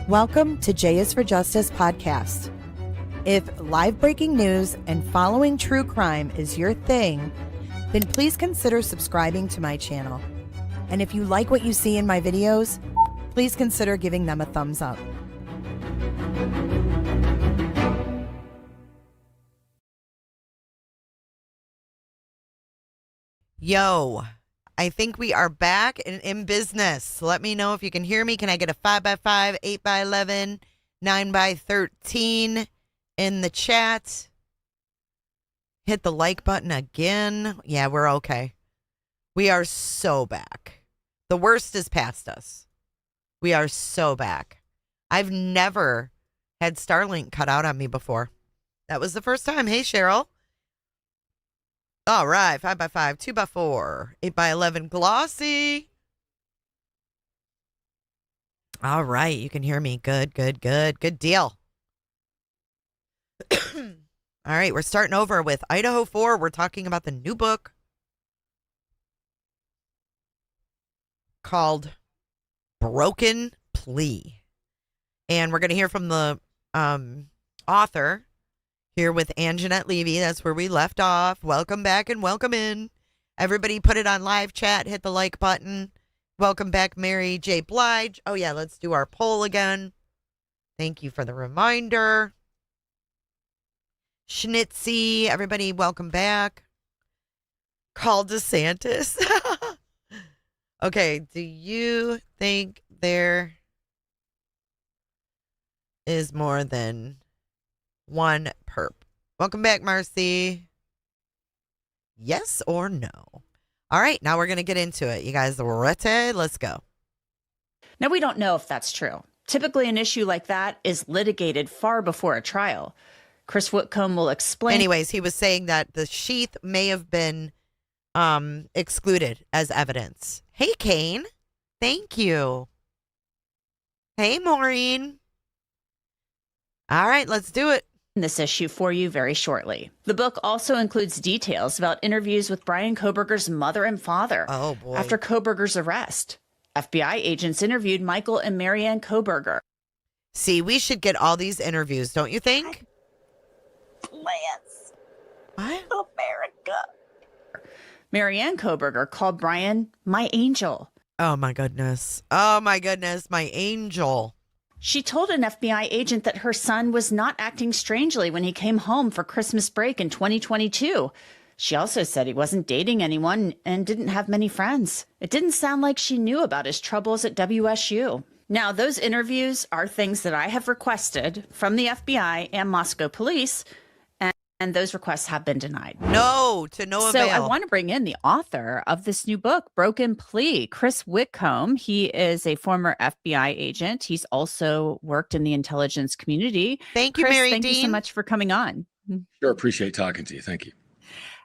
Welcome to J is for Justice podcast. If live breaking news and following true crime is your thing, then please consider subscribing to my channel. And if you like what you see in my videos, please consider giving them a thumbs up. Yo, I think we are back and in business. Let me know if you can hear me. Can I get a 5x5, 8x11, 9x13 in the chat? Hit the like button again. Yeah, we're okay. We are so back. The worst is past us. We are so back. I've never had Starlink cut out on me before. That was the first time. Hey, Cheryl. All right, 5x5, 2x4, 8x11, glossy. All right, you can hear me. Good deal. All right, we're starting over with Idaho 4. We're talking about the new book called Broken Plea. And we're going to hear from the author here with Anjanette Levy. That's where we left off. Welcome back and welcome in. Everybody put it on live chat. Hit the like button. Welcome back, Mary J. Blige. Oh, yeah, let's do our poll again. Thank you for the reminder. Schnitzy, everybody, welcome back. Call DeSantis. Okay, do you think there is more than one perp? Welcome back, Marcy. Yes or no? All right, now we're going to get into it. You guys ready? Let's go. Now, we don't know if that's true. Typically, an issue like that is litigated far before a trial. Chris Whitcomb will explain. Anyways, he was saying that the sheath may have been excluded as evidence. Hey, Kane. Thank you. Hey, Maureen. All right, let's do it. This issue for you very shortly. The book also includes details about interviews with Brian Kohberger's mother and father. Oh, boy. After Kohberger's arrest, FBI agents interviewed Michael and Marianne Kohberger. See, we should get all these interviews, don't you think? Plants. What? America. Marianne Kohberger called Brian my angel. Oh, my goodness. Oh, my goodness. My angel. She told an FBI agent that her son was not acting strangely when he came home for Christmas break in 2022. She also said he wasn't dating anyone and didn't have many friends. It didn't sound like she knew about his troubles at WSU. Now, those interviews are things that I have requested from the FBI and Moscow police, and those requests have been denied. No, to no avail. So I want to bring in the author of this new book, Broken Plea, Chris Whitcomb. He is a former FBI agent. He's also worked in the intelligence community. Thank you, Chris, Mary thank Dean. you so much for coming on. Sure, appreciate talking to you. Thank you.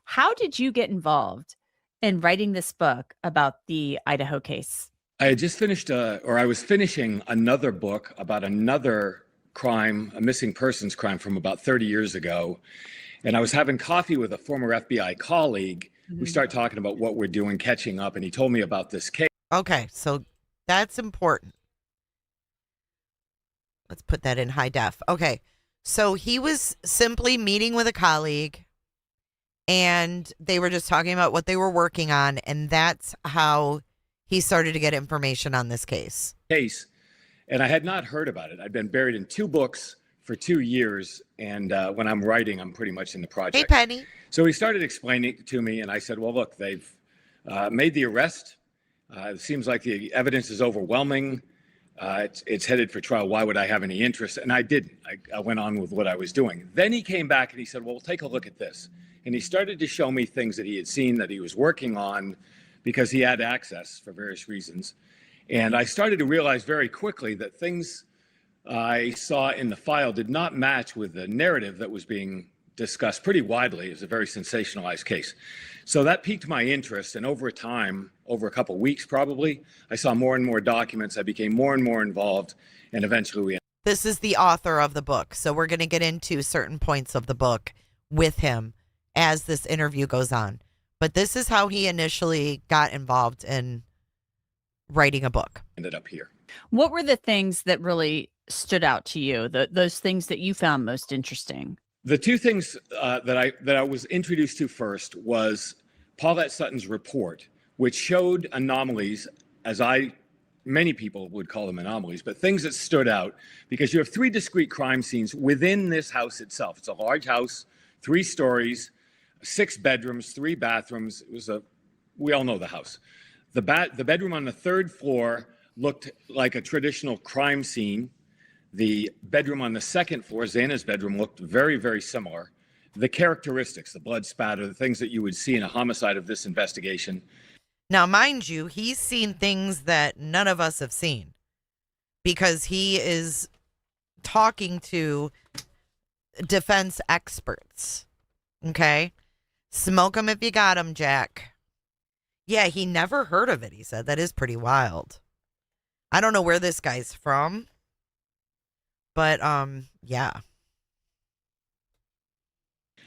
How did you get involved in writing this book about the Idaho case? I had just finished, I was finishing another book about another crime, a missing persons crime from about 30 years ago. And I was having coffee with a former FBI colleague. We started talking about what we're doing, catching up, and he told me about this case. Okay, so that's important. Let's put that in high def. Okay, so he was simply meeting with a colleague, and they were just talking about what they were working on, and that's how he started to get information on this case. And I had not heard about it. I'd been buried in two books for 2 years, and when I'm writing, I'm pretty much in the project. Hey, Penny. So he started explaining it to me, and I said, well, look, they've made the arrest. It seems like the evidence is overwhelming. It's headed for trial. Why would I have any interest? And I didn't. I went on with what I was doing. Then he came back and he said, well, take a look at this. And he started to show me things that he had seen that he was working on because he had access for various reasons. And I started to realize very quickly that things I saw in the file did not match with the narrative that was being discussed pretty widely. It was a very sensationalized case. So that piqued my interest. And over time, over a couple of weeks probably, I saw more and more documents. I became more and more involved. And eventually we... This is the author of the book. So we're going to get into certain points of the book with him as this interview goes on. But this is how he initially got involved in writing a book. Ended up here. What were the things that really stood out to you? Those things that you found most interesting? The two things that I was introduced to first was Paulette Sutton's report, which showed anomalies, many people would call them anomalies, but things that stood out because you have three discrete crime scenes within this house itself. It's a large house, 3 stories, 6 bedrooms, 3 bathrooms. We all know the house. The bedroom on the 3rd floor looked like a traditional crime scene. The bedroom on the 2nd floor, Xana's bedroom, looked very, very similar. The characteristics, the blood spatter, the things that you would see in a homicide of this investigation. Now, mind you, he's seen things that none of us have seen because he is talking to defense experts. Okay? Smoke them if you got them, Jack. Yeah, he never heard of it, he said. That is pretty wild. I don't know where this guy's from, but yeah.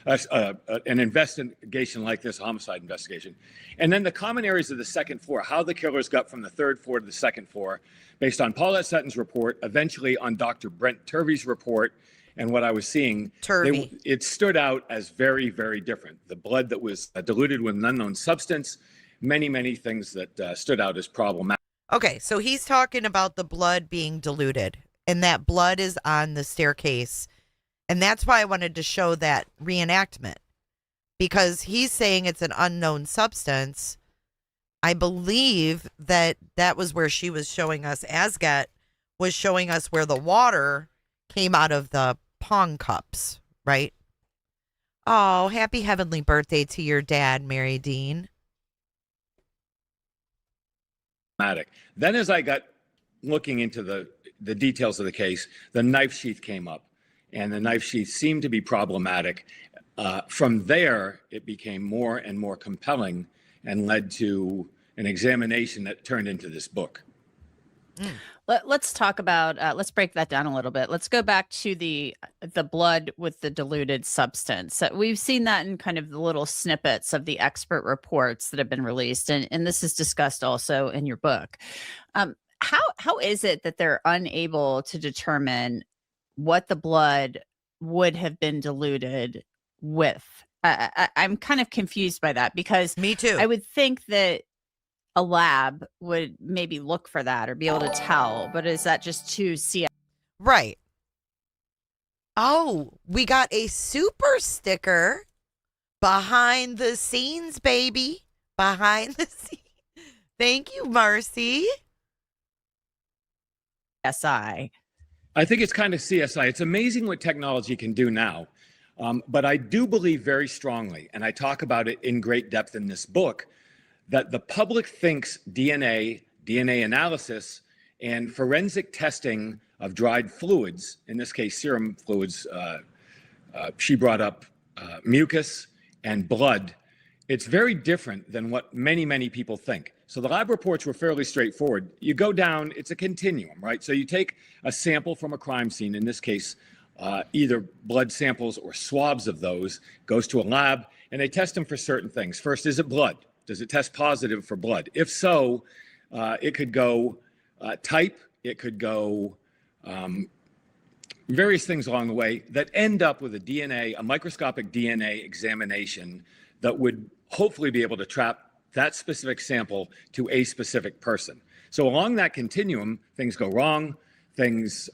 An investigation like this, homicide investigation. And then the common areas of the 2nd floor, how the killers got from the 3rd floor to the 2nd floor, based on Paulette Sutton's report, eventually on Dr. Brent Turvey's report, and what I was seeing, it stood out as very, very different. The blood that was diluted with an unknown substance, many, many things that stood out as problematic. Okay, so he's talking about the blood being diluted, and that blood is on the staircase. And that's why I wanted to show that reenactment, because he's saying it's an unknown substance. I believe that was where she was showing us, Asgat was showing us where the water came out of the pong cups, right? Oh, happy heavenly birthday to your dad, Mary Dean. Then as I got looking into the details of the case, the knife sheath came up. And the knife sheath seemed to be problematic. From there, it became more and more compelling and led to an examination that turned into this book. Let's talk about, let's break that down a little bit. Let's go back to the blood with the diluted substance. We've seen that in kind of the little snippets of the expert reports that have been released. And this is discussed also in your book. How is it that they're unable to determine what the blood would have been diluted with? I'm kind of confused by that because me too. I would think that a lab would maybe look for that or be able to tell, but is that just too right? Oh, we got a super sticker behind the scenes, baby. Behind the scenes. Thank you, Marcy. CSI. I think it's kind of CSI. It's amazing what technology can do now. But I do believe very strongly, and I talk about it in great depth in this book, that the public thinks DNA analysis, and forensic testing of dried fluids, in this case, serum fluids, she brought up mucus and blood. It's very different than what many, many people think. So the lab reports were fairly straightforward. You go down, it's a continuum, right? So you take a sample from a crime scene, in this case, either blood samples or swabs of those, goes to a lab, and they test them for certain things. First, is it blood? Does it test positive for blood? If so, it could go type, it could go various things along the way that end up with a microscopic DNA examination that would hopefully be able to trap that specific sample to a specific person. So along that continuum, things go wrong, things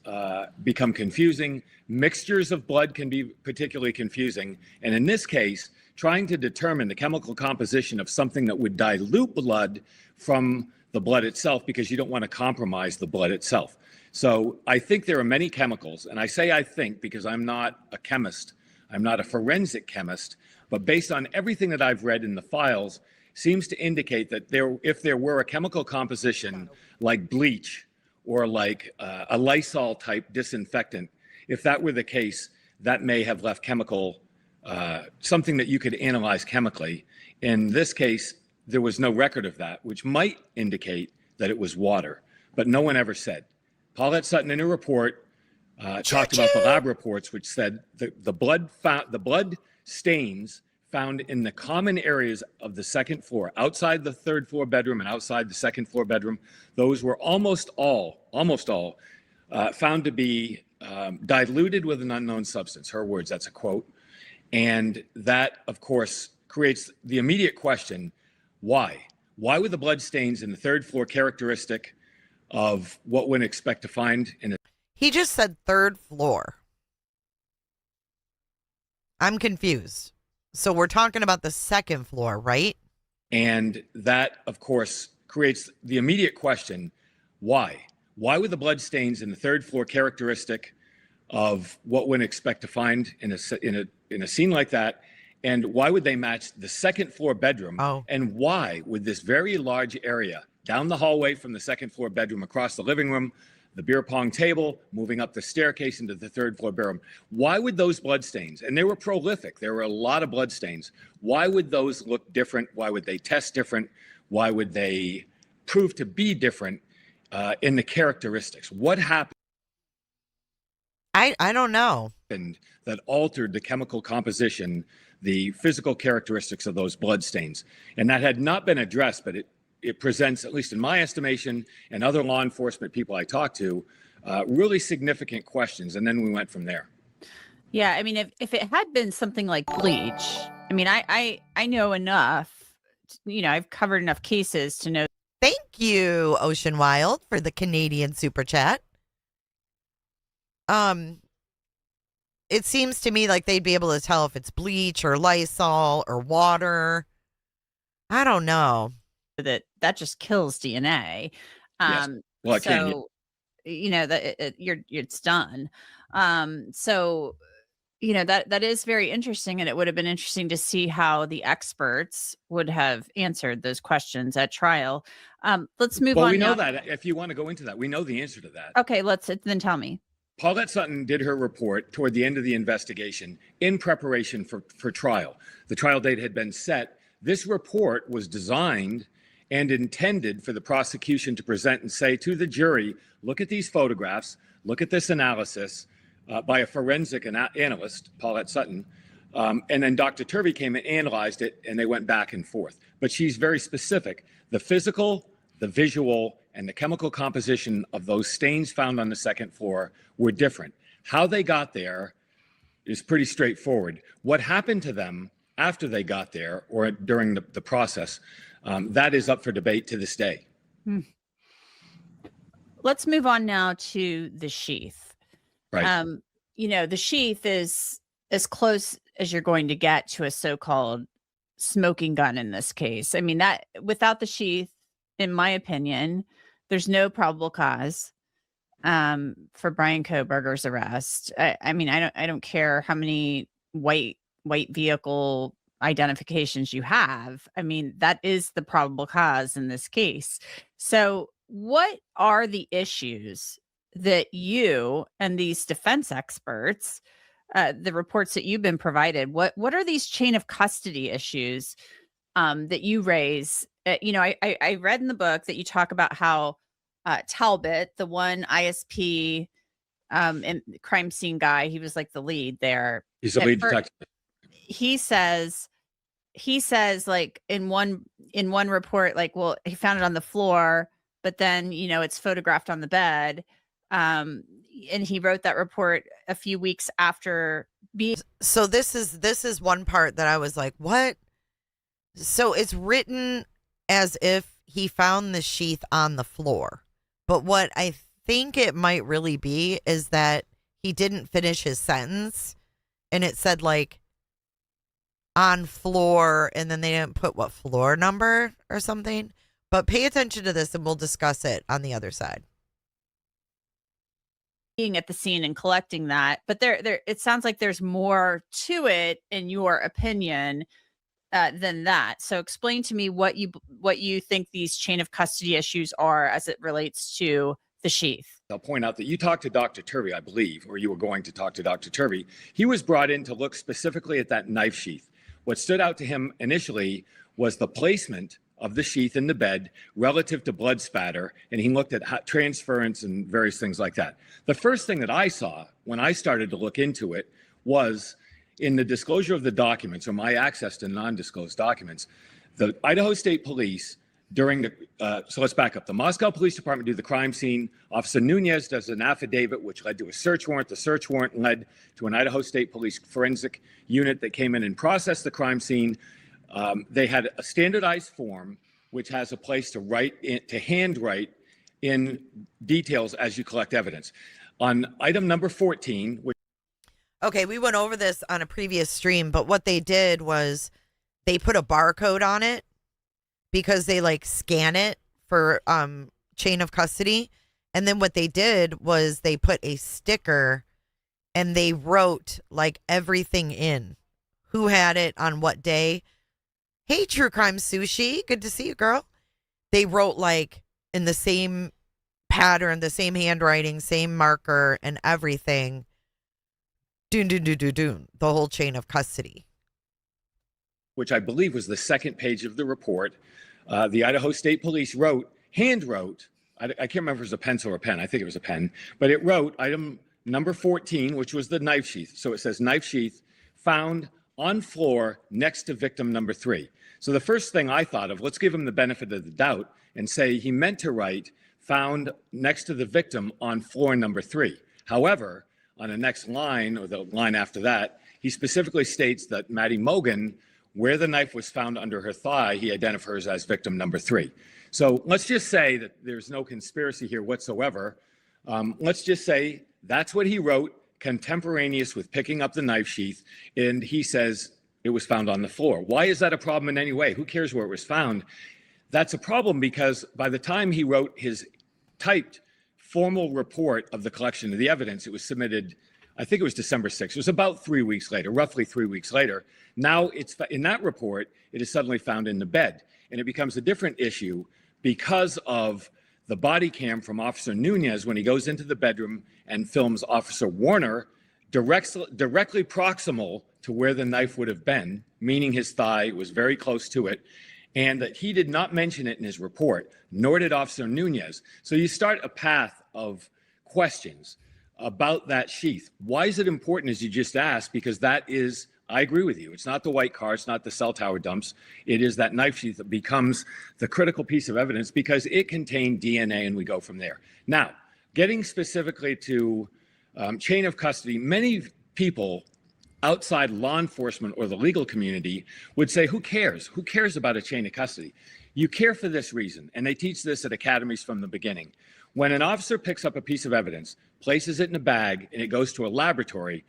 become confusing. Mixtures of blood can be particularly confusing. And in this case, trying to determine the chemical composition of something that would dilute blood from the blood itself, because you don't want to compromise the blood itself. So I think there are many chemicals, and I say I think because I'm not a chemist, I'm not a forensic chemist, but based on everything that I've read in the files, seems to indicate that if there were a chemical composition like bleach or like a Lysol type disinfectant, if that were the case, that may have left something that you could analyze chemically. In this case, there was no record of that, which might indicate that it was water, but no one ever said. Paulette Sutton in her report talked about the lab reports, which said the blood stains found in the common areas of the second floor, outside the third floor bedroom and outside the second floor bedroom, those were almost all found to be diluted with an unknown substance. Her words, that's a quote. And that, of course, creates the immediate question, why? Why would the blood stains in the third floor characteristic of what one expect to find in a... He just said third floor. I'm confused. So we're talking about the second floor, right? And that, of course, creates the immediate question, why? Why would the blood stains in the third floor characteristic of what one expect to find in a scene like that? And why would they match the second floor bedroom? Oh. And why would this very large area down the hallway from the second floor bedroom, across the living room, the beer pong table, moving up the staircase into the third floor bedroom, why would those blood stains, and they were prolific, there were a lot of blood stains, why would those look different? Why would they test different? Why would they prove to be different in the characteristics? What happened? I don't know. That altered the chemical composition, the physical characteristics of those blood stains. And that had not been addressed, but it presents, at least in my estimation, and other law enforcement people I talked to, really significant questions. And then we went from there. Yeah, I mean, if it had been something like bleach, I mean, I know enough, I've covered enough cases to know. Thank you, Ocean Wild, for the Canadian super chat. It seems to me like they'd be able to tell if it's bleach or Lysol or water. I don't know. That just kills DNA. Yes. Well, it can. So, it's done. So, that is very interesting, and it would have been interesting to see how the experts would have answered those questions at trial. Let's move on. Well, we know that. If you want to go into that, we know the answer to that. Okay, then tell me. Paulette Sutton did her report toward the end of the investigation in preparation for trial. The trial date had been set. This report was designed and intended for the prosecution to present and say to the jury, look at these photographs, look at this analysis by a forensic analyst, Paulette Sutton, and then Dr. Turvey came and analyzed it, and they went back and forth. But she's very specific. The physical, the visual, and the chemical composition of those stains found on the second floor were different. How they got there is pretty straightforward. What happened to them after they got there or during the process, that is up for debate to this day. Let's move on now to the sheath. Right. The sheath is as close as you're going to get to a so-called smoking gun in this case. I mean, that without the sheath, in my opinion, there's no probable cause for Brian Kohberger's arrest. I mean, I don't care how many white vehicle identifications you have. I mean, that is the probable cause in this case. So what are the issues that you and these defense experts, the reports that you've been provided, what are these chain of custody issues that you raise? I read in the book that you talk about how Talbot, the one ISP and crime scene guy, he was like the lead there. He's the lead detective. He says like in one report, like, well, he found it on the floor, but then, it's photographed on the bed. And he wrote that report a few weeks after being. So this is one part that I was like, what? So it's written as if he found the sheath on the floor. But what I think it might really be is that he didn't finish his sentence, and it said like on floor, and then they didn't put what floor number or something. But pay attention to this and we'll discuss it on the other side. Being at the scene and collecting that, but there it sounds like there's more to it in your opinion than that. So explain to me what you think these chain of custody issues are as it relates to the sheath. I'll point out that you talked to Dr. Turvey, I believe, or you were going to talk to Dr. Turvey. He was brought in to look specifically at that knife sheath. What stood out to him initially was the placement of the sheath in the bed relative to blood spatter, and he looked at transference and various things like that. The first thing that I saw when I started to look into it was in the disclosure of the documents, or my access to non-disclosed documents, the Idaho State Police during the, so let's back up. The Moscow Police Department do the crime scene. Officer Nunez does an affidavit, which led to a search warrant. The search warrant led to an Idaho State Police forensic unit that came in and processed the crime scene. They had a standardized form, which has a place to handwrite in details as you collect evidence. On item number 14, which Okay, we went over this on a previous stream, but what they did was they put a barcode on it because they like scan it for chain of custody. And then what they did was they put a sticker and they wrote like everything in. Who had it on what day? Hey, True Crime Sushi. Good to see you, girl. They wrote like in the same pattern, the same handwriting, same marker and everything. Doon, doon, doon, doon, doon. The whole chain of custody. which I believe was the second page of the report, the Idaho State Police hand wrote, I can't remember if it was a pencil or a pen, I think it was a pen, but it wrote item number 14, which was the knife sheath. So it says knife sheath found on floor next to victim number 3. So the first thing I thought of, let's give him the benefit of the doubt and say he meant to write found next to the victim on floor number 3. However, on the next line, or the line after that, he specifically states that Maddie Mogan, where the knife was found under her thigh, he identified her as victim number 3. So let's just say that there's no conspiracy here whatsoever. Let's just say that's what he wrote, contemporaneous with picking up the knife sheath, and he says it was found on the floor. Why is that a problem in any way? Who cares where it was found? That's a problem because by the time he wrote his typed formal report of the collection of the evidence, it was submitted, I think it was December 6th. It was about 3 weeks later, roughly 3 weeks later. Now it's in that report, it is suddenly found in the bed. And it becomes a different issue because of the body cam from Officer Nunez when he goes into the bedroom and films Officer Warner directly proximal to where the knife would have been, meaning his thigh was very close to it, and that he did not mention it in his report, nor did Officer Nunez. So you start a path of questions about that sheath. Why is it important, as you just asked? Because that is, I agree with you. It's not the white car. It's not the cell tower dumps. It is that knife sheath that becomes the critical piece of evidence because it contained DNA, and we go from there. Now, getting specifically to chain of custody, many people outside law enforcement or the legal community would say, who cares? Who cares about a chain of custody? You care for this reason, and they teach this at academies from the beginning. When an officer picks up a piece of evidence, places it in a bag, and it goes to a laboratory,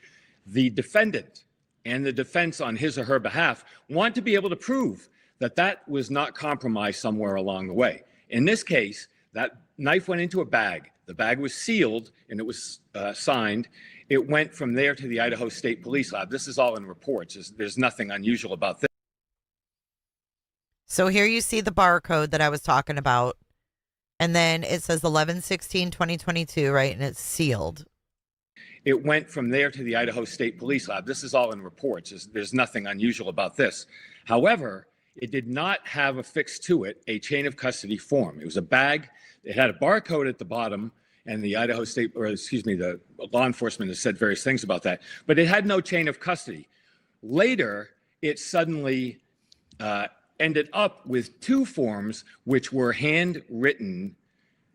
the defendant and the defense on his or her behalf want to be able to prove that that was not compromised somewhere along the way. In this case, that knife went into a bag. The bag was sealed and it was signed. It went from there to the Idaho State Police Lab. This is all in reports. There's nothing unusual about this. So here you see the barcode that I was talking about. And then it says 11/16/2022, right? And it's sealed. It went from there to the Idaho State Police Lab. This is all in reports. There's nothing unusual about this. However, it did not have affixed to it a chain of custody form. It was a bag. It had a barcode at the bottom, and the Idaho State, or excuse me, the law enforcement has said various things about that, but it had no chain of custody. Later, it suddenly ended up with 2 forms which were handwritten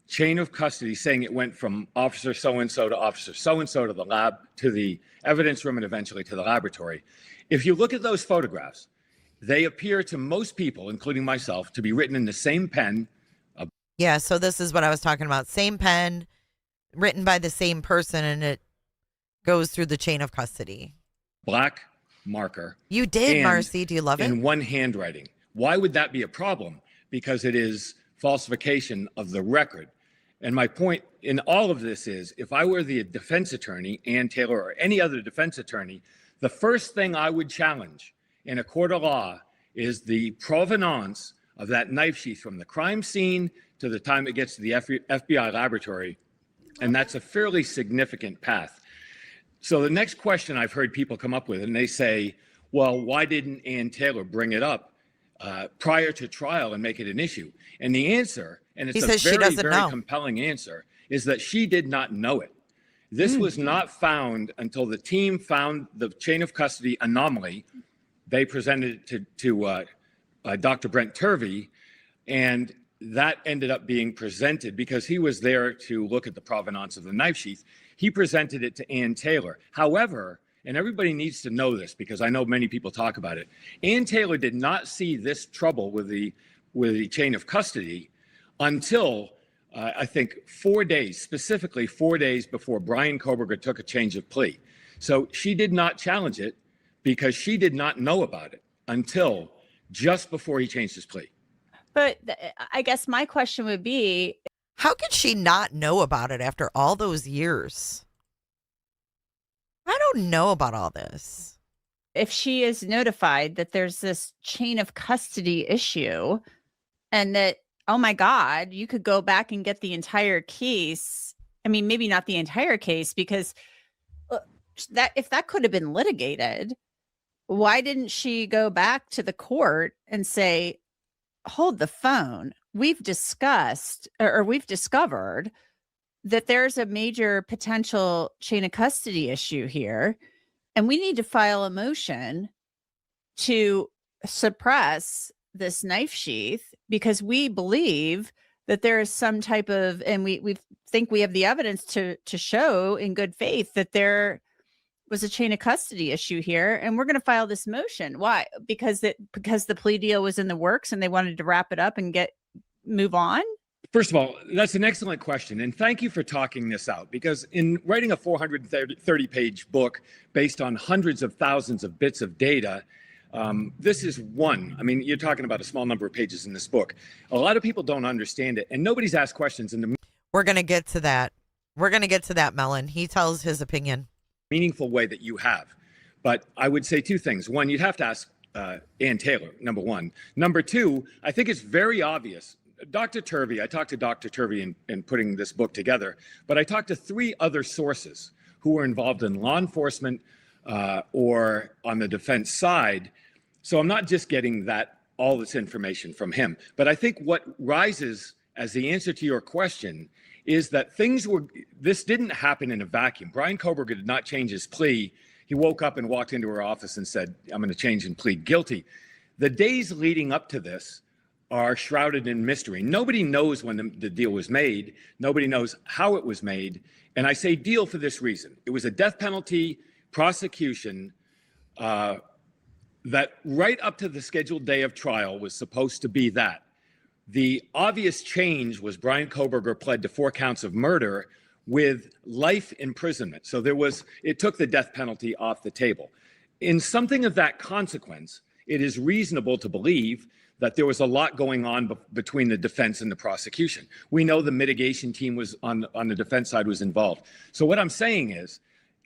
chain of custody saying it went from officer so-and-so to officer so-and-so to the lab, to the evidence room, and eventually to the laboratory. If you look at those photographs, they appear to most people, including myself, to be written in the same pen. Yeah, so this is what I was talking about. Same pen, written by the same person, and it goes through the chain of custody. Black marker. You did, Marcy. Do you love it? In one handwriting. Why would that be a problem? Because it is falsification of the record. And my point in all of this is, if I were the defense attorney, Ann Taylor, or any other defense attorney, the first thing I would challenge in a court of law is the provenance of that knife sheath from the crime scene to the time it gets to the FBI laboratory. And that's a fairly significant path. So the next question I've heard people come up with, and they say, well, why didn't Ann Taylor bring it up prior to trial and make it an issue? And the answer, and it's a very, very compelling answer, is that she did not know it. This was not found until the team found the chain of custody anomaly. They presented it to Dr. Brent Turvey, and that ended up being presented because he was there to look at the provenance of the knife sheath. He presented it to Ann Taylor. However, and everybody needs to know this because I know many people talk about it, Ann Taylor did not see this trouble with the chain of custody until I think 4 days, specifically 4 days before Brian Kohberger took a change of plea. So she did not challenge it because she did not know about it until just before he changed his plea. But I guess my question would be, how could she not know about it after all those years? I don't know about all this. if she is notified that there's this chain of custody issue and that, oh my God, you could go back and get the entire case. I mean, maybe not the entire case, because that if that could have been litigated, why didn't she go back to the court and say, hold the phone? We've discussed or we've discovered that there's a major potential chain of custody issue here, and we need to file a motion to suppress this knife sheath because we believe that there is some type of, and we think we have the evidence to show in good faith that there was a chain of custody issue here, and we're going to file this motion. Why? Because the plea deal was in the works and they wanted to wrap it up and move on. First of all, that's an excellent question. And thank you for talking this out, because in writing a 430-page book based on hundreds of thousands of bits of data, this is one. I mean, you're talking about a small number of pages in this book. A lot of people don't understand it, and nobody's asked questions in the We're going to get to that. We're going to get to that, Mellon. He tells his opinion. Meaningful way that you have. But I would say two things. One, you'd have to ask Ann Taylor, number one. Number two, I think it's very obvious. Dr. Turvey, I talked to Dr. Turvey in putting this book together, but I talked to 3 other sources who were involved in law enforcement or on the defense side. So I'm not just getting all this information from him. But I think what rises as the answer to your question is that this didn't happen in a vacuum. Brian Kohberger did not change his plea. He woke up and walked into her office and said, I'm going to change and plead guilty. The days leading up to this are shrouded in mystery. Nobody knows when the deal was made. Nobody knows how it was made. And I say deal for this reason. It was a death penalty prosecution that right up to the scheduled day of trial was supposed to be that. The obvious change was Brian Kohberger pled to 4 counts of murder with life imprisonment. So it took the death penalty off the table. In something of that consequence, it is reasonable to believe that there was a lot going on between the defense and the prosecution. We know the mitigation team was on the defense side was involved. So what I'm saying is,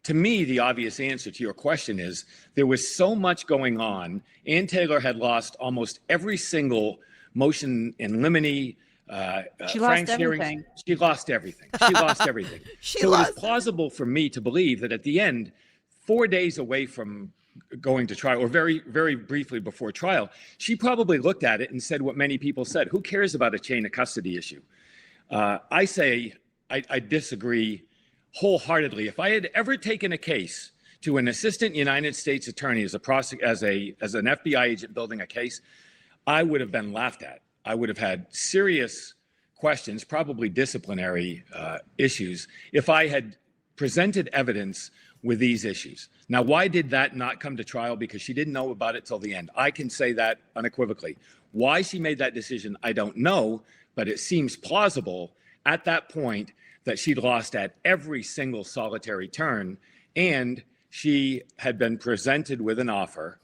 to me, the obvious answer to your question is there was so much going on. Ann Taylor had lost almost every single motion in limine. She Frank's lost everything. hearings. She lost everything. She lost everything. It is plausible for me to believe that at the end, 4 days away from going to trial, or very, very briefly before trial, she probably looked at it and said what many people said: who cares about a chain of custody issue? I say I disagree wholeheartedly. If I had ever taken a case to an assistant United States attorney as an FBI agent building a case, I would have been laughed at. I would have had serious questions, probably disciplinary issues, if I had presented evidence with these issues. Now, why did that not come to trial? Because she didn't know about it till the end. I can say that unequivocally. Why she made that decision, I don't know, but it seems plausible at that point that she'd lost at every single solitary turn, and she had been presented with an offer,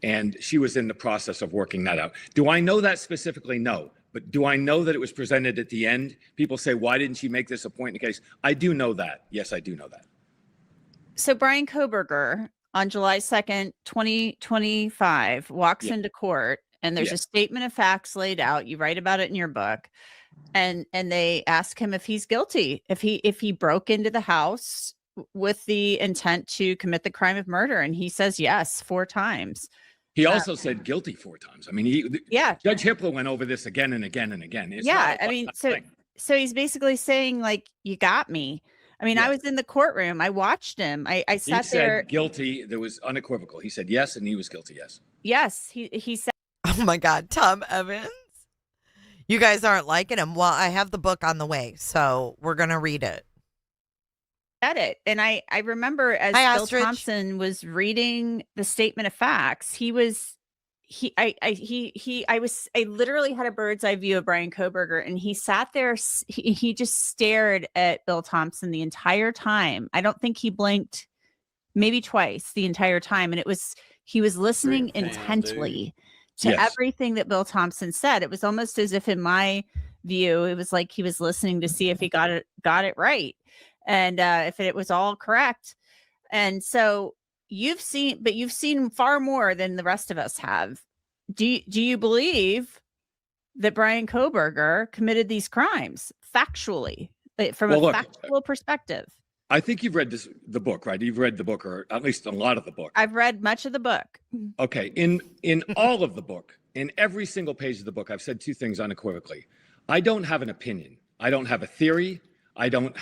and she was in the process of working that out. Do I know that specifically? No. But do I know that it was presented at the end? People say, why didn't she make this a point in the case? I do know that. Yes, I do know that. So Brian Kohberger on July 2nd, 2025 walks into court, and there's a statement of facts laid out. You write about it in your book. And they ask him if he's guilty, if he broke into the house with the intent to commit the crime of murder. And he says yes 4 times. He also said guilty 4 times. I mean, Judge Hippler went over this again and again and again. It's so he's basically saying, like, you got me. I mean, Yes. I was in the courtroom. I watched him. I He sat said there. guilty. There was unequivocal. He said yes, and he was guilty. Yes. Yes, he said Oh my God, Tom Evans. You guys aren't liking him. Well, I have the book on the way, so we're going to read it. it. And I remember as Hi, Bill Ostrich. Thompson was reading the statement of facts, I literally had a bird's eye view of Brian Kohberger, and he sat there. He just stared at Bill Thompson the entire time. I don't think he blinked, maybe twice the entire time. And he was listening intently to Yes. everything that Bill Thompson said. It was almost as if, in my view, it was like he was listening to see if he got it right, and if it was all correct. And so you've seen far more than the rest of us have. Do you believe that Brian Kohberger committed these crimes factually, from a factual perspective? I think you've read the book, right? You've read the book, or at least a lot of the book. I've read much of the book. Okay. In all of the book, in every single page of the book, I've said two things unequivocally. I don't have an opinion. I don't have a theory. I don't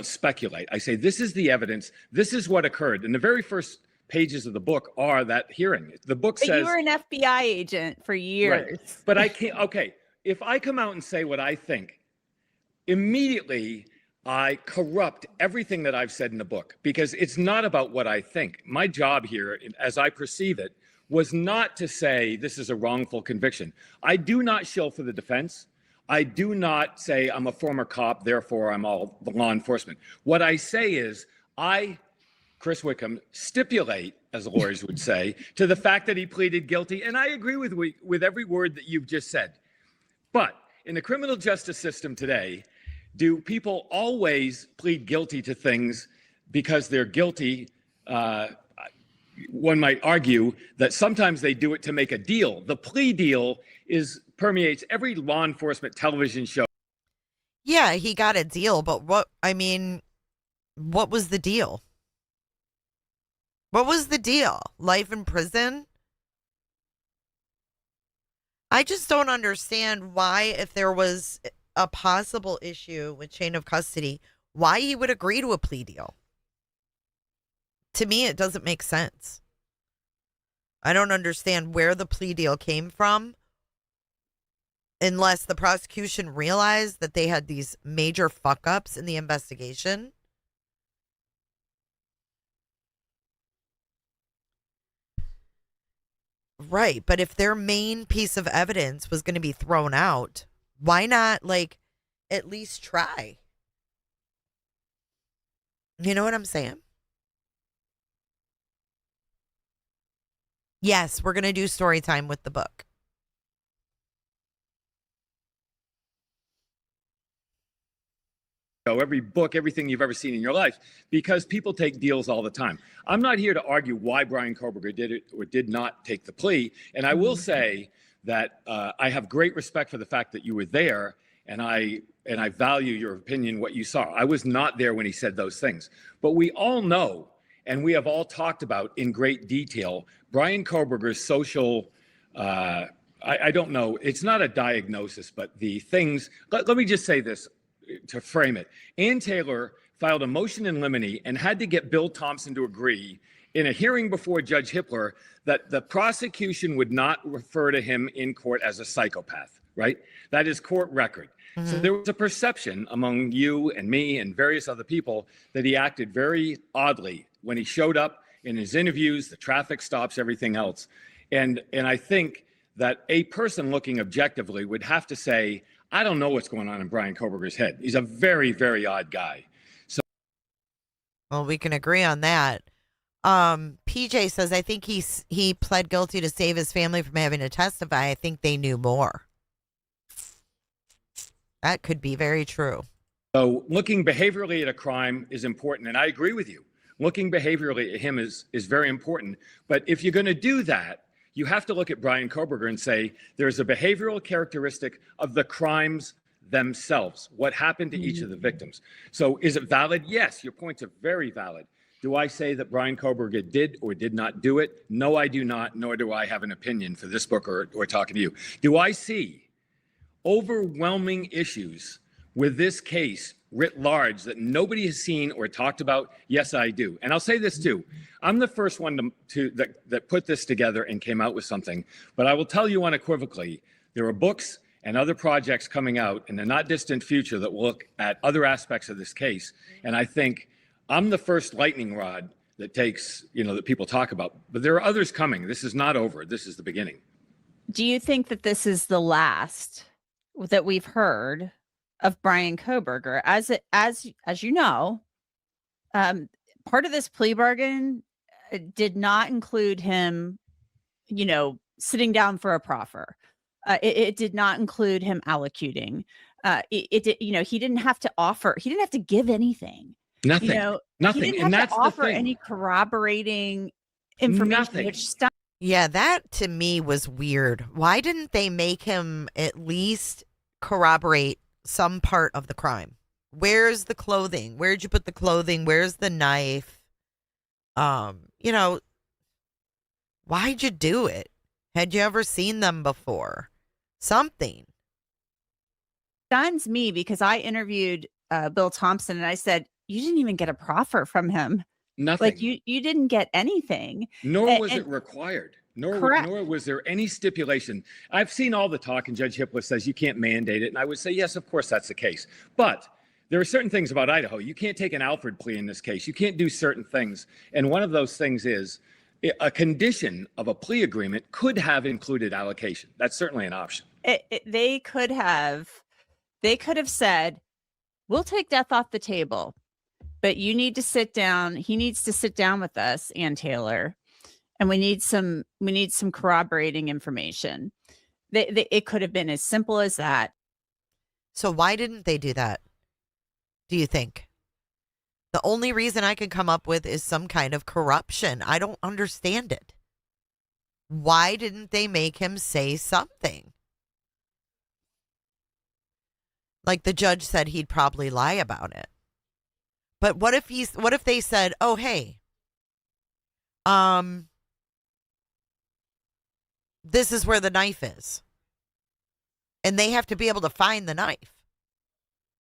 speculate. I say, this is the evidence. This is what occurred. And the very first pages of the book are that hearing. The book But says you were an FBI agent for years. Right. But I can't. Okay. If I come out and say what I think, immediately I corrupt everything that I've said in the book, because it's not about what I think. My job here, as I perceive it, was not to say this is a wrongful conviction. I do not shill for the defense. I do not say I'm a former cop, therefore I'm all the law enforcement. What I say is Chris Wickham, stipulate, as the lawyers would say, to the fact that he pleaded guilty. And I agree with every word that you've just said. But in the criminal justice system today, do people always plead guilty to things because they're guilty? One might argue that sometimes they do it to make a deal. The plea deal permeates every law enforcement television show. Yeah, he got a deal, but what was the deal? What was the deal? Life in prison? I just don't understand why, if there was a possible issue with chain of custody, why he would agree to a plea deal. To me, it doesn't make sense. I don't understand where the plea deal came from, unless the prosecution realized that they had these major fuck-ups in the investigation. Right, but if their main piece of evidence was going to be thrown out, why not, at least try? You know what I'm saying? Yes, we're going to do story time with the book. Every book, everything you've ever seen in your life, because people take deals all the time. I'm not here to argue why Brian Kohberger did it or did not take the plea. And I will say that I have great respect for the fact that you were there, and I value your opinion, what you saw. I was not there when he said those things. But we all know, and we have all talked about in great detail, Brian Kohberger's social, I don't know, it's not a diagnosis, but the things, let me just say this to frame it. Ann Taylor filed a motion in limine and had to get Bill Thompson to agree in a hearing before Judge Hippler that the prosecution would not refer to him in court as a psychopath, right? That is court record. Mm-hmm. So there was a perception among you and me and various other people that he acted very oddly when he showed up in his interviews, the traffic stops, everything else. And I think that a person looking objectively would have to say, I don't know what's going on in Brian Kohberger's head. He's a very, very odd guy. So, well, we can agree on that. PJ says, I think he pled guilty to save his family from having to testify. I think they knew more. That could be very true. So looking behaviorally at a crime is important. And I agree with you. Looking behaviorally at him is very important. But if you're going to do that, you have to look at Brian Kohberger and say, there's a behavioral characteristic of the crimes themselves, what happened to each of the victims. So is it valid? Yes, your points are very valid. Do I say that Brian Kohberger did or did not do it? No, I do not, nor do I have an opinion for this book or talking to you. Do I see overwhelming issues with this case writ large that nobody has seen or talked about? Yes, I do. And I'll say this too. I'm the first one that put this together and came out with something. But I will tell you unequivocally, there are books and other projects coming out in the not distant future that will look at other aspects of this case. And I think I'm the first lightning rod that takes, that people talk about. But there are others coming. This is not over. This is the beginning. Do you think that this is the last that we've heard of Bryan Kohberger? As you know, part of this plea bargain did not include him, sitting down for a proffer. It did not include him allocuting. He didn't have to offer. He didn't have to give anything. Nothing. Nothing. He didn't And have that's to offer the thing. any corroborating information. Nothing. Which Yeah, that to me was weird. Why didn't they make him at least corroborate some part of the crime? Where's the clothing? Where'd you put the clothing? Where's the knife? Why'd you do it? Had you ever seen them before? Something. stuns me because I interviewed Bill Thompson and I said, you didn't even get a proffer from him. Nothing. Like you didn't get anything. Nor was it required. Correct. Nor was there any stipulation. I've seen all the talk, and Judge Hippler says you can't mandate it. And I would say, yes, of course, that's the case. But there are certain things about Idaho. You can't take an Alfred plea in this case. You can't do certain things. And one of those things is a condition of a plea agreement could have included allocation. That's certainly an option. They could have said, we'll take death off the table, but you need to sit down. He needs to sit down with us, Ann Taylor. And we need some corroborating information. It could have been as simple as that. So why didn't they do that? Do you think? The only reason I can come up with is some kind of corruption. I don't understand it. Why didn't they make him say something? Like the judge said he'd probably lie about it. But what if they said, "Oh, hey, this is where the knife is." And they have to be able to find the knife.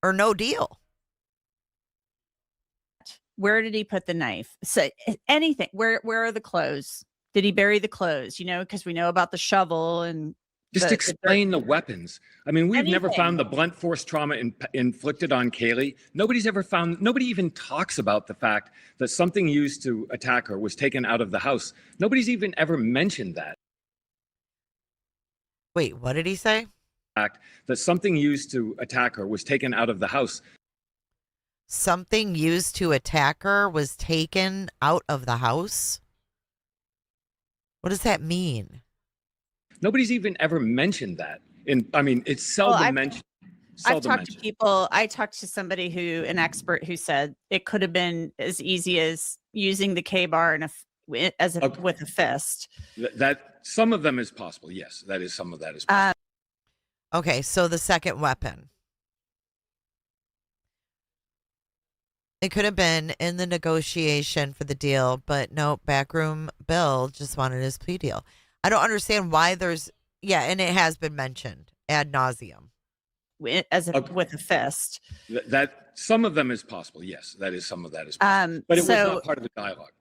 Or no deal. Where did he put the knife? So anything. Where are the clothes? Did he bury the clothes? Because we know about the shovel and Just explain the weapons. I mean, we've never Anything. found the blunt force trauma inflicted on Kaylee. Nobody even talks about the fact that something used to attack her was taken out of the house. Nobody's even ever mentioned that. Wait, what did he say? Fact that something used to attack her was taken out of the house. Something used to attack her was taken out of the house? What does that mean? Nobody's even ever mentioned that. It's seldom mentioned. I've talked to people. I talked to somebody an expert who said it could have been as easy as using the K-bar with a fist. That some of them is possible. Yes, some of that is possible. Okay, so the second weapon. It could have been in the negotiation for the deal, but no, backroom Bill just wanted his plea deal. I don't understand why and it has been mentioned ad nauseum. With a fist. That some of them is possible. Yes, some of that is possible. But it was not part of the dialogue.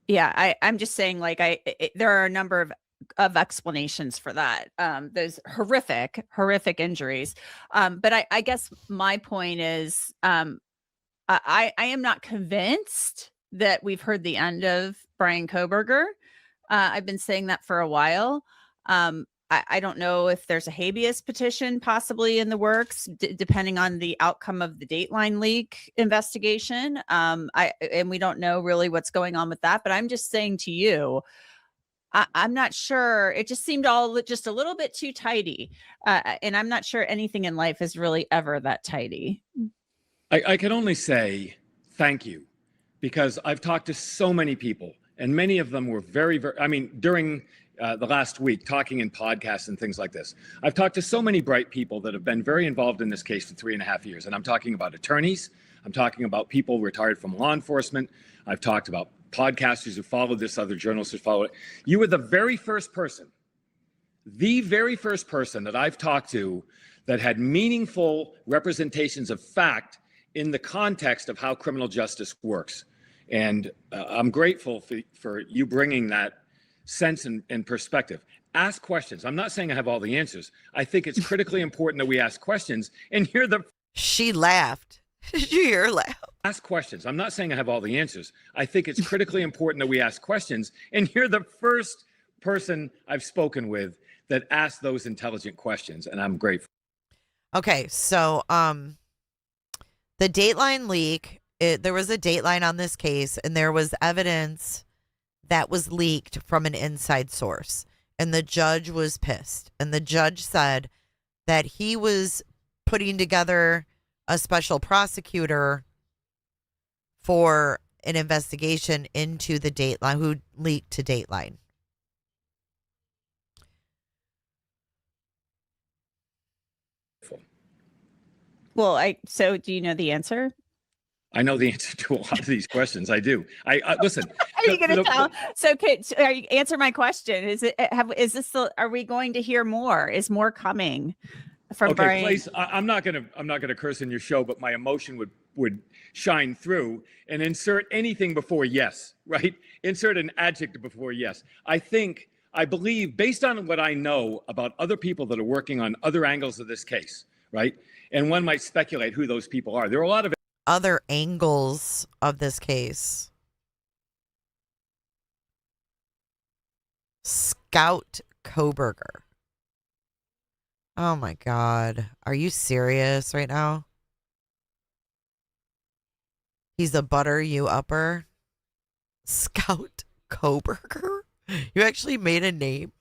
Yeah, I'm just saying, there are a number of explanations for that. Those horrific injuries. But I guess my point is, I am not convinced that we've heard the end of Bryan Kohberger. I've been saying that for a while. I don't know if there's a habeas petition possibly in the works, depending on the outcome of the Dateline leak investigation. And we don't know really what's going on with that. But I'm just saying to you, I'm not sure. It just seemed all just a little bit too tidy. And I'm not sure anything in life is really ever that tidy. I can only say thank you, because I've talked to so many people, and many of them were very, very, during the last week, talking in podcasts and things like this, I've talked to so many bright people that have been very involved in this case for 3.5 years. And I'm talking about attorneys. I'm talking about people retired from law enforcement. I've talked about podcasters who followed this, other journalists who followed it. You were the very first person that I've talked to that had meaningful representations of fact in the context of how criminal justice works. And I'm grateful for you bringing that sense and perspective. Ask questions. I'm not saying I have all the answers. I think it's critically important that we ask questions and hear the. She laughed. Did you hear her laugh? Ask questions. I'm not saying I have all the answers. I think it's critically important that we ask questions and hear the first person I've spoken with that asked those intelligent questions, and I'm grateful. Okay, so the Dateline leak, there was a Dateline on this case, and there was evidence that was leaked from an inside source, and the judge was pissed. And the judge said that he was putting together a special prosecutor for an investigation into the Dateline, who leaked to Dateline. Well, so do you know the answer? I know the answer to a lot of these questions. I do. I listen. Are you going to tell? So, answer my question. Are we going to hear more? Is more coming from Brian? Place, I'm not gonna curse in your show, but my emotion would shine through and insert anything before yes, right? Insert an adjective before yes. I believe, based on what I know about other people that are working on other angles of this case, right? And one might speculate who those people are. There are a lot of other angles of this case. Scout Kohberger. Oh my God. Are you serious right now? He's a butter you upper. Scout Kohberger? You actually made a name?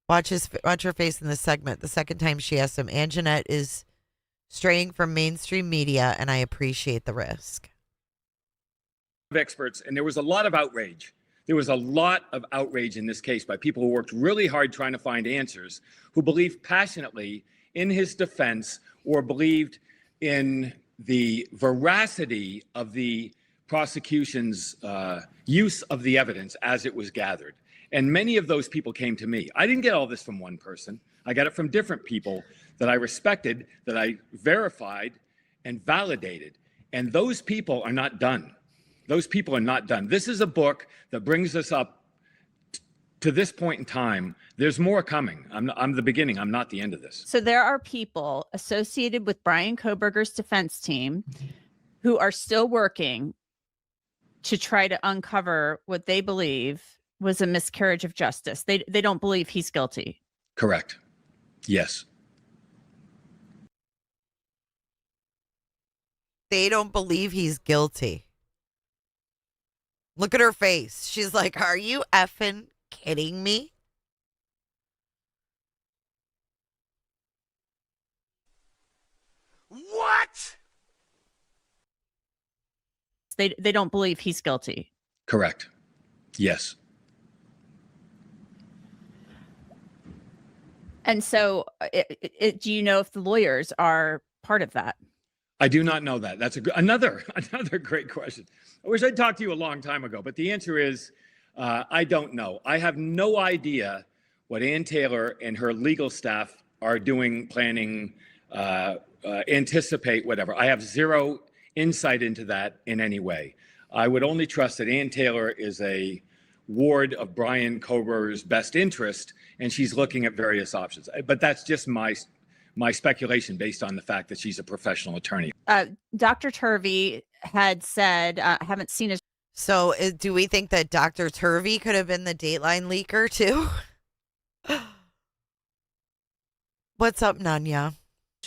Watch her face in this segment. The second time she asked him, Anjanette is straying from mainstream media, and I appreciate the risk. Experts, and there was a lot of outrage. There was a lot of outrage in this case by people who worked really hard trying to find answers, who believed passionately in his defense or believed in the veracity of the prosecution's use of the evidence as it was gathered. And many of those people came to me. I didn't get all this from one person. I got it from different people that I respected, that I verified and validated. And those people are not done. Those people are not done. This is a book that brings us up to this point in time. There's more coming. I'm the beginning. I'm not the end of this. So there are people associated with Brian Kohberger's defense team who are still working to try to uncover what they believe was a miscarriage of justice. They don't believe he's guilty. Correct. Yes. They don't believe he's guilty. Look at her face. She's like, are you effing kidding me? What? They don't believe he's guilty. Correct. Yes. And so do you know if the lawyers are part of that? I do not know that. That's another great question. I wish I'd talked to you a long time ago, but the answer is I don't know. I have no idea what Ann Taylor and her legal staff are doing, planning, anticipate, whatever. I have zero insight into that in any way. I would only trust that Ann Taylor is a ward of Brian Kohberger's best interest, and she's looking at various options. But that's just my speculation based on the fact that she's a professional attorney. Dr. Turvey had said, I haven't seen his. So do we think that Dr. Turvey could have been the Dateline leaker too? What's up, Nanya?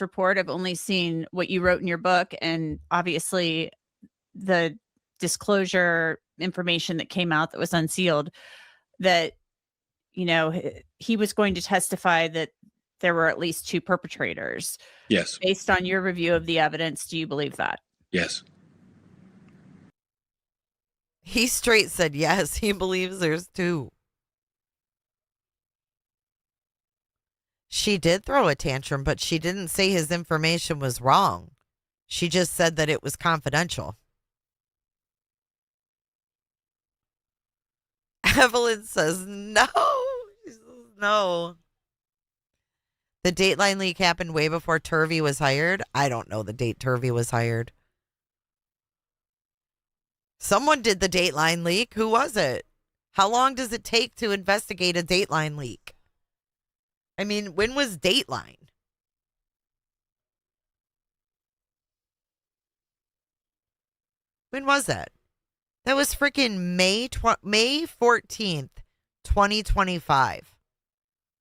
Report. I've only seen what you wrote in your book, and obviously the disclosure information that came out that was unsealed, that, you know, he was going to testify that there were at least two perpetrators. Yes. Based on your review of the evidence, do you believe that? Yes. He straight said yes. He believes there's two. She did throw a tantrum, but she didn't say his information was wrong. She just said that it was confidential. Evelyn says no. She says no. The Dateline leak happened way before Turvey was hired. I don't know the date Turvey was hired. Someone did the Dateline leak. Who was it? How long does it take to investigate a Dateline leak? I mean, when was Dateline? When was that? That was freaking May 14th, 2025.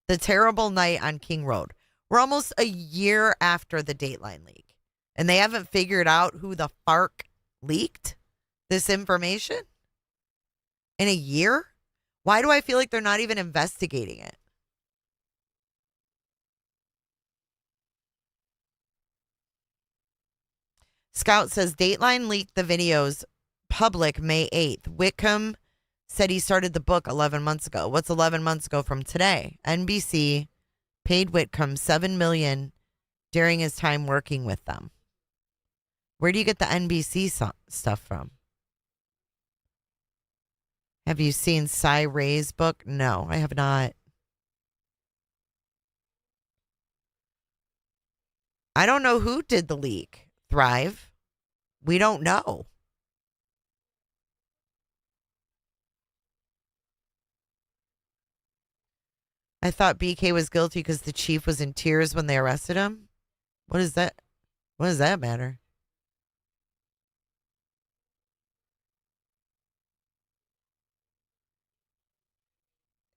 The terrible night on King Road. We're almost a year after the Dateline leak. And they haven't figured out who the FARC leaked this information? In a year? Why do I feel like they're not even investigating it? Scout says Dateline leaked the videos public May 8th. Whitcomb said he started the book 11 months ago. What's 11 months ago from today? NBC paid Whitcomb $7 million during his time working with them. Where do you get the NBC stuff from? Have you seen Cy Ray's book? No, I have not. I don't know who did the leak. Thrive? We don't know. I thought BK was guilty because the chief was in tears when they arrested him. What is that? What does that matter?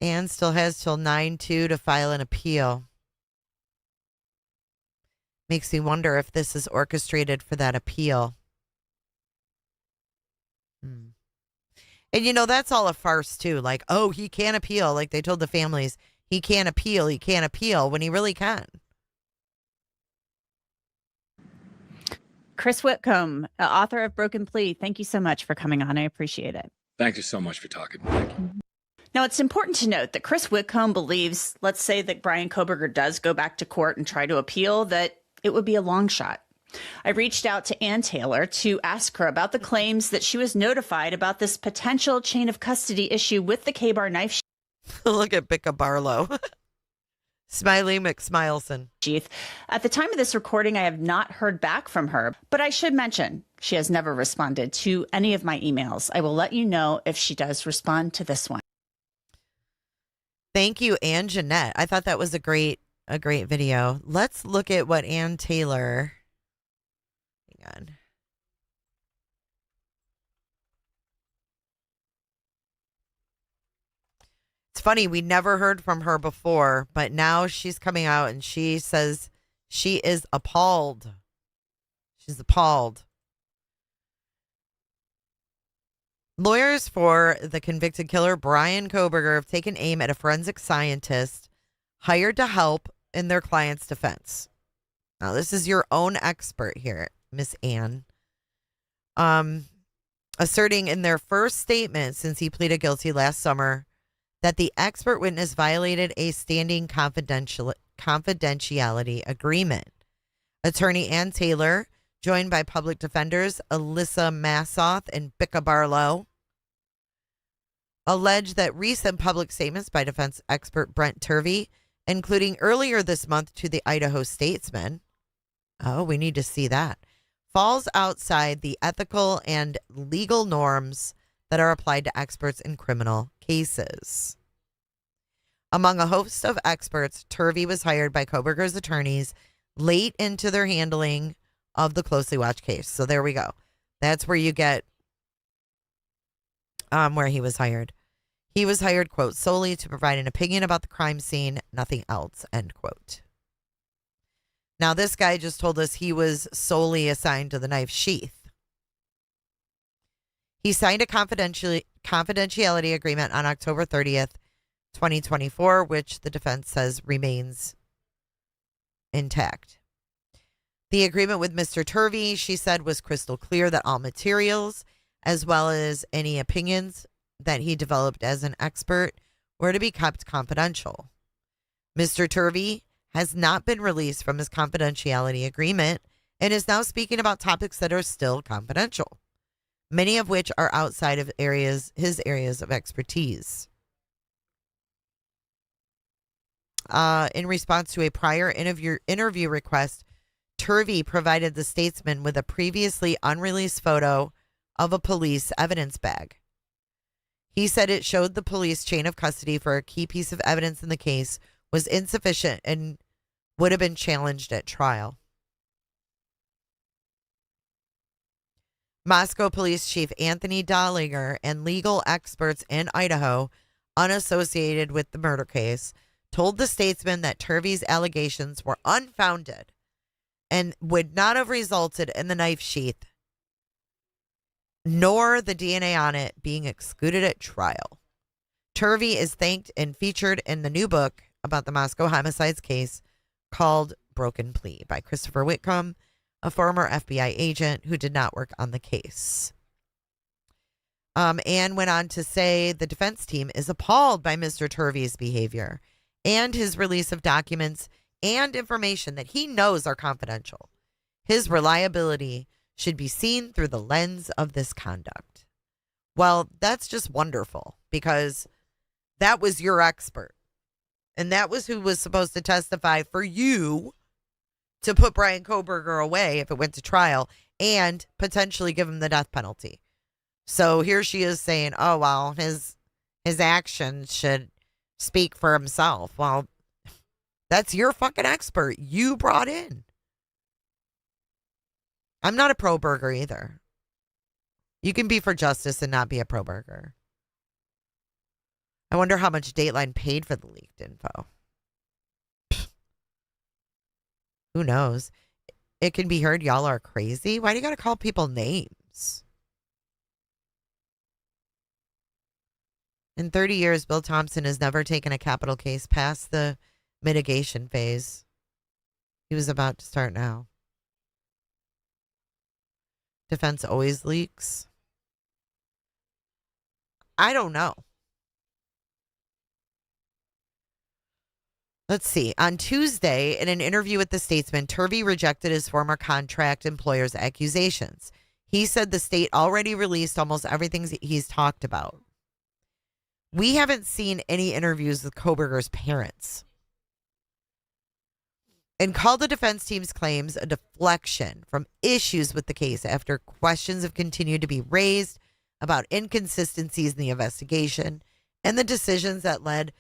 Anne still has till 9/2 to file an appeal. Makes me wonder if this is orchestrated for that appeal. And you know, that's all a farce too. Like, oh, he can't appeal. Like they told the families, he can't appeal when he really can. Chris Whitcomb, author of Broken Plea, thank you so much for coming on. I appreciate it. Thank you so much for talking. Thank you. Now, it's important to note that Chris Whitcomb believes, let's say that Brian Kohberger does go back to court and try to appeal, that it would be a long shot. I reached out to Ann Taylor to ask her about the claims that she was notified about this potential chain of custody issue with the K-Bar knife Look at Bicca Barlow. Smiley McSmileson. sheath. At the time of this recording, I have not heard back from her, but I should mention she has never responded to any of my emails. I will let you know if she does respond to this one. Thank you, Ann Jeanette. I thought that was a great video. Let's look at what Ann Taylor. Hang on. It's funny, we never heard from her before, but now she's coming out and she says she is appalled. She's appalled. Lawyers for the convicted killer Brian Kohberger have taken aim at a forensic scientist hired to help in their client's defense. Now, this is your own expert here, Miss Ann. Asserting in their first statement since he pleaded guilty last summer that the expert witness violated a standing confidentiality agreement. Attorney Ann Taylor, joined by public defenders Alyssa Massoth and Bicca Barlow, alleged that recent public statements by defense expert Brent Turvey, including earlier this month to the Idaho Statesman, oh, we need to see that, falls outside the ethical and legal norms that are applied to experts in criminal cases. Among a host of experts, Turvey was hired by Kohberger's attorneys late into their handling of the closely watched case. So there we go. That's where you get where he was hired. He was hired, quote, solely to provide an opinion about the crime scene, nothing else, end quote. Now, this guy just told us he was solely assigned to the knife sheath. He signed a confidentiality agreement on October 30th, 2024, which the defense says remains intact. The agreement with Mr. Turvey, she said, was crystal clear that all materials, as well as any opinions that he developed as an expert, were to be kept confidential. Mr. Turvey has not been released from his confidentiality agreement and is now speaking about topics that are still confidential, many of which are outside of his areas of expertise. In response to a prior interview request, Turvey provided the statesman with a previously unreleased photo of a police evidence bag. He said it showed the police chain of custody for a key piece of evidence in the case was insufficient and would have been challenged at trial. Moscow Police Chief Anthony Dollinger and legal experts in Idaho, unassociated with the murder case, told the statesman that Turvey's allegations were unfounded and would not have resulted in the knife sheath, nor the DNA on it being excluded at trial. Turvey is thanked and featured in the new book about the Moscow homicides case called Broken Plea by Christopher Whitcomb, a former FBI agent who did not work on the case. Anne went on to say the defense team is appalled by Mr. Turvey's behavior and his release of documents and information that he knows are confidential. His reliability should be seen through the lens of this conduct. Well, that's just wonderful because that was your expert. And that was who was supposed to testify for you to put Brian Kohberger away if it went to trial and potentially give him the death penalty. So here she is saying, oh, well, his actions should speak for himself. Well, that's your fucking expert you brought in. I'm not a pro-burger either. You can be for justice and not be a pro-burger. I wonder how much Dateline paid for the leaked info. Who knows? It can be heard y'all are crazy. Why do you got to call people names? In 30 years, Bill Thompson has never taken a capital case past the mitigation phase. He was about to start now. Defense always leaks. I don't know. Let's see. On Tuesday, in an interview with the Statesman, Turvey rejected his former contract employer's accusations. He said the state already released almost everything he's talked about. We haven't seen any interviews with Kohberger's parents. And called the defense team's claims a deflection from issues with the case after questions have continued to be raised about inconsistencies in the investigation and the decisions that led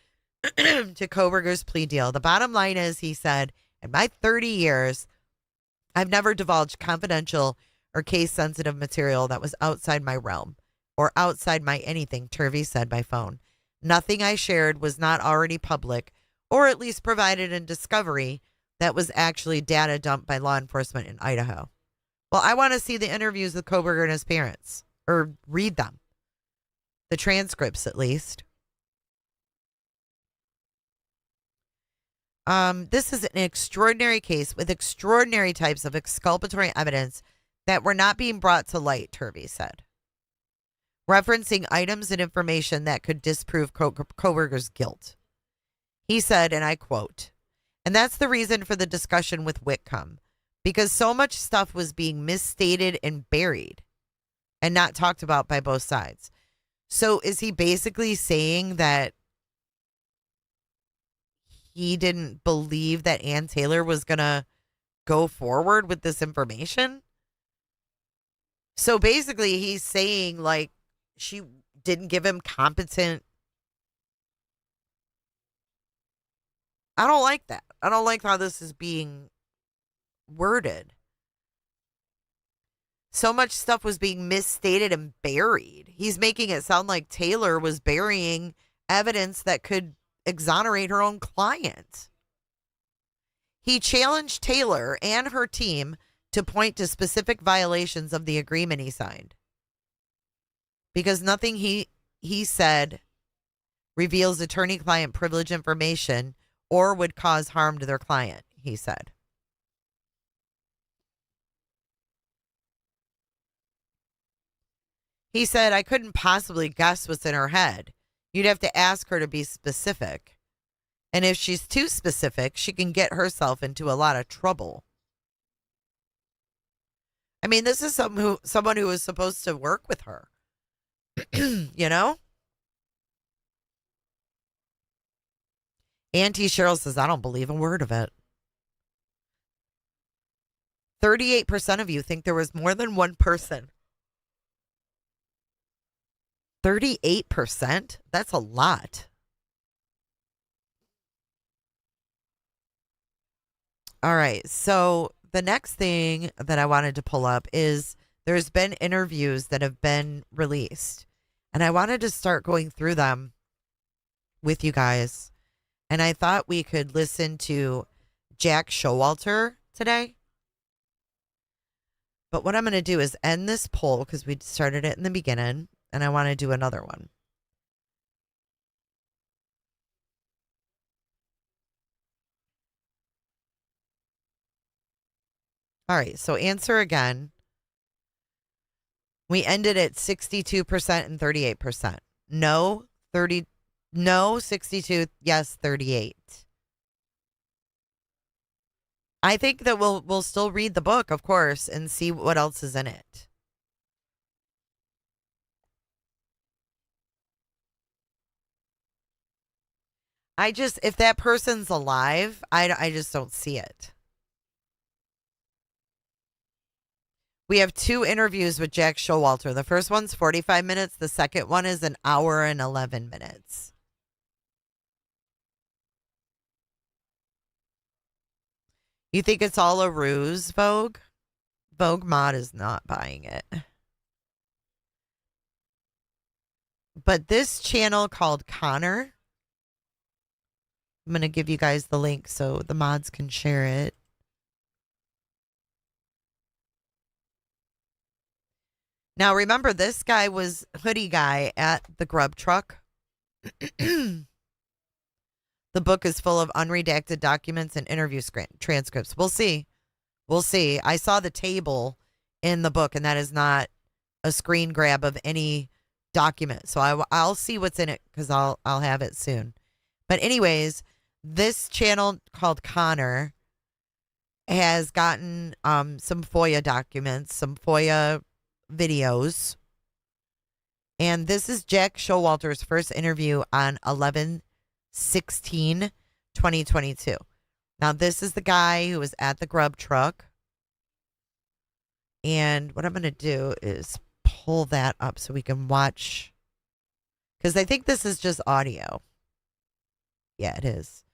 to Kohberger's plea deal. The bottom line is, he said, in my 30 years, I've never divulged confidential or case-sensitive material that was outside my realm or outside my anything, Turvey said by phone. Nothing I shared was not already public or at least provided in discovery that was actually data dumped by law enforcement in Idaho. Well, I want to see the interviews with Kohberger and his parents, or read them. The transcripts, at least. This is an extraordinary case with extraordinary types of exculpatory evidence that were not being brought to light, Turvey said, referencing items and information that could disprove Kohberger's guilt. He said, and I quote, and that's the reason for the discussion with Whitcomb, because so much stuff was being misstated and buried and not talked about by both sides. So is he basically saying that he didn't believe that Ann Taylor was going to go forward with this information? So basically he's saying like she didn't give him competent. I don't like that. I don't like how this is being worded. So much stuff was being misstated and buried. He's making it sound like Taylor was burying evidence that could exonerate her own client. He challenged Taylor and her team to point to specific violations of the agreement he signed, because nothing he said reveals attorney-client privilege information or would cause harm to their client, he said. He said, I couldn't possibly guess what's in her head. You'd have to ask her to be specific. And if she's too specific, she can get herself into a lot of trouble. I mean, this is someone who was supposed to work with her. You know? Auntie Cheryl says, I don't believe a word of it. 38% of you think there was more than one person. 38%? That's a lot. All right. So the next thing that I wanted to pull up is there's been interviews that have been released. And I wanted to start going through them with you guys. And I thought we could listen to Jack Showalter today. But what I'm going to do is end this poll because we started it in the beginning. And I want to do another one. All right. So answer again. We ended at 62% and 38%. No, 30. No, 62. Yes, 38. I think that we'll still read the book, of course, and see what else is in it. If that person's alive, I just don't see it. We have 2 interviews with Jack Showalter. The first one's 45 minutes. The second one is an hour and 11 minutes. You think it's all a ruse, Vogue? Vogue Mod is not buying it. But this channel called Connor, I'm going to give you guys the link so the mods can share it. Now, remember, this guy was hoodie guy at the grub truck. The book is full of unredacted documents and interview transcripts. We'll see. We'll see. I saw the table in the book, and that is not a screen grab of any document. So I'll see what's in it because I'll have it soon. But anyways, this channel called Connor has gotten some FOIA documents, some FOIA videos. And this is Jack Showalter's first interview on 11/16/2022. Now, this is the guy who was at the grub truck. And what I'm going to do is pull that up so we can watch. Because I think this is just audio. Yeah, it is.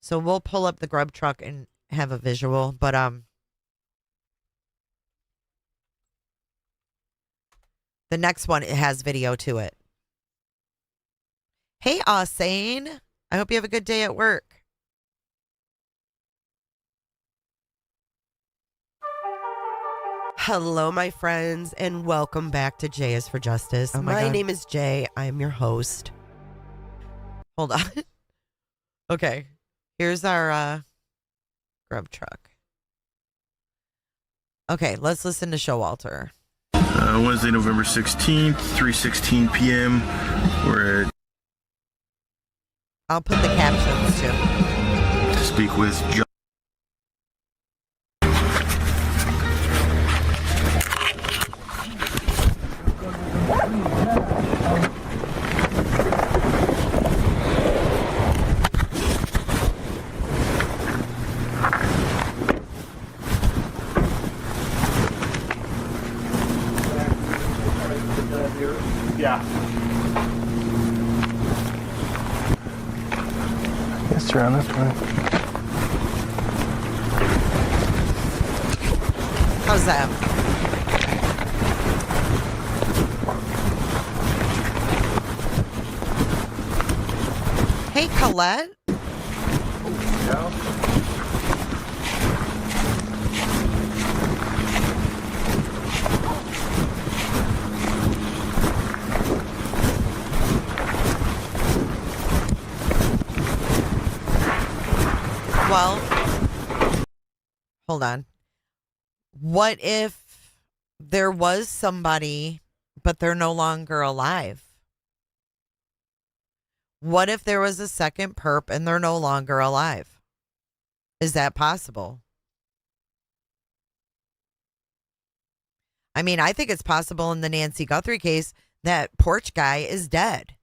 So we'll pull up the grub truck and have a visual. But the next one, it has video to it. Hey, Asane. I hope you have a good day at work. Hello, my friends, and welcome back to Jay is for Justice. Oh my God. name is Jay. I am your host. Hold on. Okay. Here's our grub truck. Okay, let's listen to Showalter. Wednesday, November 16th, 3:16 p.m. We're I'll put the captions too. to speak with John. Yes, around this way. How's that? Hey, Colette. Well, hold on. What if there was somebody, but they're no longer alive? What if there was a second perp and they're no longer alive? Is that possible? I mean, I think it's possible in the Nancy Guthrie case that porch guy is dead.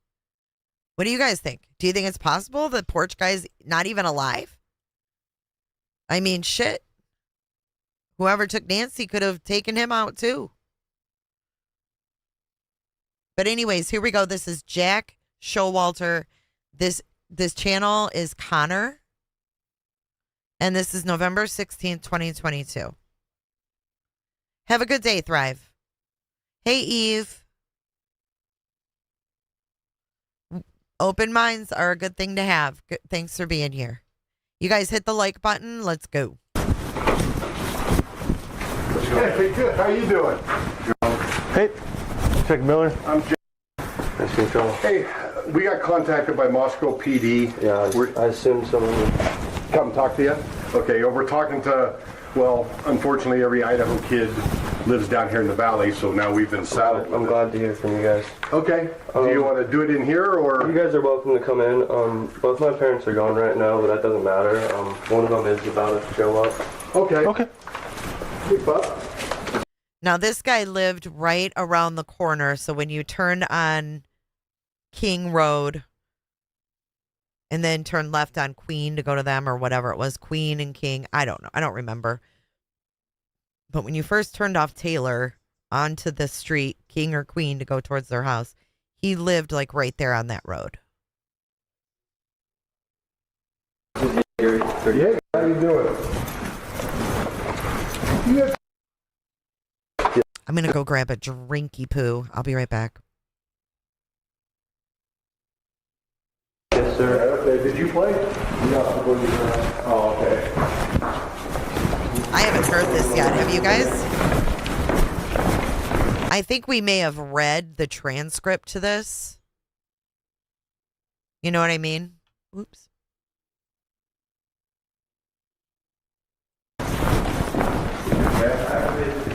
What do you guys think? Do you think it's possible the porch guy's not even alive? I mean, shit. Whoever took Nancy could have taken him out too. But anyways, here we go. This is Jack Showalter. This channel is Connor. And this is November 16th, 2022. Have a good day, Thrive. Hey, Eve. Open minds are a good thing to have. Good, thanks for being here. You guys hit the like button. Let's go. Hey, good. How you doing? Hey, Jack Miller. I'm Jay. Nice to meet you. Hey, we got contacted by Moscow PD. Yeah, I assumed someone would Come talk to you? Okay, we're talking to, well, unfortunately every Idaho kid lives down here in the valley, so now we've been saddled with I'm it. glad to hear from you guys. Okay. Do you want to do it in here, or? You guys are welcome to come in. Both my parents are gone right now, but that doesn't matter. One of them is about to show up. Okay. Okay. Hey, bud. Now, this guy lived right around the corner. So when you turned on King Road and then turned left on Queen to go to them or whatever it was, Queen and King, I don't know. I don't remember. But when you first turned off Taylor onto the street, King or Queen, to go towards their house, he lived like right there on that road. Yeah, how you doing? I'm going to go grab a drinky poo. I'll be right back. Yes, sir. Okay, did you play? Oh, okay. I haven't heard this yet. Have you guys? I think we may have read the transcript to this. You know what I mean? Oops.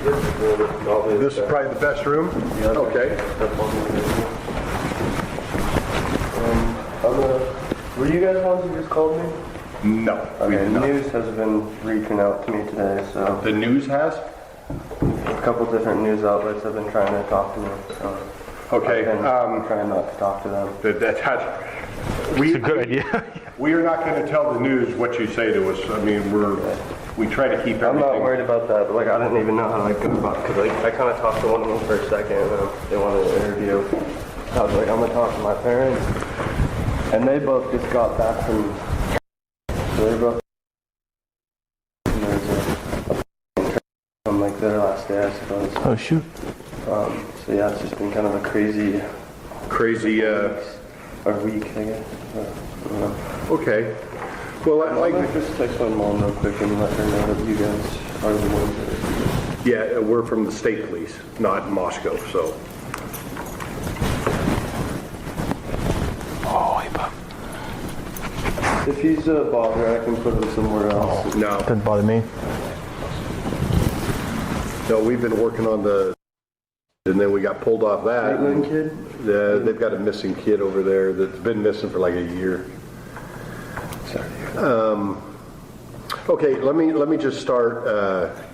This is probably the best room? Okay. Were you guys ones who just called me? No. we Okay, did the not. news has been reaching out to me today, so The news has? a couple different news outlets have been trying to talk to me. So Okay, I've been trying not to talk to them. That's a good idea. We are not going to tell the news what you say to us. I mean, we try to keep everything. I'm not worried about that, but like I didn't even know how to go about because like I kind of talked to one of them for a second, and they wanted an interview. I was like, I'm gonna talk to my parents, and they both just got back from. So they both. There's a on like their last day, I suppose. Oh shoot. So yeah, it's just been kind of a crazy or week, I guess. I don't know. Okay. Well, I'd like I'd just text my mom real quick and let her know that you guys are the ones that are. yeah, we're from the state police, not Moscow, so. Oh, hey, Bob. If he's a bother, I can put him somewhere else. No, Doesn't bother me. no, we've been working on and then we got pulled off that. Caitlin kid? They've got a missing kid over there that's been missing for like a year. Sorry. Okay, let me just start.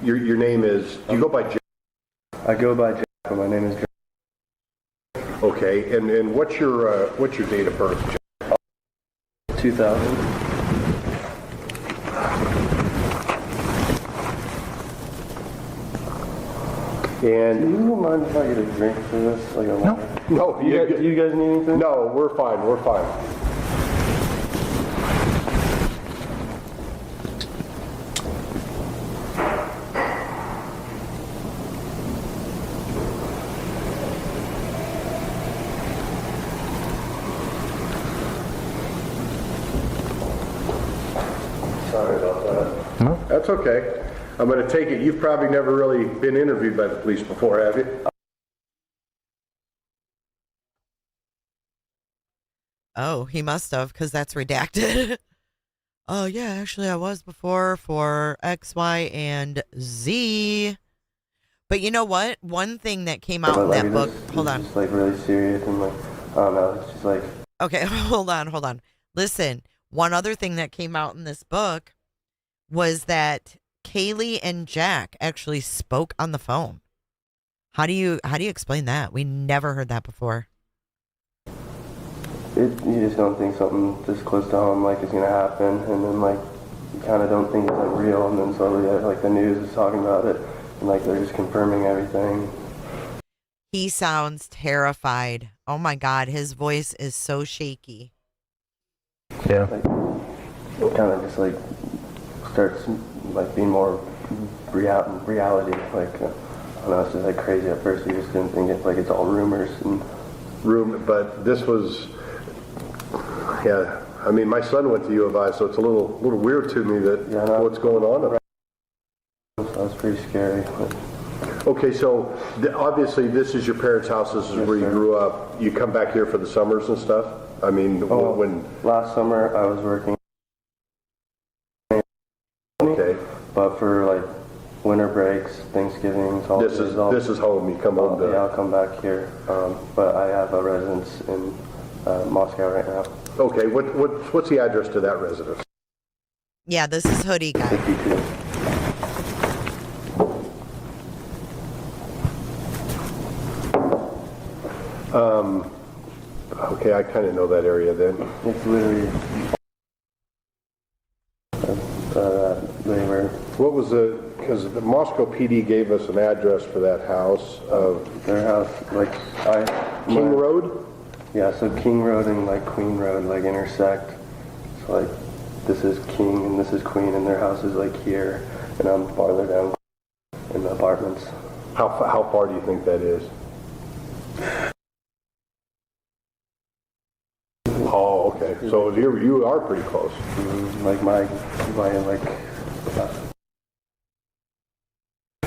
Your name is, do you go by Jack? I go by Jack, but my name is Jack. Okay, and what's your date of birth, Jack? 2000. Do And you mind if I get a drink for this? Like a water? no, Do you guys need anything? no, we're fine. We're fine. Sorry about that. No. That's okay. I'm going to take it. You've probably never really been interviewed by the police before, have you? Oh, he must have, because that's redacted. Oh, yeah, actually, I was before for X, Y, and Z. But you know what? One thing that came out in that book. Hold on. It's like really serious and like, I don't know. It's just like. Okay, hold on. Listen, one other thing that came out in this book was that Kaylee and Jack actually spoke on the phone. How do you explain that? We never heard that before. You just don't think something this close to home like is gonna happen, and then like you kind of don't think it's like real, and then slowly like the news is talking about it, and like they're just confirming everything. He sounds terrified. Oh my God, his voice is so shaky. Yeah. Like it kind of just like starts like being more reality. Like I don't know, it's just like crazy at first. You just didn't think it's like it's all rumors and But this was, yeah. I mean, my son went to U of I, so it's a little weird to me that what's going on. So that's pretty scary. Okay, so obviously this is your parents' house. This is where you grew up. You come back here for the summers and stuff. I mean, when last summer I was working. Okay. But for like winter breaks, Thanksgivings, holidays, this is home. You come home to. Yeah, I'll come back here. But I have a residence in Moscow right now. Okay, what's the address to that residence? Yeah, this is Hoodie Guy. 52. Okay, I kind of know that area then. It's literally they were. What was because the Moscow PD gave us an address for that house of Their house, like King Road? Yeah, so King Road and like Queen Road like intersect. So like this is King and this is Queen, and their house is like here, and I'm farther down in the apartments. How far do you think that is? Oh, okay. So you are pretty close. Like my like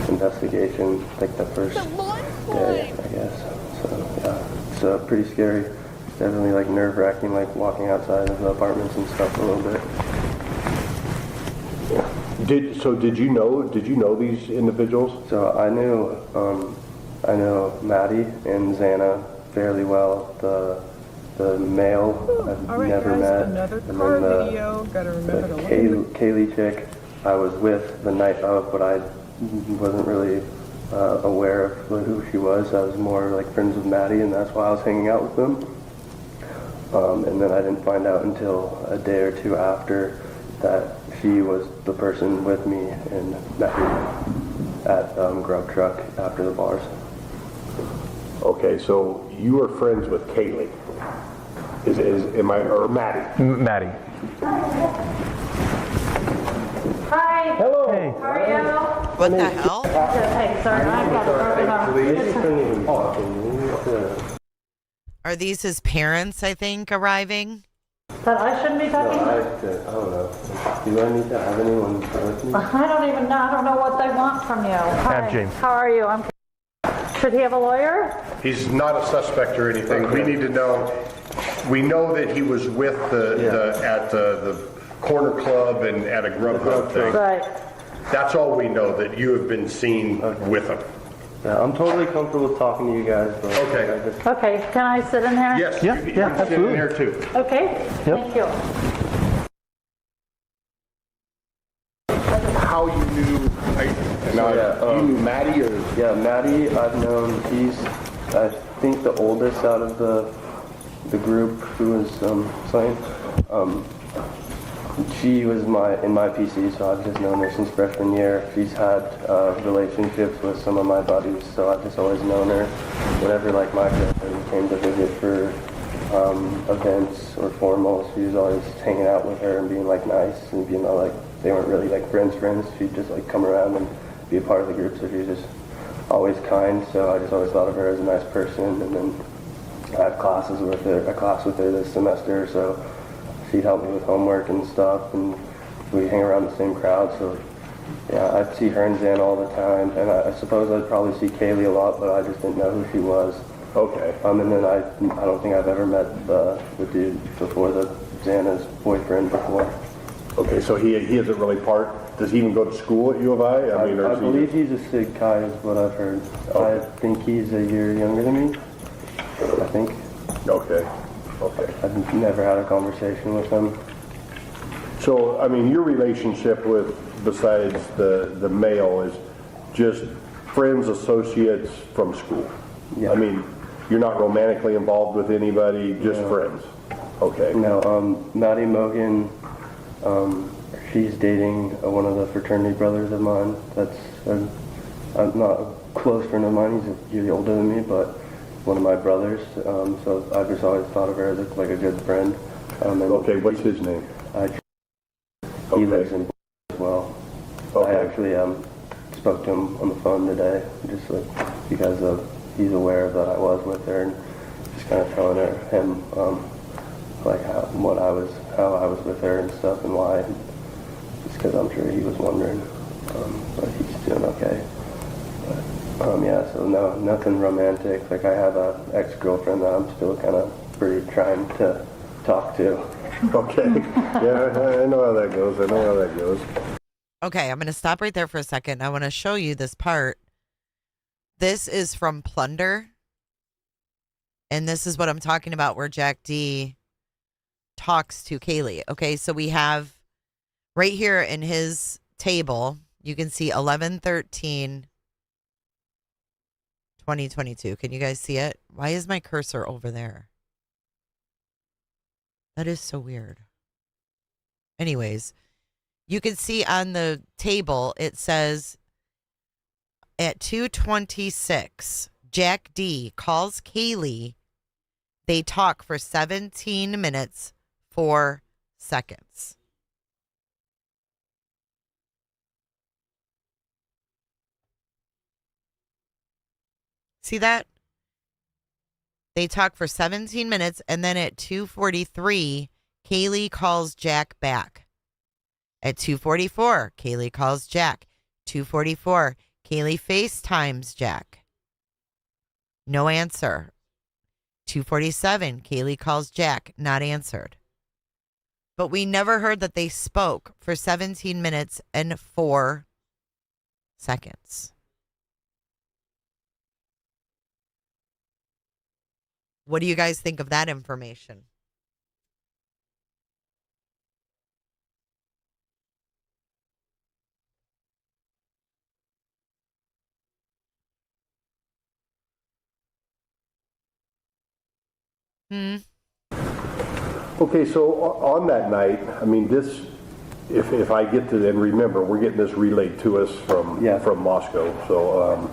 investigation, like the first day, I guess. So yeah, it's pretty scary. Definitely like nerve-wracking, like walking outside of the apartments and stuff a little bit. Did you know these individuals? So I know Maddie and Xana fairly well. The male I've All right, never guys, met, another and car then video. Gotta remember to the limit. Kaylee chick I was with the night of, but I wasn't really aware of who she was. I was more like friends with Maddie, and that's why I was hanging out with them. And then I didn't find out until a day or two after that she was the person with me and Maddie at Grub Truck after the bars. Okay, so you were friends with Kaylee. Am I or Maddie? Maddie. Hi. Hello. Hey. How are you? What the hell? Hey, sorry, I've got Are these his parents, I think, arriving? But I shouldn't be talking? I don't know. Do I need to have anyone with me? I don't even know. I don't know what they want from you. Hi. James. How are you? Should he have a lawyer? He's not a suspect or anything. We need to know. We know that he was with at the corner club and at a grub hub thing. Right. That's all we know, that you have been seen with him. Yeah, I'm totally comfortable with talking to you guys. But Okay. Okay, can I sit in here? Yes. Yeah, you yeah, can sit in absolutely. there too. Okay, thank you. How you knew? You knew Maddie or? Yeah, Maddie, I've known. He's, I think, the oldest out of the group who was playing. She was in my PC, so I've just known her since freshman year. She's had relationships with some of my buddies, so I've just always known her. Whenever like my girlfriend came to visit for events or formals, she was always hanging out with her and being like nice, and you know, like they weren't really like friends. She'd just like come around and be a part of the group, so she was just always kind. So I just always thought of her as a nice person. And then I have a class with her this semester, so she'd help me with homework and stuff, and we hang around the same crowd. So yeah, I'd see her and Xan all the time, and I suppose I'd probably see Kaylee a lot, but I just didn't know who she was. Okay. And then I don't think I've ever met the dude before, Xana's boyfriend before. Okay, so he isn't really does he even go to school at U of I? I believe he's a SIG Chi is what I've heard. Okay. I think he's a year younger than me. I think. Okay. I've never had a conversation with him. So, I mean, your relationship besides the male is just friends, associates from school. Yeah. I mean, you're not romantically involved with anybody, just friends. Okay. No, Maddie Mogan, she's dating one of the fraternity brothers of mine. That's not a close friend of mine. He's a year older than me, but one of my brothers. So I've just always thought of her as like a good friend. Okay, what's his name? He lives in as well. Okay. I actually spoke to him on the phone today, just like because he's aware that I was with her, and just kind of telling him like how I was with her and stuff, and why. Just because I'm sure he was wondering, but he's doing okay. But, yeah, so no, nothing romantic. Like I have a ex-girlfriend that I'm still kind of pretty trying to talk to. Okay. Yeah, I know how that goes. Okay, I'm going to stop right there for a second. I want to show you this part. This is from Plunder. And this is what I'm talking about where Jack D talks to Kaylee. Okay, so we have right here in his table, you can see 11/13/2022. Can you guys see it? Why is my cursor over there? That is so weird. Anyways, you can see on the table, it says at 2:26, Jack D calls Kaylee. They talk for 17 minutes, 4 seconds. See that? They talk for 17 minutes, and then at 2:43, Kaylee calls Jack back. At 2:44, Kaylee calls Jack. 2:44, Kaylee FaceTimes Jack. No answer. 2:47, Kaylee calls Jack. Not answered. But we never heard that they spoke for 17 minutes and 4 seconds. What do you guys think of that information? Okay, so on that night, I mean, this, if I get to, and remember, we're getting this relayed to us from Moscow, so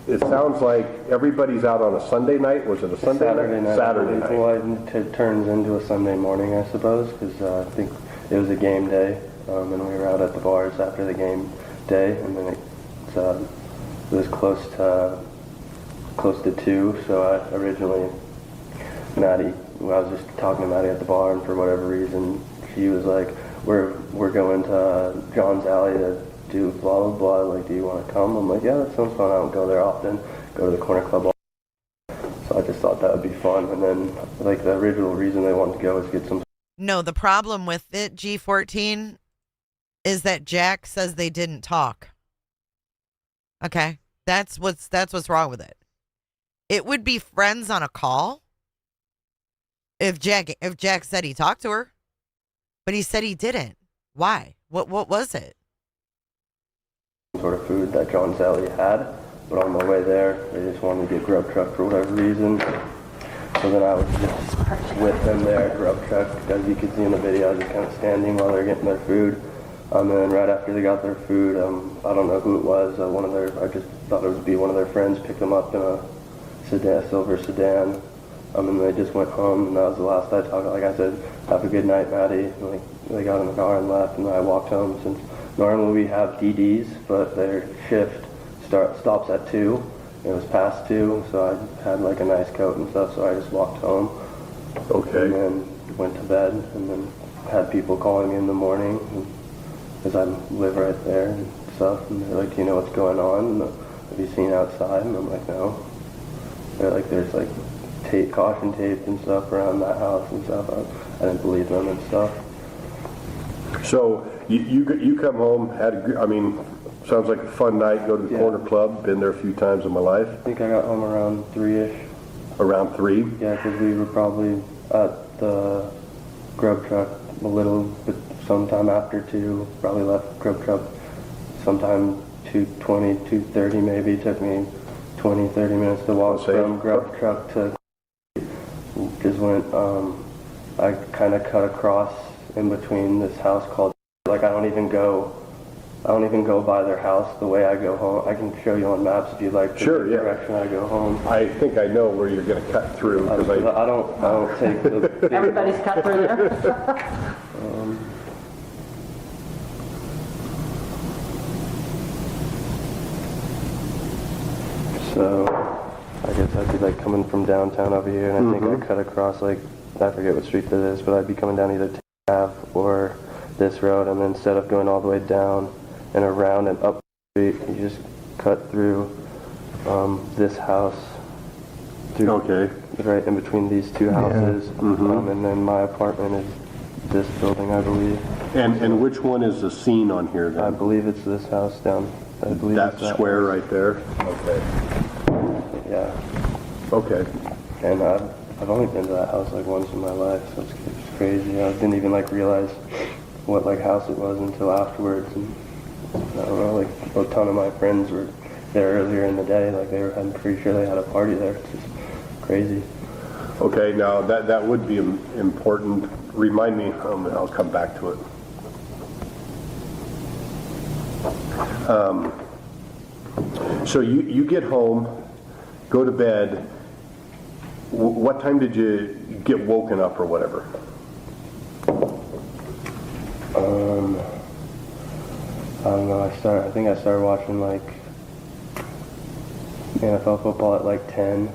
it sounds like everybody's out on a Sunday night. Was it a Sunday Saturday night? Saturday night. Well, it turns into a Sunday morning, I suppose, because I think it was a game day, and we were out at the bars after the game day, and then it was close to 2. So I originally, Maddie, I was just talking to Maddie at the bar, and for whatever reason, she was like, "We're going to John's Alley to do blah blah blah. Like, do you want to come?" I'm like, "Yeah, that sounds fun. I don't go there often. Go to the corner club." So I just thought that would be fun. And then, like, the original reason they wanted to go is get some. No, the problem with it, G14, is that Jack says they didn't talk. Okay, that's what's wrong with it. It would be friends on a call if Jack said he talked to her, but he said he didn't. Why? What was it? Sort of food that John's Alley had, but on my way there, they just wanted to get grub truck for whatever reason. So then I was just with them there at grub truck, as you can see in the video, I was just kind of standing while they're getting their food. And then right after they got their food, I don't know who it was, I just thought it would be one of their friends, picked them up in a silver sedan. And they just went home, and that was the last I talked. Like I said, "Have a good night, Maddie." And, like, they got in the car and left, and I walked home. Since normally we have DDs, but their shift stops at 2. It was past 2, so I had like a nice coat and stuff, so I just walked home. Okay. And then went to bed, and then had people calling me in the morning, because I live right there and stuff. And they're like, "Do you know what's going on? Have you seen outside?" And I'm like, "No." They're like, "There's like caution tape and stuff around that house and stuff." I didn't believe them and stuff. So you come home, sounds like a fun night. Go to the corner club. Been there a few times in my life. I think I got home around 3-ish. Around 3? Yeah, because we were probably at the grub truck a little bit sometime after 2. Probably left grub truck sometime 2:20, 2:30 maybe. Took me 20, 30 minutes to walk from grub truck to is when I kind of cut across in between this house called, like I don't even go by their house the way I go home. I can show you on maps if you'd like the direction I go home. I think I know where you're going to cut through. I don't take the... Everybody's cut through there. So, I guess I'd be like coming from downtown over here, and I think I cut across like, I forget what street that is, but I'd be coming down either Ave or this road, and then instead of going all the way down and around and up the street, you just cut through this house. Right in between these two houses, and then my apartment is this building, I believe. And which one is the scene on here then? I believe it's this house down. I believe that it's that square right there? Okay. Yeah. Okay. And I've only been to that house like once in my life, so it's crazy. I didn't even like realize what like house it was until afterwards. And I don't know, like a ton of my friends were there earlier in the day. Like I'm pretty sure they had a party there. It's just crazy. Okay, now that would be important. Remind me, I'll come back to it. So you get home, go to bed. What time did you get woken up or whatever? I don't know. I think I started watching like NFL football at like 10.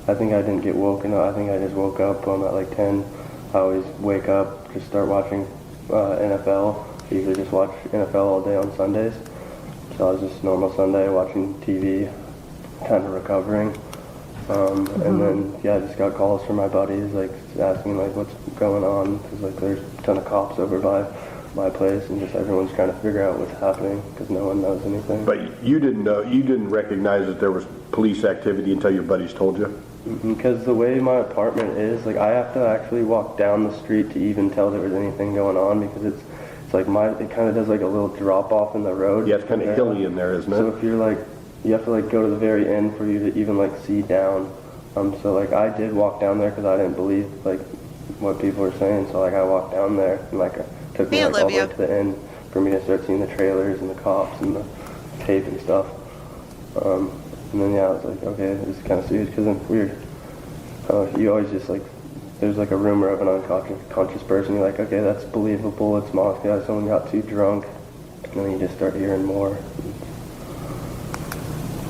I think I didn't get woken up. I think I just woke up at like 10. I always wake up, just start watching NFL. I usually just watch NFL all day on Sundays. So I was just normal Sunday watching TV, kind of recovering. And then, I just got calls from my buddies, like, asking, like, what's going on, because, like, there's a ton of cops over by my place, and just everyone's trying to figure out what's happening, because no one knows anything. But you didn't recognize that there was police activity until your buddies told you? Because the way my apartment is, like, I have to actually walk down the street to even tell there was anything going on, because it's like it kind of does, like, a little drop-off in the road. Yeah, it's kind of hilly in there, isn't it? So if you're, like, you have to like go to the very end for you to even like see down. So like I did walk down there because I didn't believe like what people were saying. So like I walked down there and like it took me like all the way to the end for me to start seeing the trailers and the cops and the tape and stuff. And then I was like, okay, this is kind of serious because it's weird. You always just like there's like a rumor of an unconscious person. You're like, okay, that's believable. It's Moscow. Someone got too drunk, and then you just start hearing more.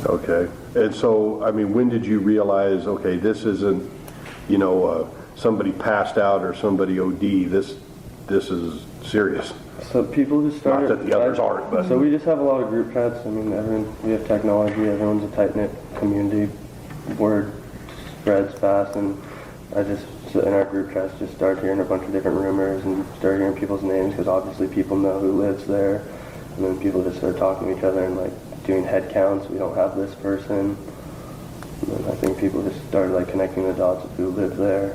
Okay. And so, I mean, when did you realize, okay, this isn't, somebody passed out or somebody OD, this is serious? So people just started... Not that the others aren't, but... So we just have a lot of group chats. I mean, we have technology. Everyone's a tight-knit community. Word spreads fast, and in our group chats, just started hearing a bunch of different rumors and started hearing people's names, because obviously people know who lives there. And then people just started talking to each other and, like, doing head counts. We don't have this person. And then I think people just started like connecting the dots of who lived there.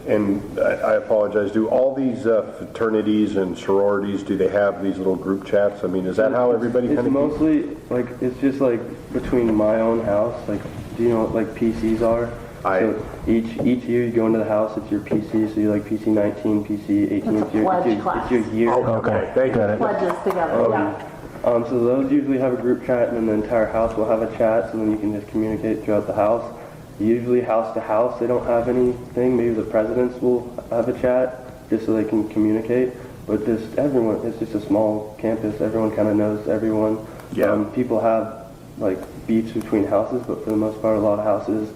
And I apologize, do all these fraternities and sororities, do they have these little group chats? I mean, is that how everybody kind of... It's mostly, like, it's just like between my own house, like, do you know what like PCs are? So each year you go into the house, it's your PC, so you're like PC 19, PC 18, it's your year. Oh, okay, thank you. Pledges together, yeah. So those usually have a group chat, and then the entire house will have a chat, so then you can just communicate throughout the house. Usually house to house, they don't have anything. Maybe the presidents will have a chat, just so they can communicate. But just everyone, it's just a small campus. Everyone kind of knows everyone. Yeah. People have like beefs between houses, but for the most part, a lot of houses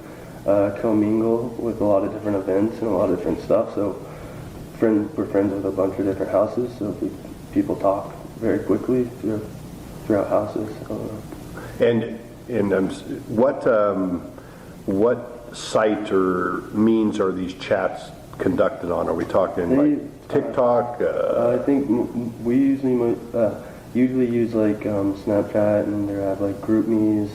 commingle with a lot of different events and a lot of different stuff. So we're friends with a bunch of different houses, so people talk very quickly throughout houses. And what site or means are these chats conducted on? Are we talking like TikTok? I think we usually use like Snapchat, and they have like GroupMe's.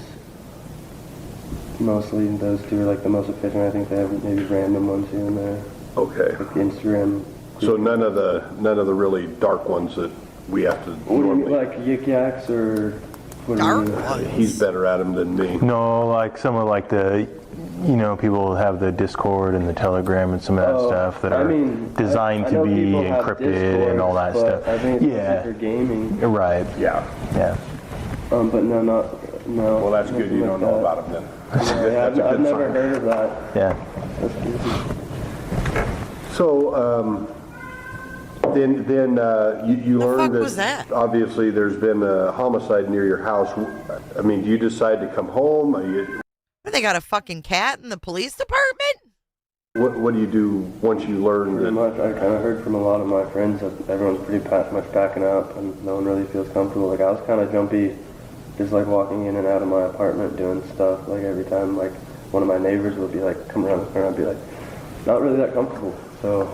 Mostly those two are like the most efficient. I think they have maybe random ones here and there. Okay. Like the Instagram. So none of the really dark ones that we have to What do you mean, normally... like Yik Yaks or Dark He's ones. better at them than me. No, like some of like the, people have the Discord and the Telegram and some of that stuff that are designed I to know be people have encrypted and all that Discord, stuff. but I think it's Yeah. for gaming. Right. Yeah. Yeah. But no. Well, that's good. You don't know about them then. Yeah, That's a I've good never sign. heard of that. Yeah. That's easy. So, then you The learned fuck was that? obviously there's been a homicide near your house. I mean, do you decide to come home? They got a fucking cat in the police department? What do you do once you learn Pretty that? much, I kind of heard from a lot of my friends that everyone's pretty much backing up and no one really feels comfortable. Like, I was kind of jumpy, just like walking in and out of my apartment doing stuff. Like, every time, like, one of my neighbors would be like, come around the corner, I'd be like, not really that comfortable. So,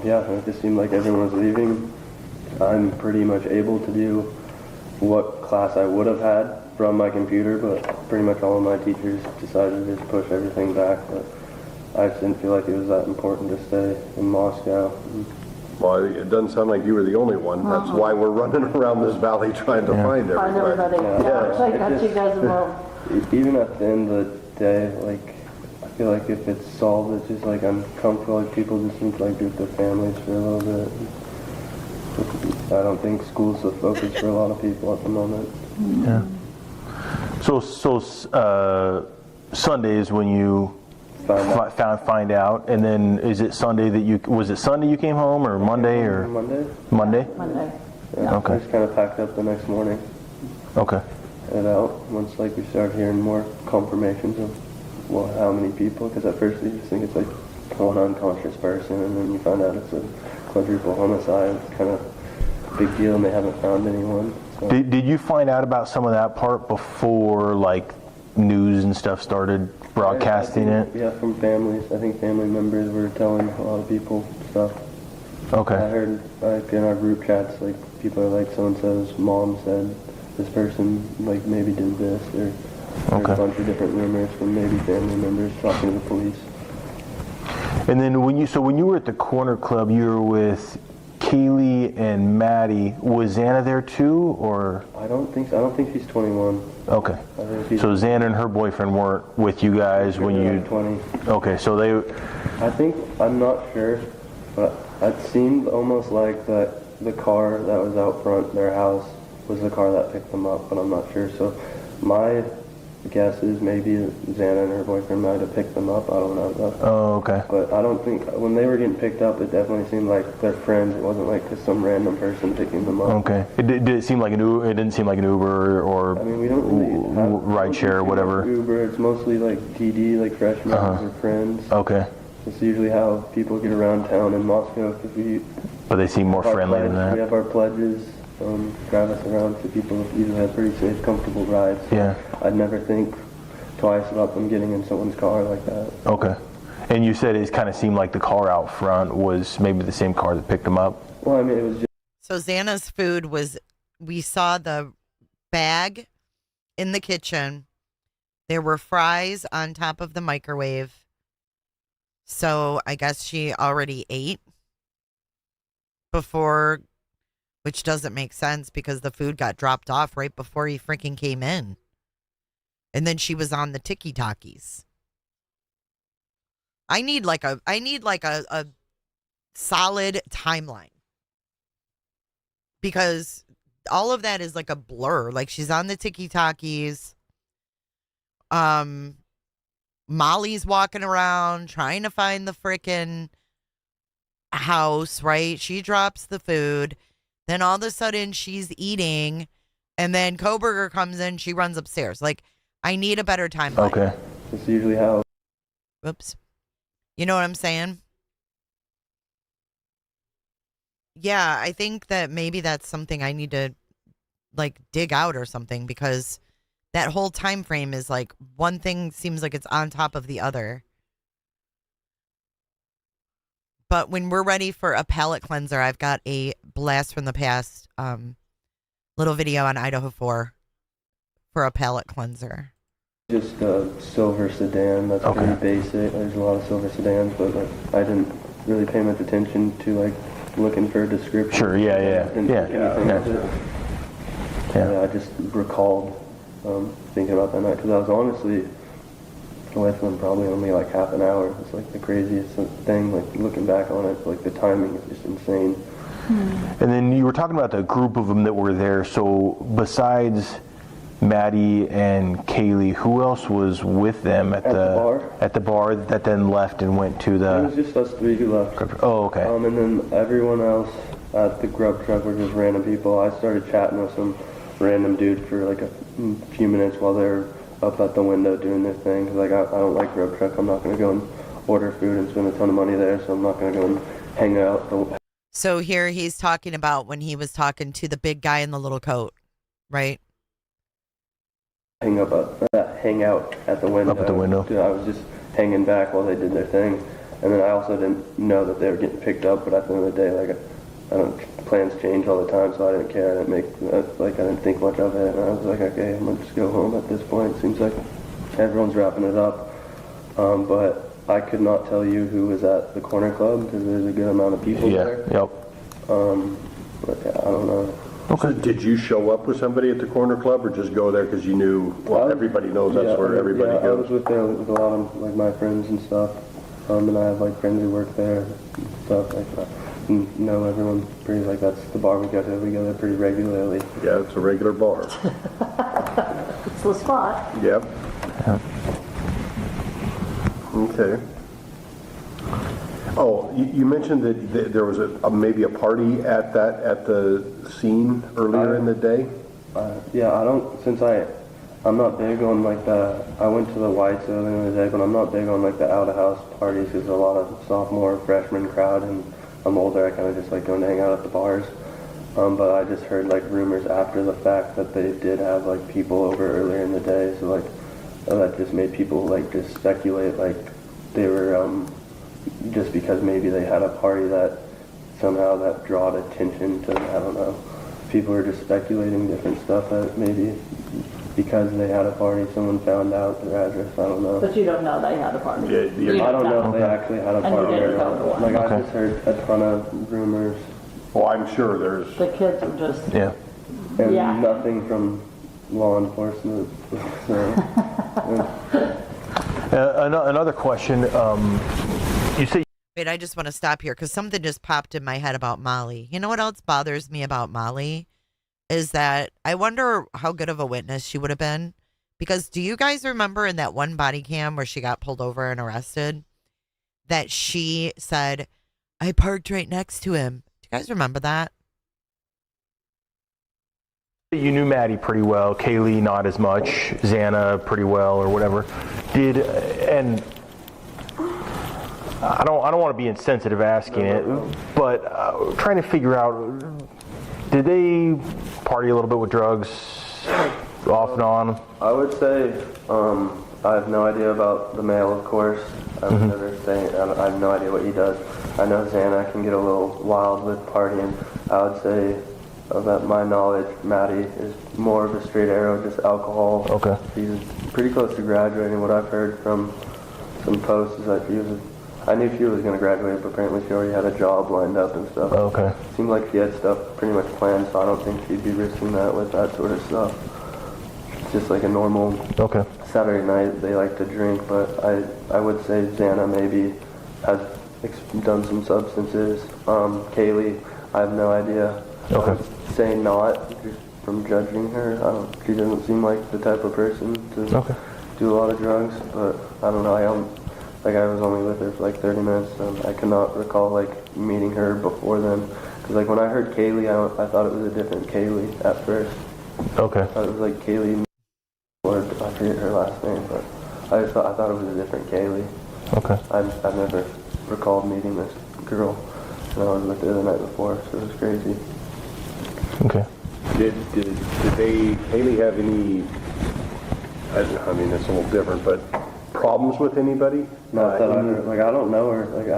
yeah, it just seemed like everyone was leaving. I'm pretty much able to do what class I would have had from my computer, but pretty much all of my teachers decided to just push everything back. But I just didn't feel like it was that important to stay in Moscow. Well, it doesn't sound like you were the only one. That's why we're running around this valley trying to find Find everybody. everybody. Yeah, I got you guys involved. Even at the end of the day, like, I feel like if it's solved, it's just like I'm comfortable. Like, people just need to like be with their families for a little bit. I don't think school's the focus for a lot of people at the moment. Yeah. So Sundays when you find out, and then is it Sunday that was it Sunday you came home or Monday or Monday? Monday? Monday. Yeah, Okay. I just kind of packed up the next morning. Okay. Head out once like we start hearing more confirmations of how many people, because at first you just think it's like one unconscious person, and then you find out it's a quadruple homicide. It's kind of a big deal, and they haven't found anyone. So. Did you find out about some of that part before like news and stuff started broadcasting it? Yeah, from families. I think family members were telling a lot of people stuff. Okay. I heard like in our group chats, like people are like, so and so's mom said this person like maybe did this, or there's a bunch of different rumors from maybe family members talking to the police. And then when you were at the corner club, you were with Kaylee and Maddie. Was Xana there too, or? I don't think so. I don't think she's 21. Okay. I think she's So Xana and her boyfriend weren't with you guys when you. 20. Okay, so they. I think, I'm not sure, but it seemed almost like that the car that was out front their house was the car that picked them up, but I'm not sure. So my guess is maybe Xana and her boyfriend might have picked them up. I don't know though. Oh, okay. But I don't think, when they were getting picked up, it definitely seemed like their friends. It wasn't like just some random person picking them up. Okay. Did it seem like an Uber? It didn't seem like an Uber or I mean, we don't really have ride share or whatever. Uber. It's mostly like TD, like freshmen or friends. Okay. It's usually how people get around town in Moscow, because But they seem more friendly than we that. have our pledges, drive us around, so people usually have pretty safe, comfortable rides. Yeah. I'd never think twice about them getting in someone's car like that. Okay. And you said it kind of seemed like the car out front was maybe the same car that picked them up? Well, I mean, it was just So Xana's food was, we saw the bag in the kitchen. There were fries on top of the microwave. So I guess she already ate before, which doesn't make sense because the food got dropped off right before he freaking came in. And then she was on the tiki-talkies. I need like a solid timeline. Because all of that is like a blur. Like she's on the tiki-talkies. Molly's walking around trying to find the frickin' house, right? She drops the food. Then all of a sudden she's eating. And then Kohberger comes in. She runs upstairs. Like, I need a better timeline. Okay. That's usually how. Whoops. You know what I'm saying? Yeah, I think that maybe that's something I need to like dig out or something, because that whole time frame is like one thing seems like it's on top of the other. But when we're ready for a palate cleanser, I've got a blast from the past little video on Idaho 4 for a palate cleanser. Just a silver sedan. That's Okay. pretty basic. There's a lot of silver sedans, but like, I didn't really pay much attention to like looking for a description. Sure, yeah. Didn't think anything of it. Yeah, I just recalled thinking about that night because I was honestly with them probably only like half an hour. It's like the craziest thing. Like looking back on it, like the timing is just insane. And then you were talking about the group of them that were there. So besides Maddie and Kaylee, who else was with them at the bar? At the bar that then left and went to the. It was just us three who left. Oh, okay. And then everyone else at the grub truck were just random people. I started chatting with some random dude for like a few minutes while they were up at the window doing their thing. Cause like I don't like grub truck. I'm not gonna go and order food and spend a ton of money there. So I'm not gonna go and hang out. So here he's talking about when he was talking to the big guy in the little coat, right? Hang out at the window. Up at the window. I was just hanging back while they did their thing, and then I also didn't know that they were getting picked up. But at the end of the day, like plans change all the time, so I didn't care. I didn't think much of it, and I was like, okay, I'm gonna just go home at this point. Seems like everyone's wrapping it up, but I could not tell you who was at the corner club because there's a good amount of people there. Yep. But yeah, I don't know. Okay. So did you show up with somebody at the corner club or just go there because you knew, well, everybody knows that's where everybody goes? I was goes? there with a lot of like my friends and stuff. And I have like friends who work there and stuff like that. And know everyone pretty, like that's the bar we go to. We go there pretty regularly. Yeah, it's a regular bar. It's the spot. Yep. Okay. Oh, you mentioned that there was maybe a party at the scene earlier in the day? Yeah, I'm not big on like I went to the Whites earlier in the day, but I'm not big on like the out-of-house parties because a lot of sophomore, freshman crowd, and I'm older, I kind of just like going to hang out at the bars. But I just heard like rumors after the fact that they did have like people over earlier in the day, so like that just made people like just speculate like they were just because maybe they had a party that somehow that drawed attention to, I don't know. People were just speculating different stuff that maybe because they had a party, someone found out their address. I don't know. But you don't know they had a party. Yeah, I don't know if they actually had a And you party didn't or go to not. one. Like I just heard a ton of rumors Oh, I'm sure there's. The kids are just, Yeah. and Yeah. nothing from law enforcement. So, Another question. You say. Wait, I just want to stop here because something just popped in my head about Molly. You know what else bothers me about Molly? Is that I wonder how good of a witness she would have been. Because do you guys remember in that one body cam where she got pulled over and arrested that she said, I parked right next to him? Do you guys remember that? You knew Maddie pretty well, Kaylee not as much, Xana pretty well or whatever. And I don't want to be insensitive asking it, but trying to figure out, did they party a little bit with drugs off and on? I would say I have no idea about the male, of course. I have no idea what he does. I know Xana can get a little wild with partying. I would say that my knowledge, Maddie is more of a straight arrow, just alcohol. Okay. She's pretty close to graduating. What I've heard from some posts is that I knew she was going to graduate, but apparently she already had a job lined up and stuff. Okay. Seemed like she had stuff pretty much planned, so I don't think she'd be risking that with that sort of stuff. It's just like a normal Saturday night. They like to drink, but I would say Xana maybe has done some substances. Kaylee, I have no idea. Okay. I would say not, just from judging her. She doesn't seem like the type of person to do a lot of drugs, but I don't know. I was only with her for like 30 minutes, and I cannot recall like meeting her before then. Because like when I heard Kaylee, I thought it was a different Kaylee at first. Okay. I thought it was like Kaylee, or I forget her last name, but I thought it was a different Kaylee. Okay. I've never recalled meeting this girl, and I was with her the night before, so it was crazy. Okay. Did Haley have any, I mean, it's a little different, but problems with anybody? Not that I heard. Like, I don't know her. Like,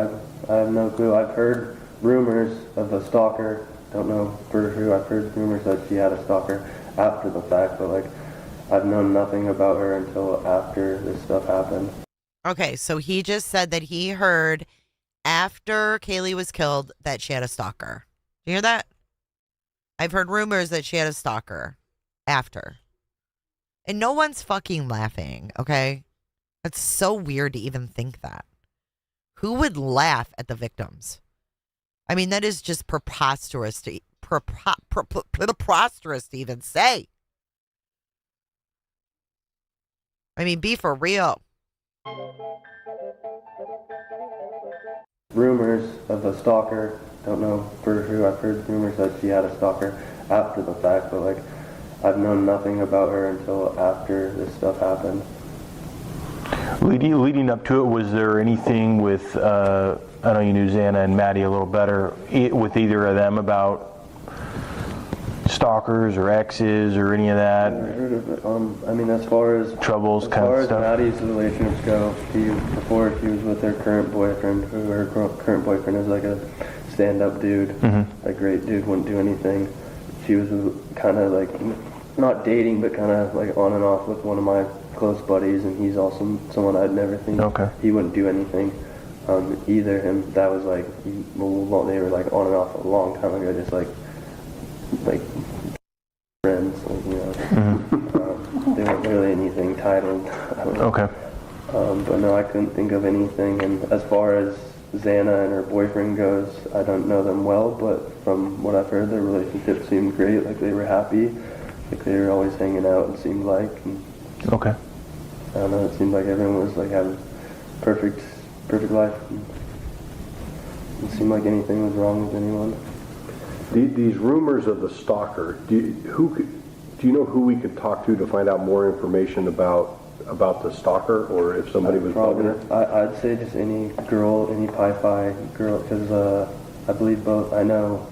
I have no clue. I've heard rumors of a stalker. Don't know for who. I've heard rumors that she had a stalker after the fact, but like, I've known nothing about her until after this stuff happened. Okay, so he just said that he heard after Kaylee was killed that she had a stalker. Do you hear that? I've heard rumors that she had a stalker. after. And no one's fucking laughing, okay? It's so weird to even think that. Who would laugh at the victims? I mean, that is just preposterous to preposterous to even say. I mean, be for real. Rumors of a stalker. Don't know for who. I've heard rumors that she had a stalker after the fact, but like I've known nothing about her until after this stuff happened. Leading up to it, was there anything with, I know you knew Xana and Maddie a little better, with either of them about stalkers or exes or any of that? I heard of it. I mean, as far as Troubles kind of stuff? As far as Maddie's relationships go, before she was with her current boyfriend, who her current boyfriend is like a stand-up dude, a great dude, wouldn't do anything. She was kind of like, not dating, but kind of like on and off with one of my close buddies, and he's also someone I'd never think he wouldn't do anything either. And that was like, well, they were like on and off a long time ago, just like friends, like, you know. They weren't really anything titled. I don't know. But no, I couldn't think of anything. And as far as Xana and her boyfriend goes, I don't know them well, but from what I've heard, their relationship seemed great. Like they were happy, like they were always hanging out. It seemed like. And I don't know. It seemed like everyone was like having perfect life. And it seemed like anything was wrong with anyone. These rumors of the stalker. Do you know who we could talk to find out more information about the stalker, or if somebody was bugging her? I'd say just any girl, any Pi-Fi girl, because I believe both. I know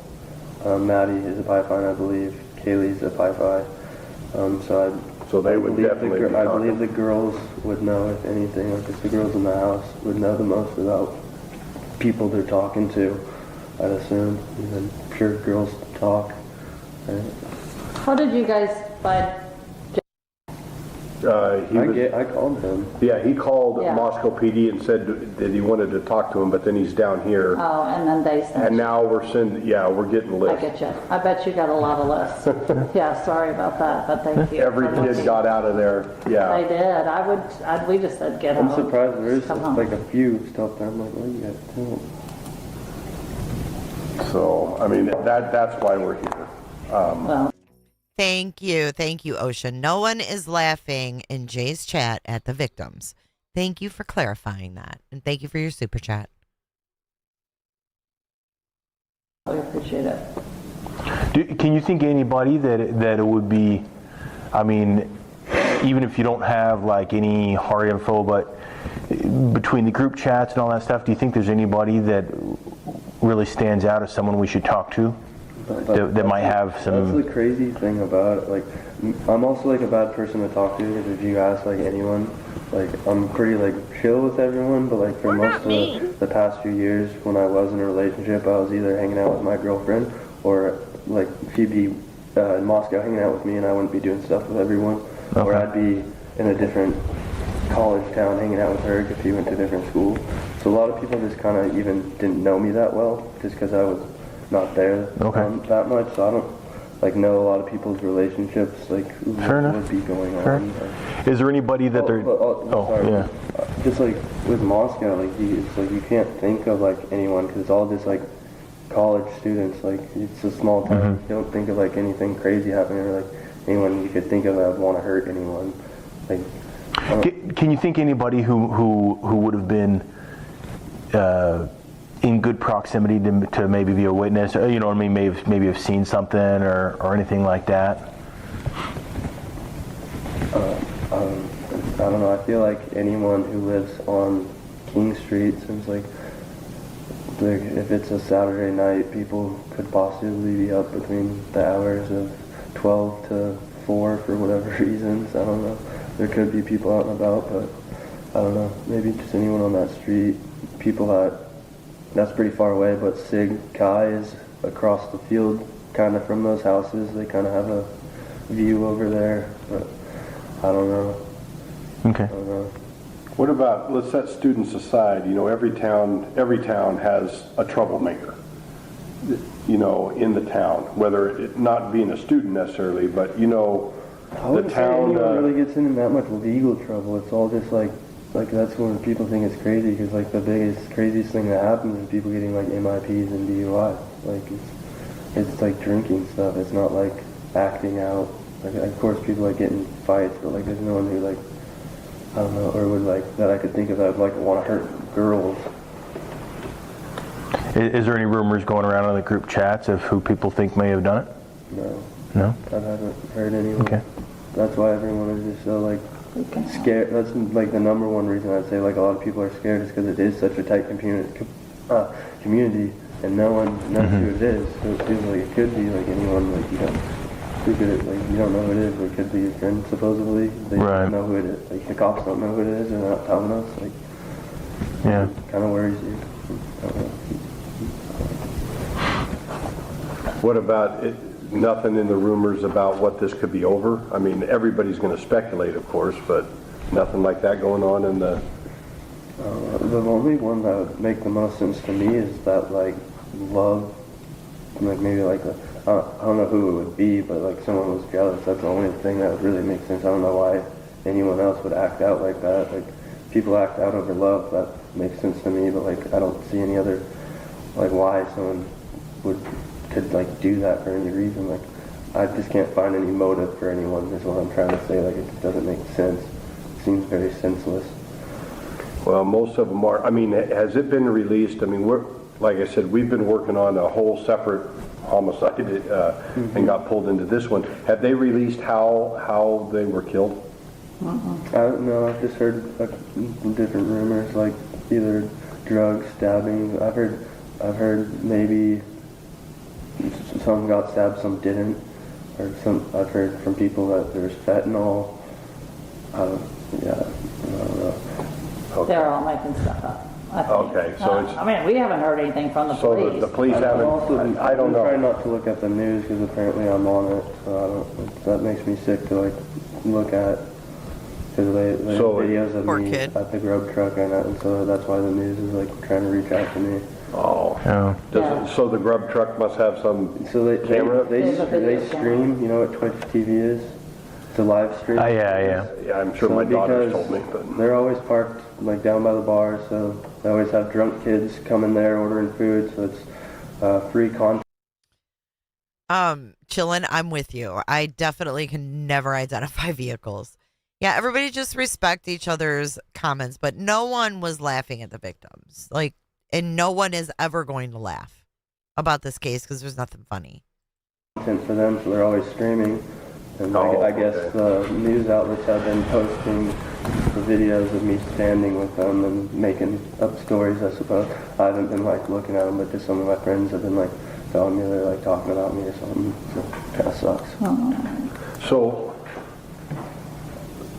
Maddie is a Pi-Fi, and I believe Kaylee's a Pi-Fi. So they would definitely. I believe the girls would know, if anything, like just the girls in the house would know the most about people they're talking to. I'd assume, even pure girls talk. Right? How did you guys find? I called him. Yeah, he called Moscow PD and said that he wanted to talk to him, but then he's down here. Oh, and then they sent. And now we're getting lists. I get you. I bet you got a lot of lists. Yeah, sorry about that, but thank you. Every kid got out of there. Yeah. They did. We just said get out. I'm surprised there is like a few stuff there. I'm like, oh, you got two. So, I mean, that's why we're here. Well. Thank you, Ocean. No one is laughing in Jay's chat at the victims. Thank you for clarifying that, and thank you for your super chat. I appreciate it. Can you think anybody that it would be, I mean, even if you don't have like any hard info, but between the group chats and all that stuff, do you think there's anybody that really stands out as someone we should talk to? That might have some. That's the crazy thing about it. Like, I'm also like a bad person to talk to, because if you ask like anyone, like I'm pretty like chill with everyone, but like for most of the past few years when I was in a relationship, I was either hanging out with my girlfriend, or like she'd be in Moscow hanging out with me, and I wouldn't be doing stuff with everyone, or I'd be in a different college town hanging out with her because she went to a different school. So a lot of people just kind of even didn't know me that well, just because I was not there that much. So I don't like know a lot of people's relationships, like what would be going on. Is there anybody that they're? Just like with Moscow, like it's like you can't think of like anyone, because it's all just like college students. Like it's a small town. You don't think of like anything crazy happening, or like anyone you could think of that would want to hurt anyone. Like, can you think anybody who would have been in good proximity to maybe be a witness, or, you know what I mean, maybe have seen something or anything like that? I don't know. I feel like anyone who lives on King Street seems like if it's a Saturday night, people could possibly be up between the hours of 12 to 4 for whatever reasons. I don't know. There could be people out and about, but I don't know. Maybe just anyone on that street. People that's pretty far away, but Sig Kai is across the field, kind of from those houses. They kind of have a view over there, but I don't know. Okay. I don't know. What about, let's set students aside. You know, every town has a troublemaker, you know, in the town, whether it not being a student necessarily, but you know, I wouldn't say town, anyone really gets into that much legal trouble. It's all just like that's when people think it's crazy, because like the biggest, craziest thing that happens is people getting like MIPs and DUIs. Like it's like drinking stuff. It's not like acting out. Like, of course people like get in fights, but like there's no one who like, I don't know, or would like, that I could think of that would like want to hurt girls. Is there any rumors going around in the group chats of who people think may have done it? No. No? I haven't heard anyone. Okay. That's why everyone is just so like scared. That's like the number one reason I'd say like a lot of people are scared, is because it is such a tight community, and no one knows who it is. So it feels like it could be like anyone, like who could it, like you don't know who it is. It could be your friend supposedly. They don't know who it is. Like the cops don't know who it is, and they're not telling us. Like yeah, kind of worries you. What about it? Nothing in the rumors about what this could be over? I mean, everybody's going to speculate, of course, but nothing like that going on in the... The only one that would make the most sense to me is that, like, love, like maybe like, I don't know who it would be, but like someone was jealous. That's the only thing that would really make sense. I don't know why anyone else would act out like that. Like, people act out over love, that makes sense to me, but like, I don't see any other, like, why someone could like do that for any reason. Like, I just can't find any motive for anyone, is what I'm trying to say. Like, it just doesn't make sense. It seems very senseless. Well, most of them are. I mean, has it been released? I mean, like I said, we've been working on a whole separate homicide and got pulled into this one. Have they released how they were killed? I don't know. I've just heard different rumors, like either drugs, stabbing. I've heard maybe some got stabbed, some didn't. Or I've heard from people that there's fentanyl. I don't know. Okay. They're all making stuff up. I think. Okay, so it's... I mean, we haven't heard anything from the So police. the police haven't... I don't I'm trying know. not to look at the news because apparently I'm on it, so I don't. That makes me sick to like look at, because they have So- videos of Poor me kid. at the grub truck, and so that's why the news is like trying to reach out to me. Oh. yeah. So the grub truck must have some So they camera? they They have a video stream. You know what Twitch TV is? It's a live stream. Yeah. Yeah, I'm sure So my daughter's because told me, but... they're always parked like down by the bar, so they always have drunk kids coming there ordering food, so it's free content. Chillin', I'm with you. I definitely can never identify vehicles. Yeah, everybody just respect each other's comments, but no one was laughing at the victims. Like, and no one is ever going to laugh about this case because there's nothing funny. Content for them, so they're always streaming. And I guess okay. the news outlets have been posting the videos of me standing with them and making up stories, I suppose. I haven't been like looking at them, but just some of my friends have been like telling me they're like talking about me or something. So it kind of sucks.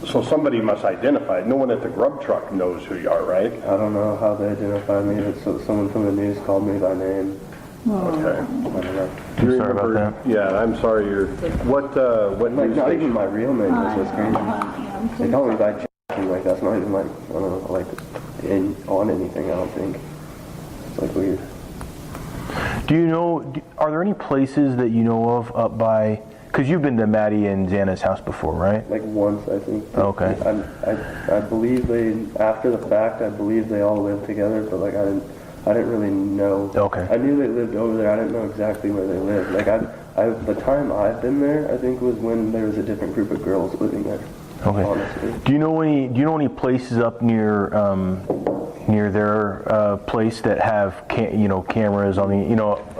So somebody must identify it. No one at the grub truck knows who you are, right? I don't know how they identified me, but someone from the news called me by name. Okay. I don't know. Do you Sorry about remember? that. Yeah, I'm sorry. What Like, news not even station? my real name is what's crazy. They call me by Jack, and like that's not even like, I don't know, like on anything, I don't think. It's like weird. Do you know, are there any places that you know of up by, because you've been to Maddie and Xana's house before, right? Like once, I think. Okay. I believe after the fact, I believe they all lived together, but like I didn't really know. Okay. I knew they lived over there. I didn't know exactly where they lived. Like the time I've been there, I think was when there was a different group of girls living there. Okay. Honestly. Do you know any places up near their place that have cameras on the, a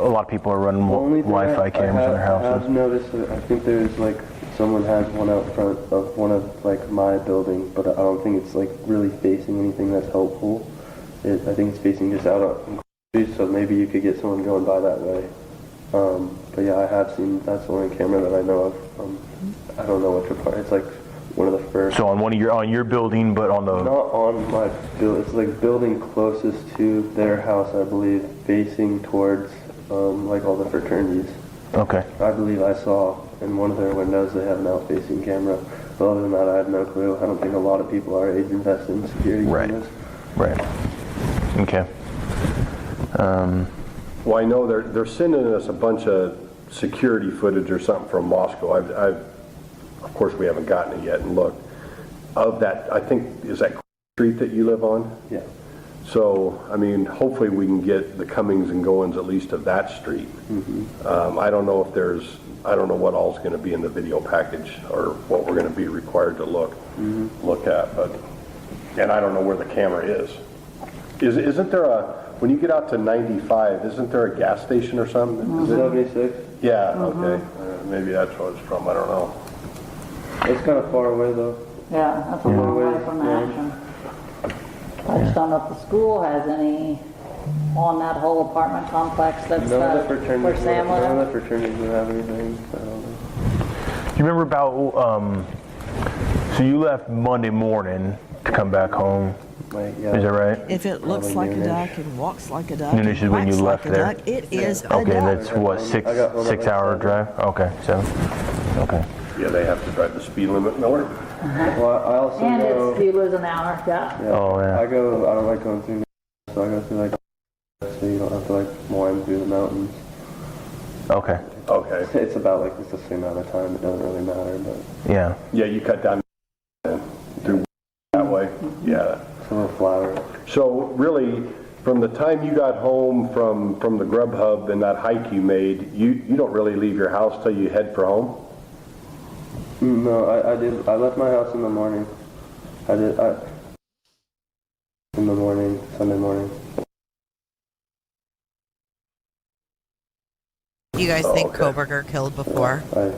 lot of people are running Wi-Fi cameras in their houses. I've noticed that I think there's like someone has one out front of one of like my building, but I don't think it's like really facing anything that's helpful. I think it's facing just out on, so maybe you could get someone going by that way. But yeah, I have seen, that's the only camera that I know of. I don't know which part. It's like one of the first. So on your building, but on the... Not on my building. It's like building closest to their house, I believe, facing towards like all the fraternities. Okay. I believe I saw in one of their windows they have an out-facing camera. But other than that, I have no clue. I don't think a lot of people our age invest in security cameras. Right. Okay. Well, I know they're sending us a bunch of security footage or something from Moscow. I've course, we haven't gotten it yet and looked. Of that, I think, is that street that you live on? Yeah. So, I mean, hopefully we can get the comings and goings at least of that street. I don't know if I don't know what all's going to be in the video package or what we're going to be required to look at, but, and I don't know where the camera is. Isn't there when you get out to 95, isn't there a gas station or something? Is it 76? Yeah, okay. Maybe that's what it's from, I don't know. It's kind of far away though. Yeah, that's a long way from action. I just don't know if the school has any on that whole apartment complex that's None of the fraternities where Sam lived. none of the fraternities would have anything. I don't know. Do you remember about, so you left Monday morning to come back home, Like, yeah. is that right? If it looks Probably like a noonish. duck and walks like a duck, Noonish and is when you quacks left like a there? duck, it is a Okay, duck. that's what, I got home at like 6 hour 7. drive? Okay, so, okay. Yeah, they have to drive the speed limit, Miller. Well, I also And go. it's, you lose an hour, yeah. Oh, yeah. I don't like going through, so I go through like, so you don't have to like wind through the mountains. Okay, Okay. It's about like it's the same amount of time. It doesn't really matter, but yeah. Yeah, you cut down through that way. Yeah. it's a little flatter. So really, from the time you got home from the Grub Hub and that hike you made, you don't really leave your house till you head for home? No, I did. I left my house in the morning. In the morning, Sunday morning. You guys think okay. Kohberger killed before? I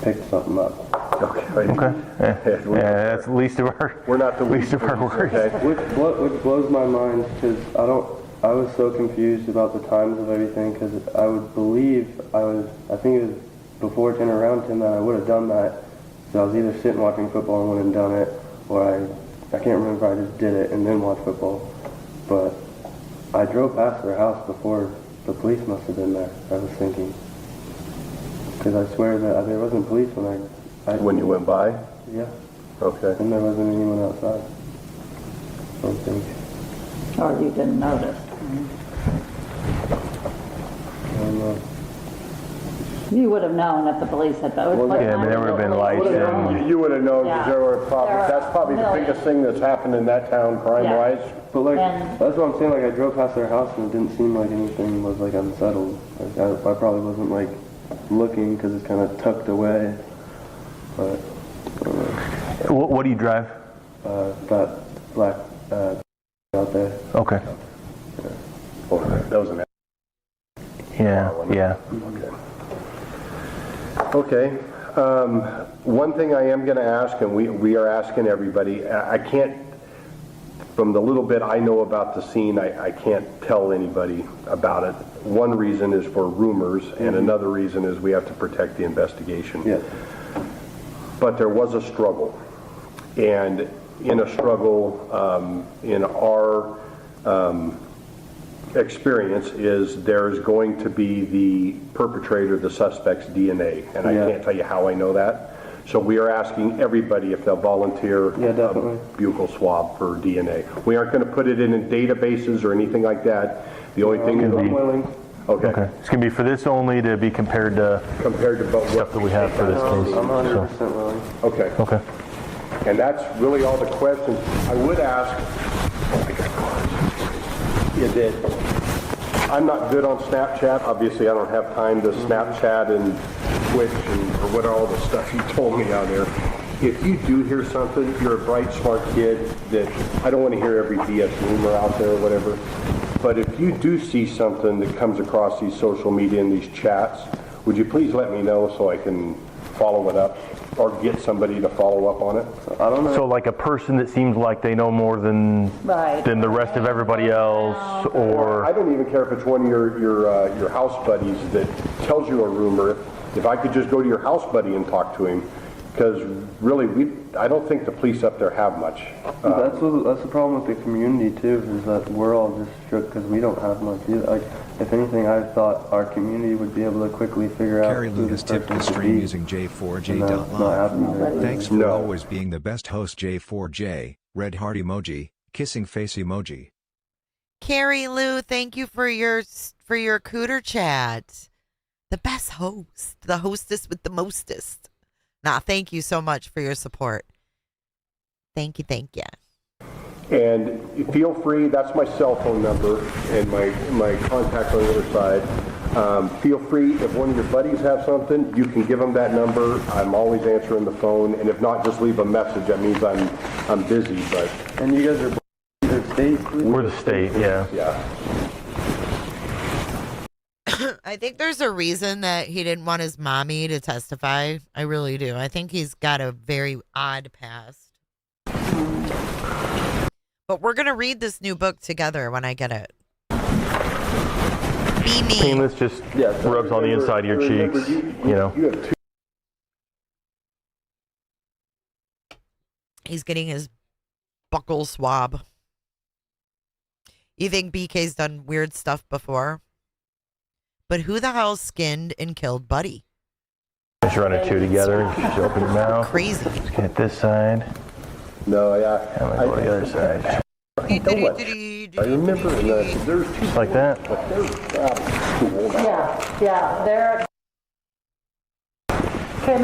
picked something up. Okay. Okay, yeah, that's the least of our, We're not the least of our worries. Okay. Which blows my mind because I was so confused about the times of everything because I would believe I think it was before 10 or around 10 that I would have done that. So I was either sitting watching football and went and done it, or I can't remember if I just did it and then watched football. But I drove past their house before the police must have been there, I was thinking. Because I swear that there wasn't police When you went by? Yeah, Okay. and there wasn't anyone outside. I don't think. Or you didn't notice. I don't know. You would have known if the police had, though. Well, yeah, but there would have been lights and, You would have known because Yeah. there were probably, There are that's probably the millions. biggest thing that's happened in that town crime-wise. But like, And- that's what I'm saying, like I drove past their house and it didn't seem like anything was like unsettled. Like I probably wasn't like looking because it's kind of tucked away. But, what do you drive? that black, out there. Okay, Oh, that was an yeah, yeah. Okay. One thing I am going to ask, and we are asking everybody, I can't, from the little bit I know about the scene, I can't tell anybody about it. One reason is for rumors, and another reason is we have to protect the investigation. Yeah. But there was a struggle. And in a struggle, in our experience is there's going to be the perpetrator, the suspect's DNA. And I Yeah. can't tell you how I know that. So we are asking everybody if they'll volunteer Yeah, definitely. a buccal swab for DNA. We aren't going to put it in databases or anything like that. The only thing Could that'll be. be, Willing. Okay, okay, it's gonna be for this only to be compared to compared to what stuff that we have for this I'm case. 100% willing. Okay. Okay. And that's really all the questions. I would ask, you did. I'm not good on Snapchat. Obviously, I don't have time to Snapchat and Twitch and or what all the stuff you told me out there. If you do hear something, you're a bright, smart kid that I don't want to hear every BS rumor out there or whatever. But if you do see something that comes across these social media and these chats, would you please let me know so I can follow it up or get somebody to follow up on it? I don't know. So like a person that seems like they know more than Right. the rest of everybody else, I or don't even care if it's one of your house buddies that tells you a rumor. If I could just go to your house buddy and talk to him, because really, I don't think the police up there have much. That's the problem with the community too, is that we're all just shook because we don't have much either. Like, if anything, I thought our community would be able to quickly figure out Carrie who Lou this has tipped the person could stream be. using And that's not J4J.live. happening. Thanks for No. always being the best host, J4J. Red heart emoji, kissing face emoji. Carrie Lou, thank you for your cooter chat. The best host, the hostess with the mostest. Nah, thank you so much for your support. Thank you. And feel free, that's my cell phone number and my contact on the other side. Feel free, if one of your buddies have something, you can give them that number. I'm always answering the phone, and if not, just leave a message. That means I'm busy. But And you guys are the state? We're the state, yeah. yeah. I think there's a reason that he didn't want his mommy to testify. I really do. I think he's got a very odd past. But we're going to read this new book together when I get it. Be me. Painless just rubs on the inside of your cheeks, you know. You have two. He's getting his buccal swab. You think BK's done weird stuff before? But who the hell skinned and killed Buddy? Just run the two together. Just open your mouth. Crazy. Let's get this side. No, yeah. And then go to the other side. I remember there's two Just like that. but they're too old. Yeah, they're, can,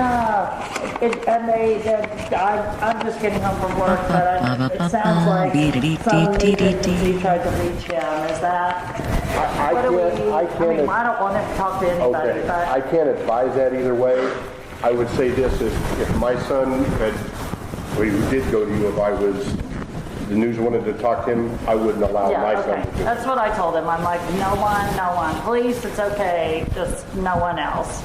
I'm just getting home from work, but it sounds like some lead agency tried to reach him, is that? I don't want him to talk to anybody, Okay, but. I can't advise that either way. I would say this, if my son we did go to you, if the news wanted to talk to him, I wouldn't allow my son to do it. That's what I told him. I'm like, no one. Police, it's okay, just no one else.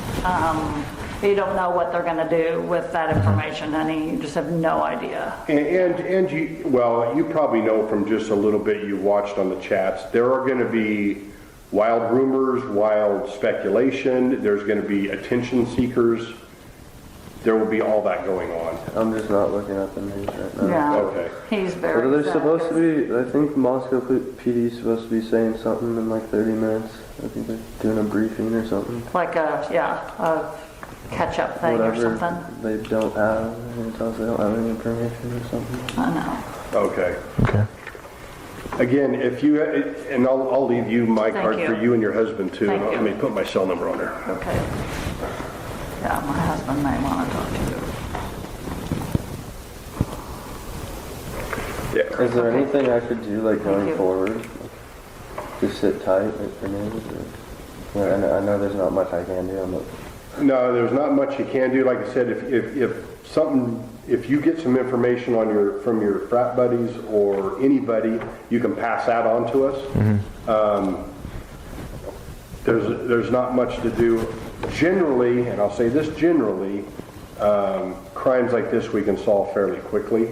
You don't know what they're going to do with that information, honey. You just have no idea. And you probably know from just a little bit you watched on the chats, there are going to be wild rumors, wild speculation. There's going to be attention seekers. There will be all that going on. I'm just not looking at the news right now. Yeah. Okay. He's very But are they sad. supposed to be, I think Moscow PD is supposed to be saying something in like 30 minutes. I think they're doing a briefing or something. Like a catch-up thing or Whatever something. they don't have, it tells they don't have any information or something. I know. Okay. Okay. Again, if you, and I'll leave you my Thank card you. for you and your husband too. Thank you. Let me put my cell number on there. Okay. Yeah, my husband may want to talk to you. Yeah. Is there anything I could do like Thank going you. forward? Just sit tight for news? I know there's not much I can do on the... No, there's not much you can do. Like I said, if you get some information from your frat buddies or anybody, you can pass that on to us. There's not much to do. Generally, and I'll say this generally, crimes like this we can solve fairly quickly.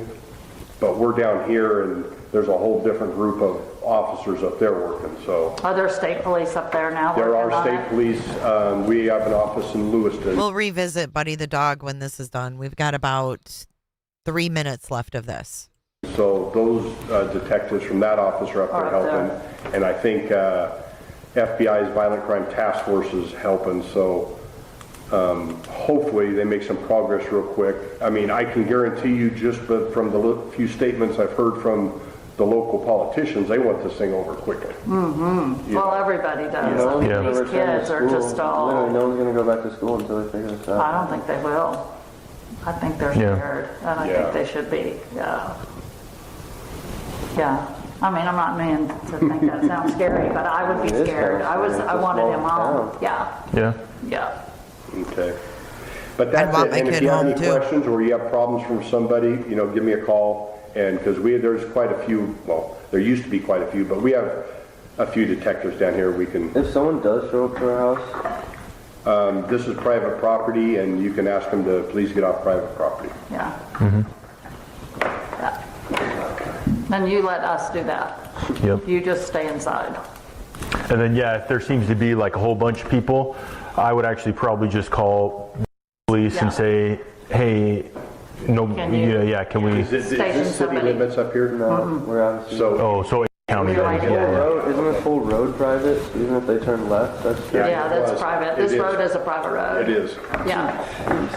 But we're down here and there's a whole different group of officers up there working, so. Are there state police up there now? There are working on state it? police. We have an office in Lewiston. We'll revisit Buddy the dog when this is done. We've got about 3 minutes left of this. So those detectives from that office are up there helping. And I think FBI's Violent Crime Task Force is helping, so hopefully they make some progress real quick. I mean, I can guarantee you just from the few statements I've heard from the local politicians, they want this thing over quickly. Well, everybody does. I No mean, one's gonna these return to kids are school. just all, Literally, no one's going to go back to school until they figure this out. I don't think they will. I think they're Yeah. scared, and I Yeah. think they should be, yeah. Yeah, I mean, I'm not mean to think that sounds scary, but I would be It is scared. kinda I scary. It's a wanted him small home, town. Yeah. yeah. Okay. But that's want it. my And if kid you have home, any too. questions or you have problems from somebody, give me a call. And because there's quite a few, well, there used to be quite a few, but we have a few detectives down here we can. If someone does show up to our house, This is private property and you can ask them to please get off private property. Yeah. Yeah. Then you let us do that. Yep. You just stay inside. And then, if there seems to be like a whole bunch of people, I would actually probably just call the police Yeah. and say, hey, no, Can you- can we? Is this Station city somebody. limits up here? no, we're out of So, So county You're then, like, Road, isn't this whole road private? So even if they turn left, that's Yeah. Yeah, that's was. private. It This is. road is a private road. it is. Yeah.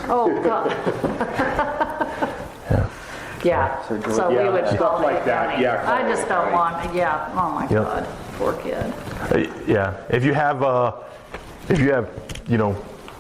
Oh, God. Yeah, so we Yeah, would stuff call like Lake that. County. Yeah, call I just Lake don't County. want, oh my Yep. God, poor kid. If you have,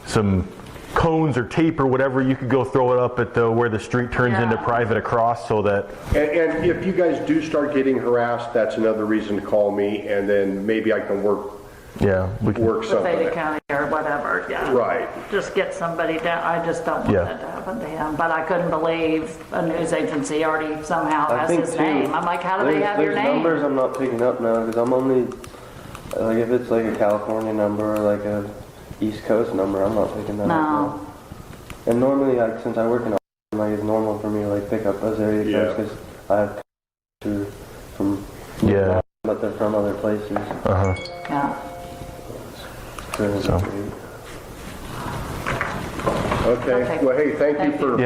some cones or tape or whatever, you could go throw it up at the where the street turns into private across, so that. And if you guys do start getting harassed, that's another reason to call me, and then maybe I can work We can work something Fayette out. County or whatever, yeah. Right. Just get somebody down. I just don't want that to happen to him. But I couldn't believe a news agency already somehow has his name. I'm like, how do they have your name? There's numbers I'm not picking up now because I'm only, like if it's like a California number or like a East Coast number, I'm not picking that up now. And normally, like since I work in like it's normal for me to like pick up those area codes because I have from but they're from other places. Yeah. Okay. Well, hey, thank you for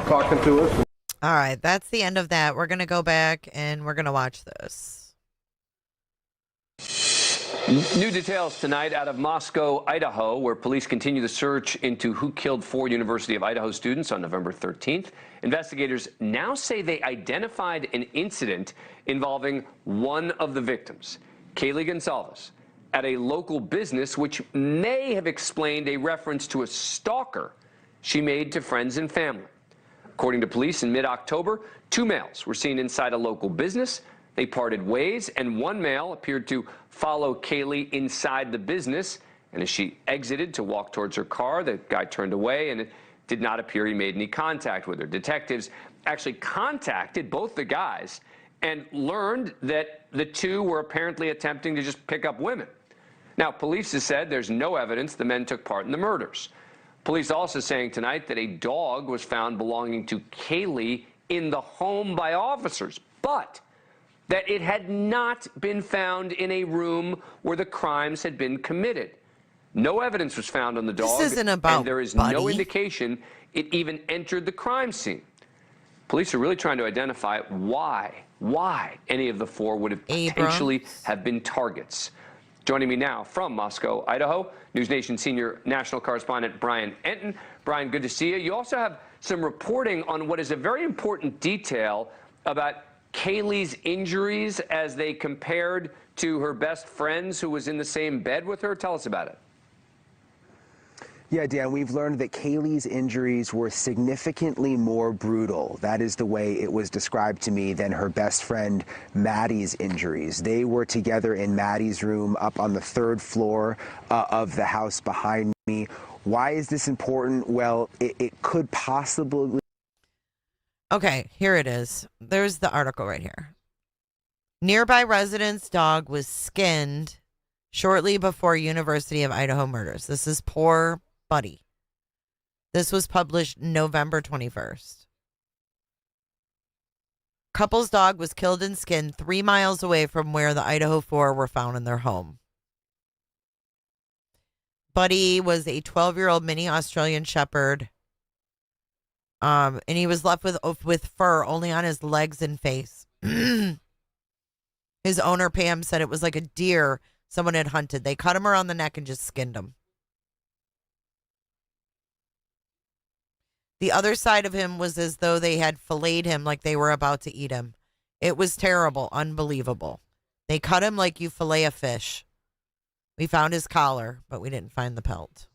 talking to us. All right, that's the end of that. We're going to go back and we're going to watch this. New details tonight out of Moscow, Idaho, where police continue the search into who killed 4 University of Idaho students on November 13th. Investigators now say they identified an incident involving one of the victims, Kaylee Gonzalez, at a local business, which may have explained a reference to a stalker she made to friends and family. According to police, in mid-October, 2 males were seen inside a local business. They parted ways, and one male appeared to follow Kaylee inside the business. And as she exited to walk towards her car, the guy turned away, and it did not appear he made any contact with her. Detectives actually contacted both the guys and learned that the two were apparently attempting to just pick up women. Now, police have said there's no evidence the men took part in the murders. Police also saying tonight that a dog was found belonging to Kaylee in the home by officers, but that it had not been found in a room where the crimes had been committed. No evidence was found on the dog, This isn't about and there is Buddy. no indication it even entered the crime scene. Police are really trying to identify why any of the 4 would have potentially have been targets. Joining me now from Moscow, Idaho, News Nation senior national correspondent Brian Enton. Brian, good to see you. You also have some reporting on what is a very important detail about Kaylee's injuries as they compared to her best friend's who was in the same bed with her. Tell us about it. Yeah, Dan, we've learned that Kaylee's injuries were significantly more brutal. That is the way it was described to me than her best friend Maddie's injuries. They were together in Maddie's room up on the 3rd floor of the house behind me. Why is this important? Well, it could possibly... Okay, here it is. There's the article right here. Nearby resident's dog was skinned shortly before University of Idaho murders. This is poor Buddy. This was published November 21st. Couple's dog was killed and skinned 3 miles away from where the Idaho 4 were found in their home. Buddy was a 12-year-old mini Australian Shepherd. And he was left with fur only on his legs and face. His owner, Pam, said it was like a deer someone had hunted. They cut him around the neck and just skinned him. The other side of him was as though they had filleted him like they were about to eat him. It was terrible, unbelievable. They cut him like you fillet a fish. We found his collar, but we didn't find the pelt.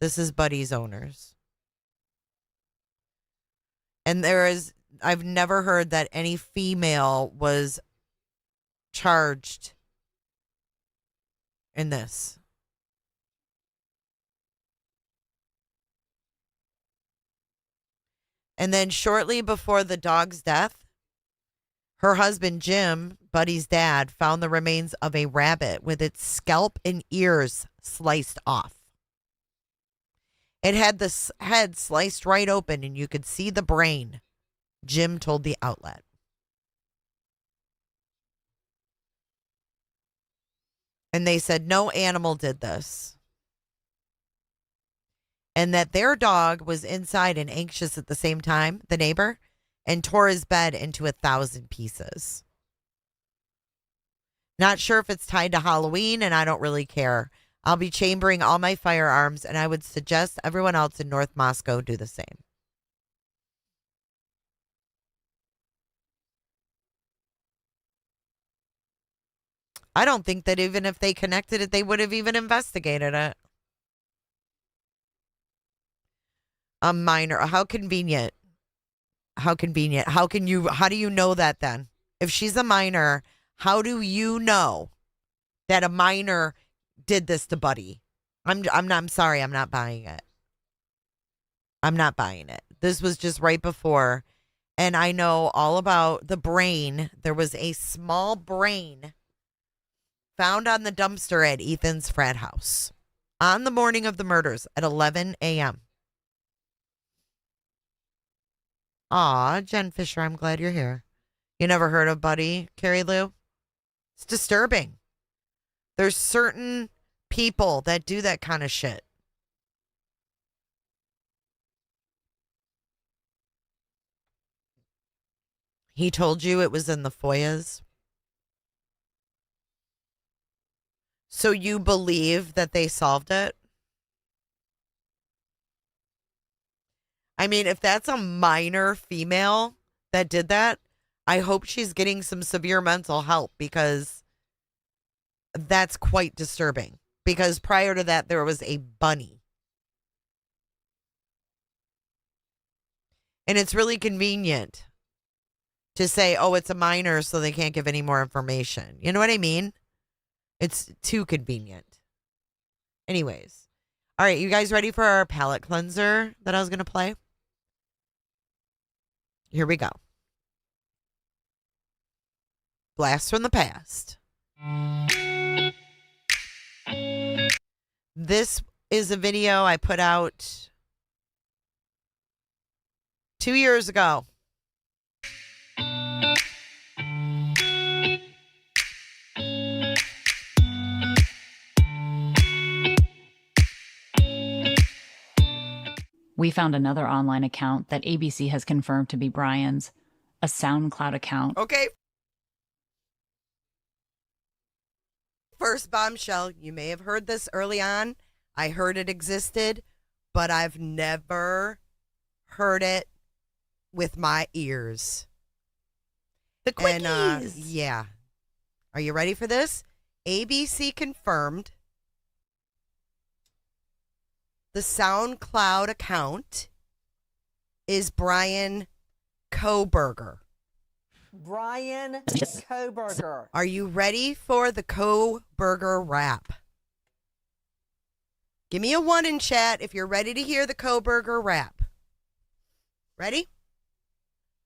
This is Buddy's owners. And I've never heard that any female was charged in this. And then shortly before the dog's death, her husband, Jim, Buddy's dad, found the remains of a rabbit with its scalp and ears sliced off. It had the head sliced right open and you could see the brain, Jim told the outlet. And they said no animal did this. And that their dog was inside and anxious at the same time, the neighbor, and tore his bed into 1,000 pieces. Not sure if it's tied to Halloween, and I don't really care. I'll be chambering all my firearms, and I would suggest everyone else in North Moscow do the same. I don't think that even if they connected it, they would have even investigated it. A minor. How convenient. How convenient. How do you know that then? If she's a minor, how do you know that a minor did this to Buddy? I'm sorry, I'm not buying it. I'm not buying it. This was just right before, and I know all about the brain. There was a small brain found on the dumpster at Ethan's frat house on the morning of the murders at 11 a.m. Aw, Jen Fisher, I'm glad you're here. You never heard of Buddy, Carrie Lou? It's disturbing. There's certain people that do that kind of shit. He told you it was in the foyers. So you believe that they solved it? I mean, if that's a minor female that did that, I hope she's getting some severe mental help, because that's quite disturbing. Because prior to that, there was a bunny. And it's really convenient to say, oh, it's a minor, so they can't give any more information. You know what I mean? It's too convenient. Anyways. All right, you guys ready for our palate cleanser that I was going to play? Here we go. Blast from the past. This is a video I put out 2 years ago. We found another online account that ABC has confirmed to be Brian's, a SoundCloud account. Okay. First bombshell, you may have heard this early on. I heard it existed, but I've never heard it with my ears. The quickies. And, yeah. Are you ready for this? ABC confirmed the SoundCloud account is Brian Kohberger. Brian Kohberger. Are you ready for the Kohberger rap? Give me a 1 in chat if you're ready to hear the Kohberger rap. Ready?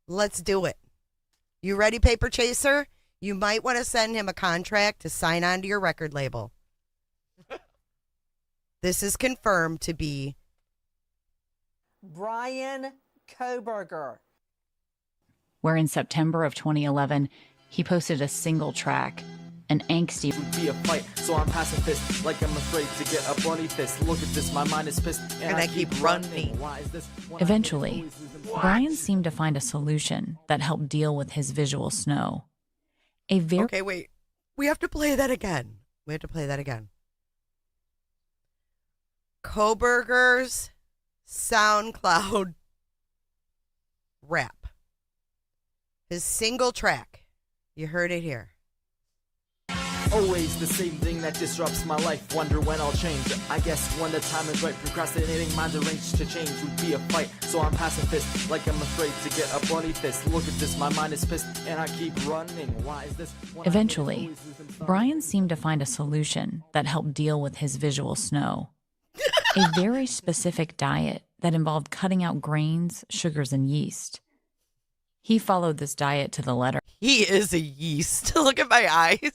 Let's do it. You ready, Paper Chaser? You might want to send him a contract to sign on to your record label. This is confirmed to be Brian Kohberger. Where in September of 2011, he posted a single track, an angsty. Be a fight, so I'm passing fist like I'm afraid to get a bunny fist. Look at this, my mind is pissed, and I keep running. Why is this? Eventually, Brian seemed to find a solution that helped deal with his visual snow. Okay, wait. We have to play that again. Kohberger's SoundCloud rap. His single track. You heard it here. Always the same thing that disrupts my life. Wonder when I'll change. I guess when the time is right, procrastinating, mind arranged to change would be a fight. So I'm passing fist like I'm afraid to get a bunny fist. Look at this, my mind is pissed, and I keep running. Why is this? Eventually, Brian seemed to find a solution that helped deal with his visual snow. A very specific diet that involved cutting out grains, sugars, and yeast. He followed this diet to the letter. He is a yeast. Look at my eyes.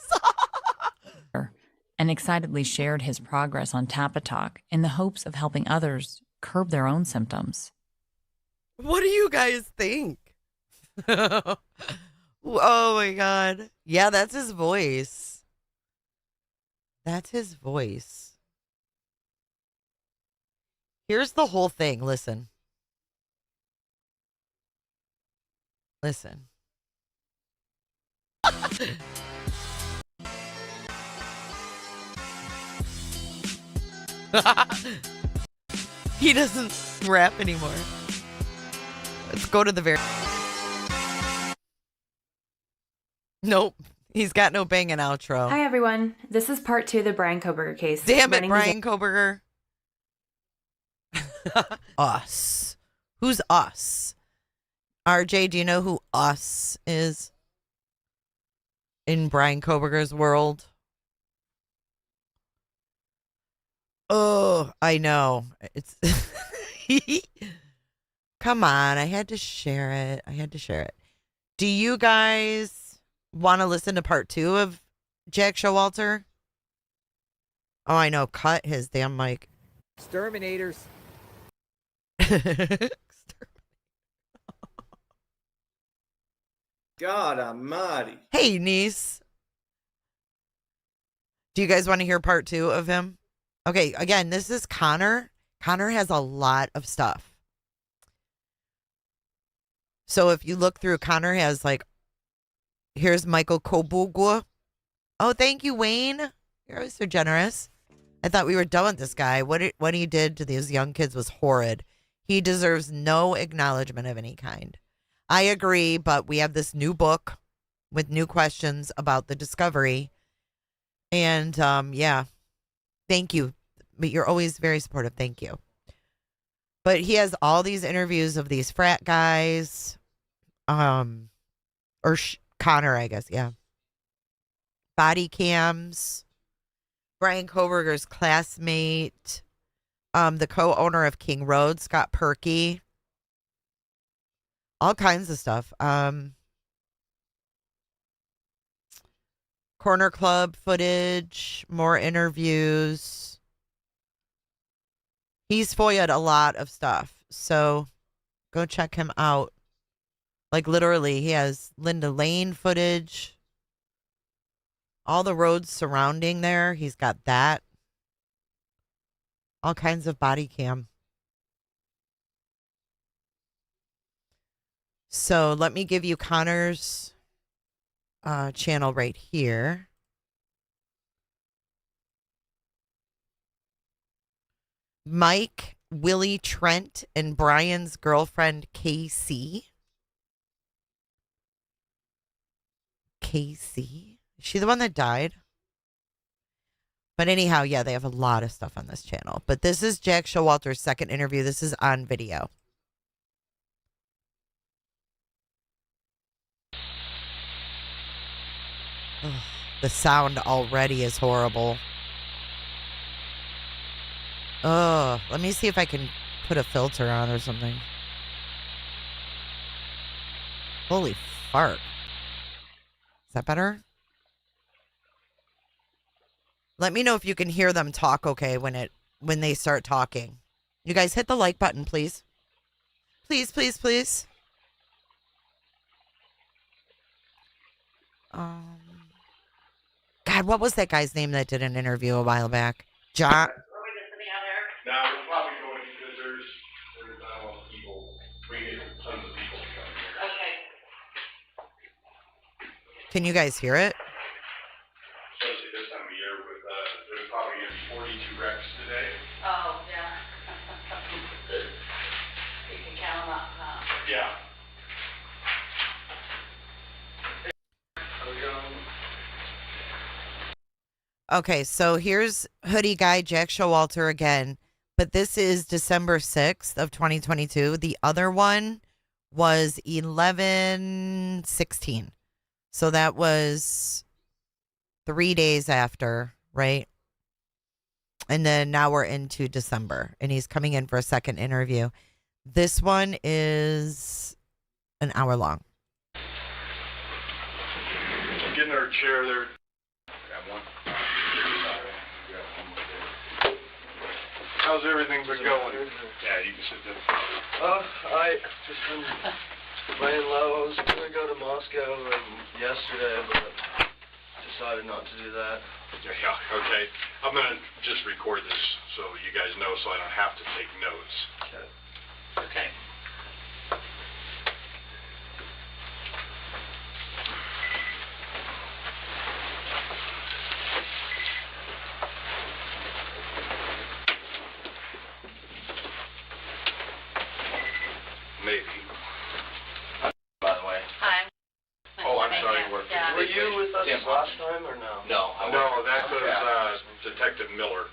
And excitedly shared his progress on Tapatalk in the hopes of helping others curb their own symptoms. What do you guys think? Oh my God. Yeah, that's his voice. That's his voice. Here's the whole thing. Listen. He doesn't rap anymore. Let's go to the very... Nope. He's got no banging outro. Hi, everyone. This is part 2 of the Brian Kohberger case. Damn it, Brian Kohberger. Us. Who's us? RJ, do you know who us is in Brian Kohberger's world? Oh, I know. It's come on. I had to share it. Do you guys want to listen to part 2 of Jack Showalter? Oh, I know. Cut his damn mic. Exterminators. God almighty. Hey, niece. Do you guys want to hear part 2 of him? Okay, again, this is Connor. Connor has a lot of stuff. So if you look through, Connor has like, here's Michael Kohberger. Oh, thank you, Wayne. You're always so generous. I thought we were done with this guy. What he did to these young kids was horrid. He deserves no acknowledgement of any kind. I agree, but we have this new book with new questions about the discovery. And yeah, thank you. But you're always very supportive. Thank you. But he has all these interviews of these frat guys. Connor, I guess. Yeah. Body cams. Brian Kohberger's classmate. The co-owner of King Road, Scott Perky. All kinds of stuff. Corner Club footage, more interviews. He's FOIA'd a lot of stuff, so go check him out. Like literally, he has Linda Lane footage. All the roads surrounding there, he's got that. All kinds of body cam. So let me give you Connor's channel right here. Mike, Willie, Trent, and Brian's girlfriend, Casey. Casey? Is she the one that died? But anyhow, yeah, they have a lot of stuff on this channel. But this is Jack Showalter's second interview. This is on video. Ugh, the sound already is horrible. Oh, let me see if I can put a filter on or something. Holy fart. Is that better? Let me know if you can hear them talk okay when they start talking. You guys hit the like button, please. Please, please, please. God, what was that guy's name that did an interview a while back? John. No, we're probably going because there's almost people, tons of people coming here. Okay. So Can you guys hear it? especially this time of year with, there's probably going to be 42 wrecks today. Oh, yeah. You can count them up, huh? Yeah. Okay, so here's hoodie guy Jack Showalter again, but this is December 6th of 2022. The other one was 11/16. So that was 3 days after, right? And then now we're into December, and he's coming in for a second interview. This one is an hour long. Get in our chair there. How's everything been going? Yeah, you can sit there. I just been laying low. I was gonna go to Moscow yesterday, but decided not to do that. Yeah, okay. I'm gonna just record this so you guys know, so I don't have to take notes. Okay. Maybe. By the way. Hi. Oh, I'm sorry. Yeah. Were you with us last time or no? No, that was Detective Miller.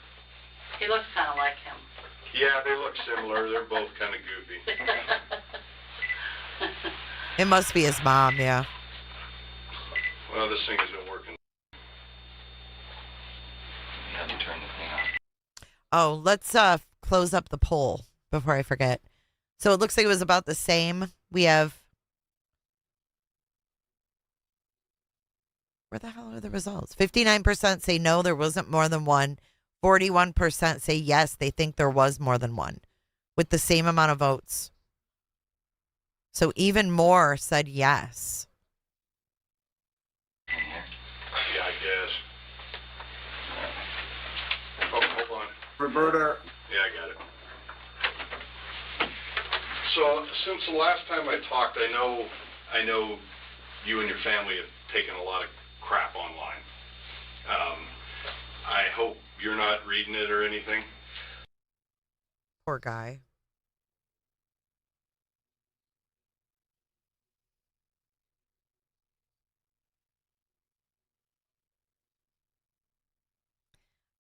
He looks kind of like him. Yeah, they look similar. They're both kind of goofy. It must be his mom, yeah. Well, this thing isn't working. You had to turn the thing off. Oh, let's close up the poll before I forget. So it looks like it was about the same. We have... Where the hell are the results? 59% say no, there wasn't more than one. 41% say yes, they think there was more than one, with the same amount of votes. So even more said yes. Yeah, I guess. Oh, hold on. Roberta. Yeah, I got it. So since the last time I talked, I know you and your family have taken a lot of crap online. I hope you're not reading it or anything. Poor guy.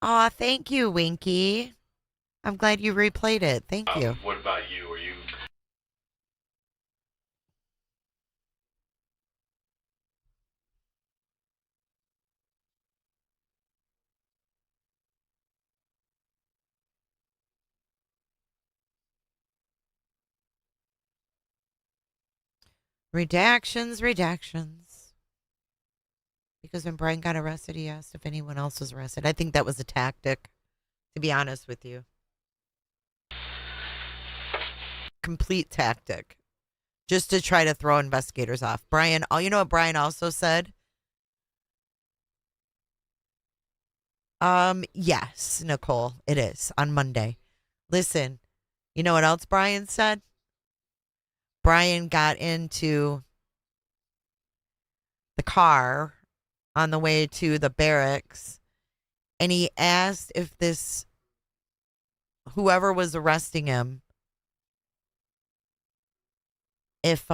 Aw, thank you, Winky. I'm glad you replayed it. Thank you. What about you? Are you... Redactions. Because when Brian got arrested, he asked if anyone else was arrested. I think that was a tactic, to be honest with you. Complete tactic. Just to try to throw investigators off. Brian, you know what Brian also said? Yes, Nicole, it is on Monday. Listen, you know what else Brian said? Brian got into the car on the way to the barracks and he asked if whoever was arresting him, if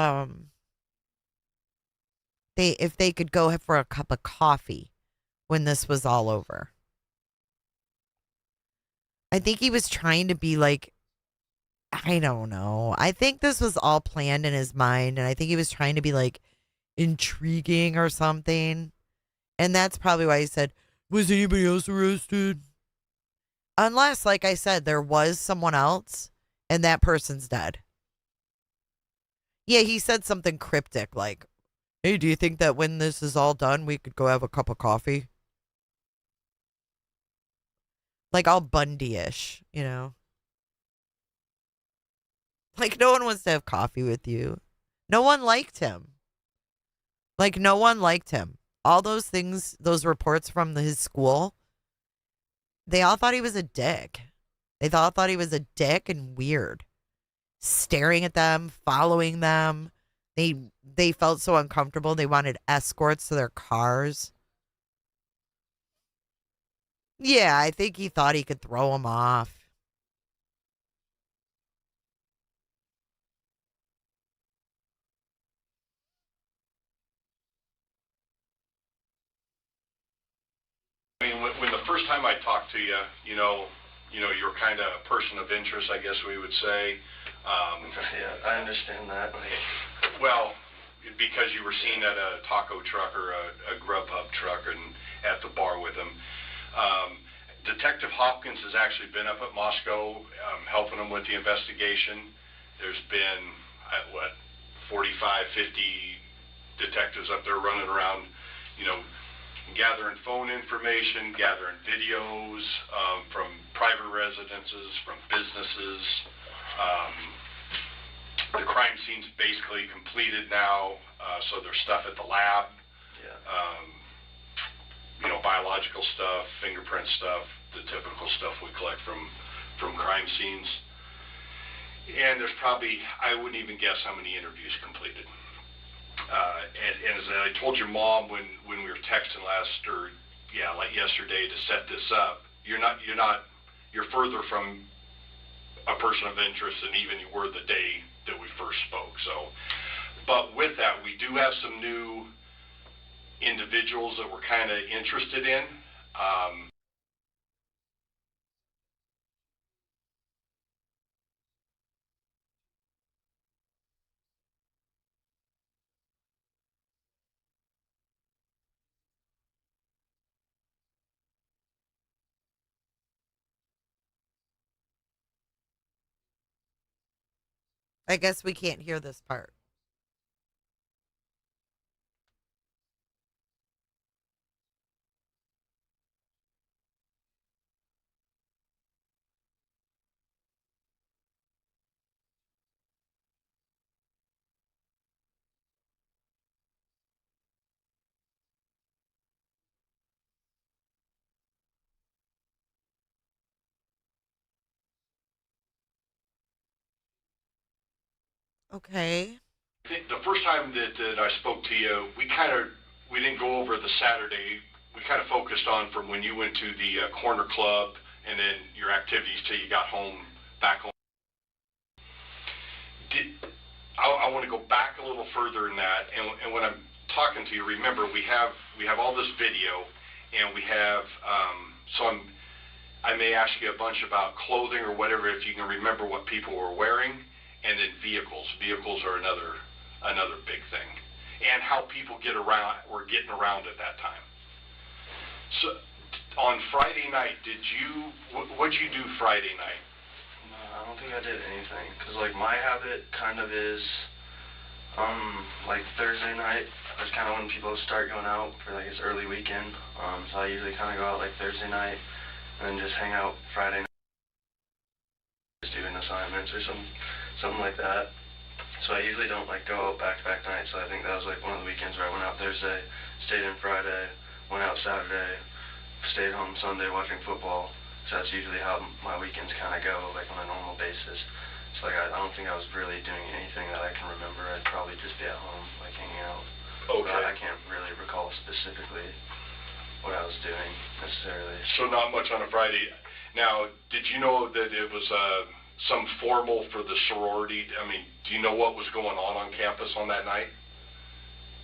they could go for a cup of coffee when this was all over. I think he was trying to be like, I don't know. I think this was all planned in his mind, and I think he was trying to be like intriguing or something. And that's probably why he said, was anybody else arrested? Unless, like I said, there was someone else and that person's dead. Yeah, he said something cryptic like, hey, do you think that when this is all done, we could go have a cup of coffee? Like all Bundy-ish, you know? Like no one wants to have coffee with you. No one liked him. Like no one liked him. All those things, those reports from his school, they all thought he was a dick. They all thought he was a dick and weird. Staring at them, following them. They felt so uncomfortable. They wanted escorts to their cars. Yeah, I think he thought he could throw them off. I mean, when the first time I talked to you, you know, you're kind of a person of interest, I guess we would say. Yeah, I understand that. Well, because you were seen at a taco truck or a Grubhub truck and at the bar with him. Detective Hopkins has actually been up at Moscow helping them with the investigation. There's been, 45, 50 detectives up there running around, gathering phone information, gathering videos from private residences, from businesses. The crime scene's basically completed now, so there's stuff at the lab. Yeah. Biological stuff, fingerprint stuff, the typical stuff we collect from crime scenes. And there's probably, I wouldn't even guess how many interviews completed. And as I told your mom when we were texting like yesterday to set this up, you're further from a person of interest than even you were the day that we first spoke. So, but with that, we do have some new individuals that we're kind of interested in. I guess we can't hear this part. Okay. I think the first time that I spoke to you, we didn't go over the Saturday. We kind of focused on from when you went to the corner club and then your activities till you got home, back home. I want to go back a little further in that, and when I'm talking to you, remember we have all this video, and we have I may ask you a bunch about clothing or whatever if you can remember what people were wearing, and then vehicles. Vehicles are another big thing, and how people were getting around at that time. So on Friday night, what'd you do Friday night? No, I don't think I did anything, because like my habit kind of is like Thursday night is kind of when people start going out for like it's early weekend, so I usually kind of go out like Thursday night and then just hang out Friday night, just doing assignments or something like that. So I usually don't like go out back-to-back nights, so I think that was like one of the weekends where I went out Thursday, stayed in Friday, went out Saturday, stayed home Sunday watching football. So that's usually how my weekends kind of go, like on a normal basis. So like I don't think I was really doing anything that I can remember. I'd probably just be at home, like hanging out. Okay. But I can't really recall specifically what I was doing necessarily. So not much on a Friday. Now, did you know that it was some formal for the sorority? I mean, do you know what was going on campus on that night?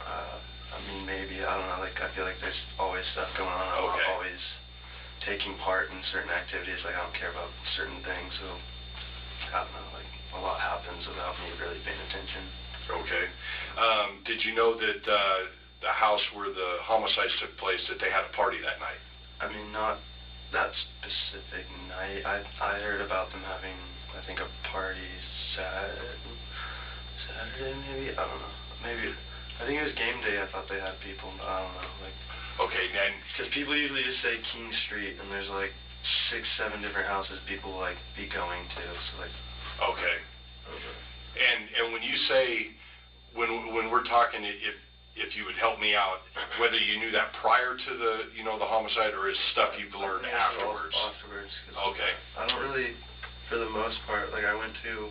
I mean, maybe. I don't know. Like, I feel like there's always stuff going on. I'm not always taking part in certain activities. Like, I don't care about certain things. So, I don't know. Like, a lot happens without me really paying attention. Okay. Did you know that the house where the homicides took place, that they had a party that night? I mean, not that specific night. I heard about them having, I think, a party Saturday maybe? I don't know. Maybe. I think it was game day. I thought they had people, but I don't know. Like, okay, then. Because people usually just say King Street, and there's like 6, 7 different houses people like be going to. So like. Okay. And when you say, when we're talking, if you would help me out, whether you knew that prior to the the homicide or is stuff you've learned afterwards? Afterwards. Okay. I don't really, for the most part, like I went to,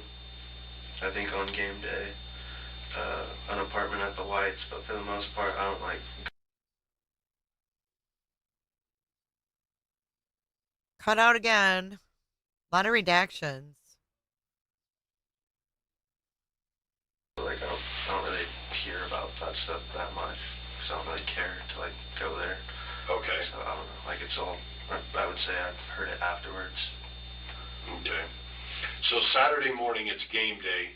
I think on game day, an apartment at the Whites, but for the most part, I don't like. Cut out again. A lot of redactions. Like I don't really hear about that stuff that much, because I don't really care to like go there. Okay. So I don't know. Like it's all. I would say I've heard it afterwards. Okay. So Saturday morning, it's game day.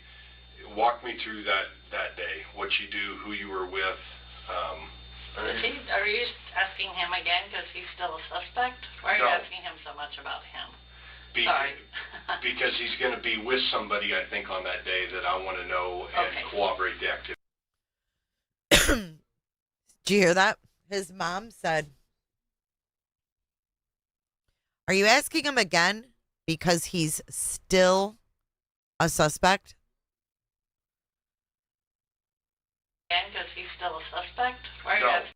Walk me through that day. What you do, who you were with. Are you asking him again because he's still a suspect? Why are you asking him so much about him? Sorry. Because he's going to be with somebody, I think, on that day that I want to know and corroborate the activity. Did you hear that? His mom said, "Are you asking him again because he's still a suspect?" Because he's still a suspect? Why are you asking?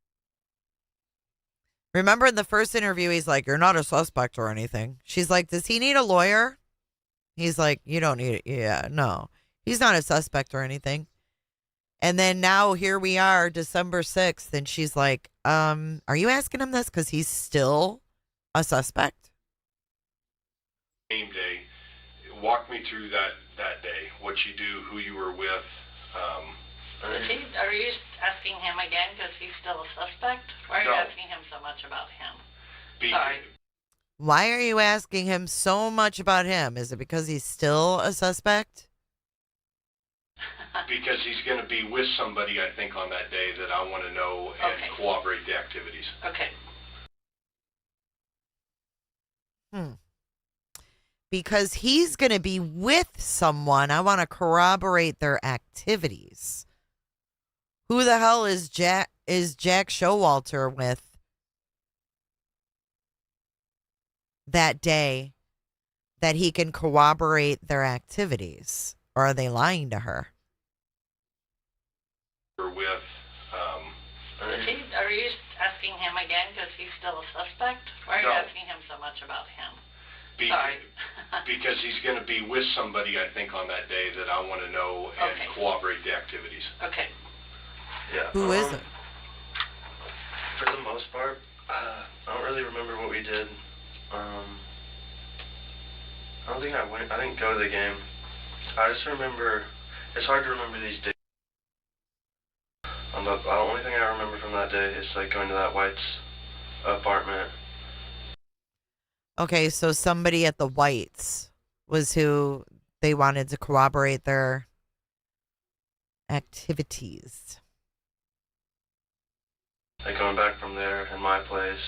Remember in the first interview, he's like, "You're not a suspect or anything." She's like, "Does he need a lawyer?" He's like, "You don't need it." Yeah, no. He's not a suspect or anything. And then now here we are, December 6th, and she's like, "Are you asking him this because he's still a suspect?" Game day. Walk me through that day. What you do, who you were with. Are you asking him again because he's still a suspect? Why are you asking him so much about him? Sorry. Why are you asking him so much about him? Is it because he's still a suspect? Because he's going to be with somebody, I think, on that day that I want to know and corroborate the activities. Okay. because he's going to be with someone. I want to corroborate their activities. Who the hell is Jack Showalter with that day that he can corroborate their activities? Or are they lying to her? With, are you asking him again because he's still a suspect? Why are you asking him so much about him? Sorry. Because he's going to be with somebody, I think, on that day that I want to know and corroborate the activities. Okay. Yeah. Who is it? For the most part, I don't really remember what we did. I don't think I went. I didn't go to the game. I just remember. It's hard to remember these days. The only thing I remember from that day is like going to that White's apartment. Okay, so somebody at the Whites was who they wanted to corroborate their activities. Like going back from there in my place,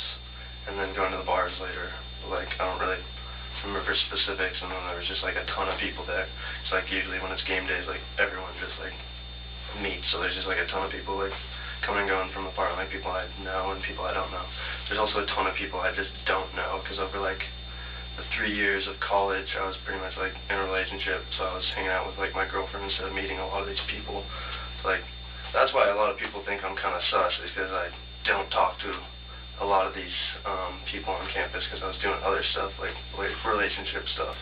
and then going to the bars later. Like, I don't really remember specifics, and then there was just like a ton of people there. It's like usually when it's game days, like everyone just like meets, so there's just like a ton of people like coming and going from the apartment, like people I know and people I don't know. There's also a ton of people I just don't know, because over like the 3 years of college, I was pretty much like in a relationship, so I was hanging out with like my girlfriend instead of meeting a lot of these people. So, like, that's why a lot of people think I'm kind of sus, is because I don't talk to a lot of these people on campus, because I was doing other stuff, like relationship stuff.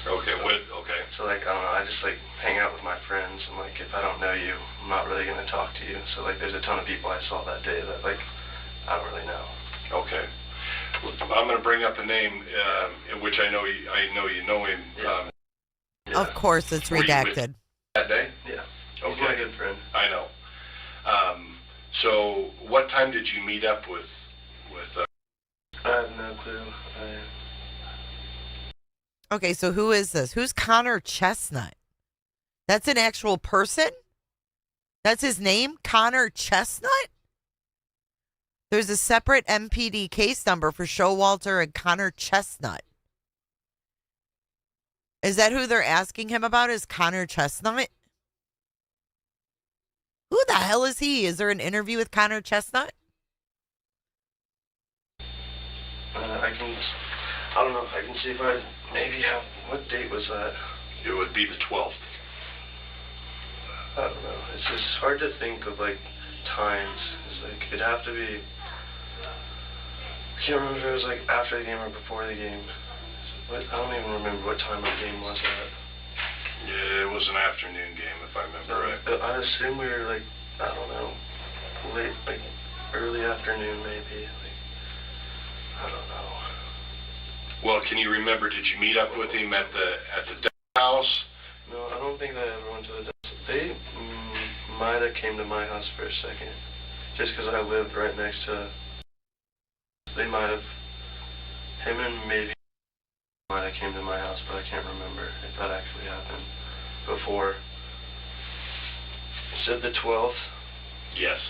Okay, okay. So, like, I don't know, I just, like, hang out with my friends, and, like, if I don't know you, I'm not really going to talk to you. So, like, there's a ton of people I saw that day that, like, I don't really know. Okay. I'm going to bring up a name, in which I know you know him. Yeah. Of course, it's redacted. That day? Yeah. Okay. He's my good friend. I know. So, what time did you meet up with I have no clue. Okay, so who is this? Who's Connor Chestnut? That's an actual person? That's his name? Connor Chestnut? There's a separate MPD case number for Showalter and Connor Chestnut. Is that who they're asking him about? Is Connor Chestnut? Who the hell is he? Is there an interview with Connor Chestnut? I don't know. I can see if I maybe have. What date was that? It would be the 12th. I don't know. It's just hard to think of like times. It's like it'd have to be. I can't remember if it was like after the game or before the game. I don't even remember what time the game was at. Yeah, it was an afternoon game, if I remember right. I assume we were like, I don't know, late, like early afternoon maybe. Like, I don't know. Well, can you remember? Did you meet up with him at the house? No, I don't think they ever went to the. They might have came to my house for a second, just because I lived right next to. They might have. Him and maybe might have came to my house, but I can't remember if that actually happened before. You said the 12th? Yes.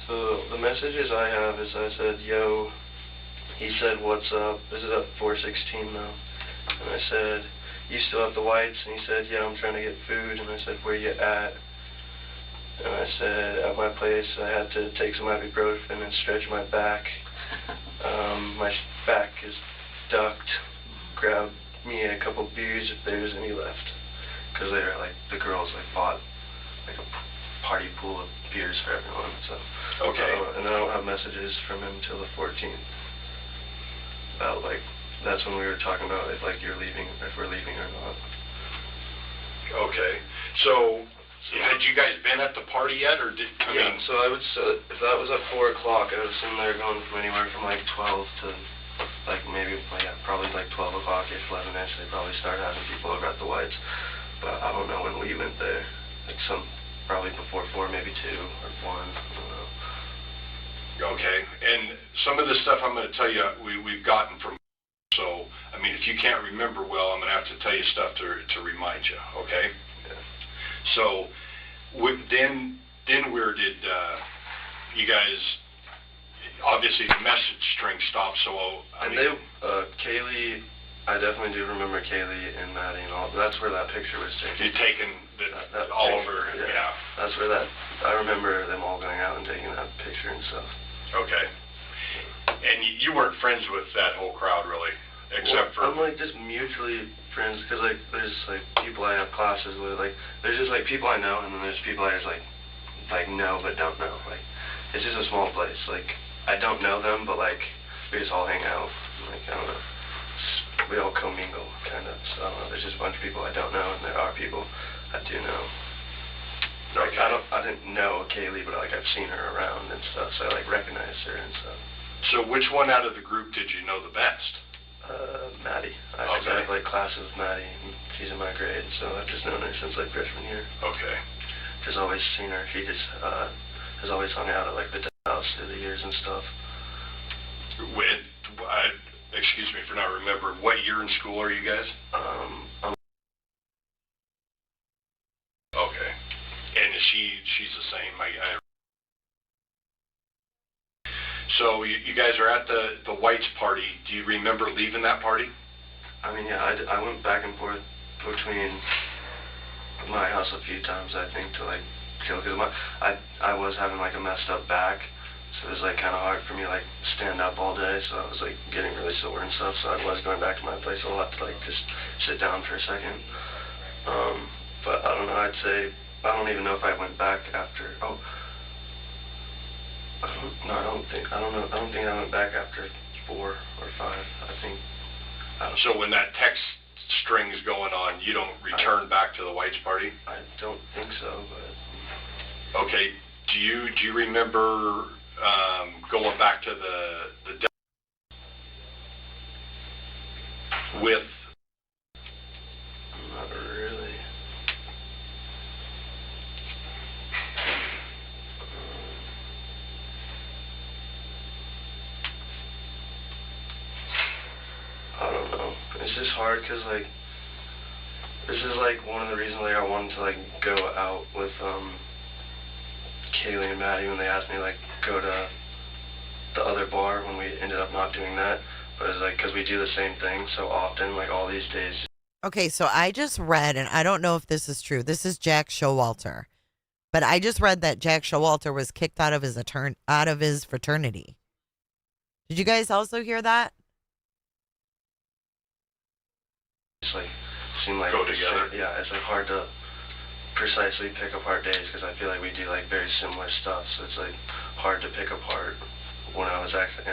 So the messages I have is I said, yo, he said, what's up? This is at 4:16 now. And I said, you still have the Whites? And he said, yeah, I'm trying to get food. And I said, where you at? And I said, at my place. I had to take some ibuprofen and stretch my back. My back is ducked. Grab me a couple beers if there's any left. Because they were like, the girls like bought like a party pool of beers for everyone. So okay. And I don't have messages from him till the 14th. About like, that's when we were talking about if like you're leaving, if we're leaving or not. Okay. So had you guys been at the party yet, or did? I mean, so I would say if that was at 4 o'clock, I would assume they were going from anywhere from like 12 to like maybe probably like 12 o'clock, 11ish. They probably started having people over at the Whites, but I don't know when we went there. Like probably before 4, maybe 2 or 1. I don't know. Okay, and some of the stuff I'm going to tell you we've gotten from. So I mean, if you can't remember well, I'm going to have to tell you stuff to remind you. Okay. Yeah. So then where did you guys? Obviously, the message string stopped. So Kaylee I definitely do remember Kaylee and Maddie and all. That's where that picture was taken. You taken that all picture, over, yeah. That's where that. I remember them all going out and taking that picture and stuff. Okay. And you weren't friends with that whole crowd, really, except for. I'm like just mutually friends because like there's like people I have classes with. Like there's just like people I know, and then there's people I just like know but don't know. Like it's just a small place. Like I don't know them, but like we just all hang out. Like I don't know. We all commingle, kind of. So I don't know. There's just a bunch of people I don't know, and there are people I do know. Like I didn't know Kaylee, but like I've seen her around and stuff, so I like recognize her and stuff. So which one out of the group did you know the best? Maddie. I have like classes with Maddie. And she's in my grade, so I've just known her since like freshman year. Okay. Just always seen her. She just has always hung out at like the house through the years and stuff. Excuse me for not remembering. What year in school are you guys? Okay. And she's the same. So you guys are at the Whites party. Do you remember leaving that party? I mean, yeah, I went back and forth between my house a few times, I think, to like chill, because I was having like a messed up back, so it was like kind of hard for me to like stand up all day, so I was like getting really sore and stuff, so I was going back to my place a lot to like just sit down for a second. But I don't know, I'd say, I don't even know if I went back after, I don't think I went back after 4 or 5. So when that text string is going on, you don't return back to the Whites party? I don't think so, but. Okay. Do you remember going back to the with? Not really. I don't know. It's just hard because like this is like one of the reasons like I wanted to like go out with Kaylee and Maddie when they asked me like go to the other bar when we ended up not doing that. But it's like because we do the same thing so often, like all these days. Okay, so I just read, and I don't know if this is true. This is Jack Showalter, but I just read that Jack Showalter was kicked out of his fraternity. Did you guys also hear that? It's like seem like go together. Yeah, it's like hard to precisely pick apart days because I feel like we do like very similar stuff, so it's like hard to pick apart when I was actually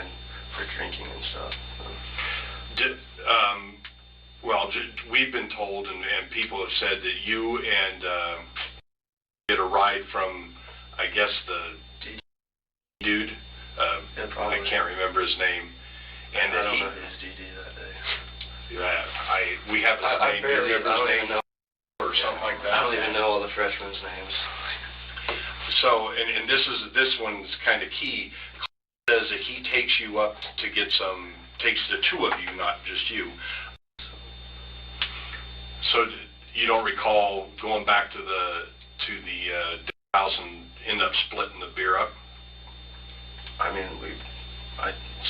for drinking and stuff. We've been told, and people have said that you and get a ride from, I guess, the dude. I can't remember his name. And I don't know who's DD that day. We have his name. Do you remember his name? Or something like that. I don't even know all the freshmen's names. So, and this one's kind of key. Says that he takes you up to get takes the two of you, not just you. So you don't recall going back to the house and end up splitting the beer up? I mean, it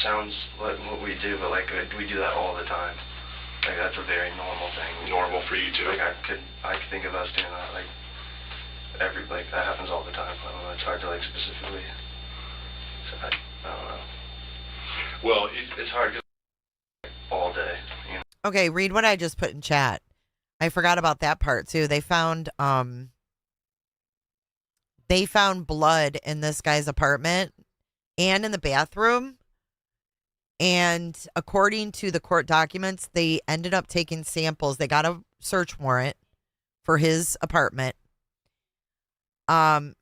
sounds like what we do, but like we do that all the time. Like that's a very normal thing. Normal for you too. Like I could think of us doing that like that happens all the time. I don't know. It's hard to like specifically. So I don't know. Well, it's hard all day. You know? Okay, read what I just put in chat. I forgot about that part too. They found blood in this guy's apartment and in the bathroom. And according to the court documents, they ended up taking samples. They got a search warrant for his apartment. The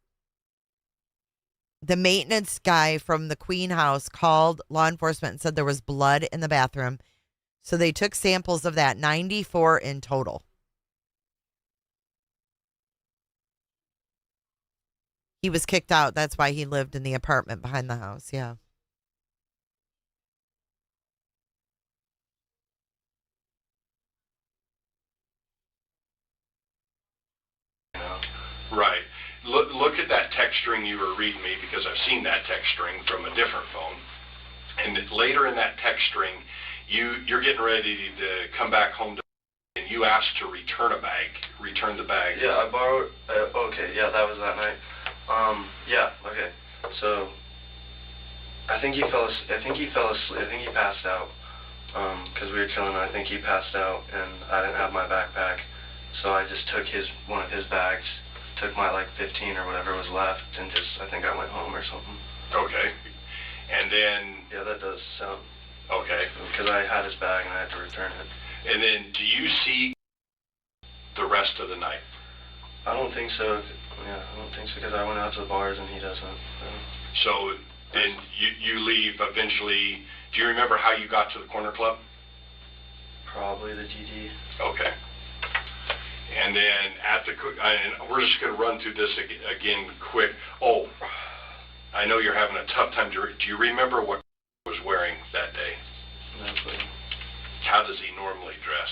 maintenance guy from the Queen House called law enforcement and said there was blood in the bathroom. So they took samples of that, 94 in total. He was kicked out. That's why he lived in the apartment behind the house. Yeah. Right. Look at that text string you were reading me, because I've seen that text string from a different phone. And later in that text string, you're getting ready to come back home and you asked to return the bag. Yeah, I borrowed, okay, yeah, that was that night. Yeah, okay, so, I think he passed out, because we were chilling, I think he passed out, and I didn't have my backpack, so I just took one of his bags, took my, like, 15 or whatever was left, and I think I went home or something. Okay, and then... Yeah, that does sound... Okay. Because I had his bag and I had to return it. And then, do you see the rest of the night? I don't think so. Yeah, I don't think so, because I went out to the bars and he doesn't. So, then you leave eventually. Do you remember how you got to the corner club? Probably the DD. Okay. And then and we're just going to run through this again quick. Oh, I know you're having a tough time. Do you remember what he was wearing that day? No clue. How does he normally dress?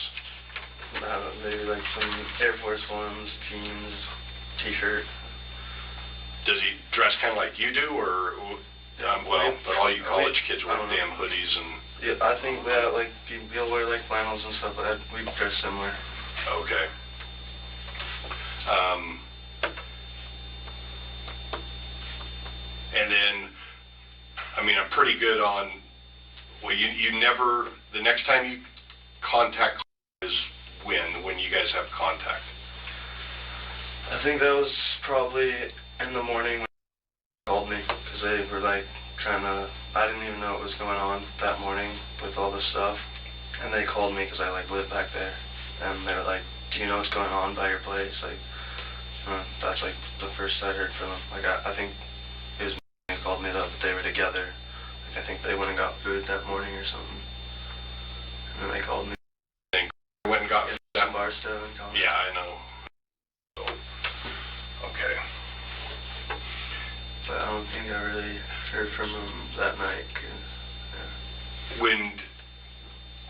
I don't know, maybe like some Air Force Ones, jeans, t-shirt. Does he dress kind of like you do, or but all you college kids wear damn hoodies and... Yeah, I think that like people wear like flannels and stuff, but we dress similar. Okay. And then, I mean, I'm pretty good on, well, you never, the next time you contact is when you guys have contact? I think that was probably in the morning when they called me, because they were like trying to, I didn't even know what was going on that morning with all this stuff, and they called me because I like lived back there, and they were like, do you know what's going on by your place? Like, that's like the first I heard from them. Like, I think it was me who called me though, but they were together. Like, I think they went and got food that morning or something, and then they called me. Went and got that bar stuff and called me. Yeah, I know. So, okay. But I don't think I really heard from them that night. Yeah.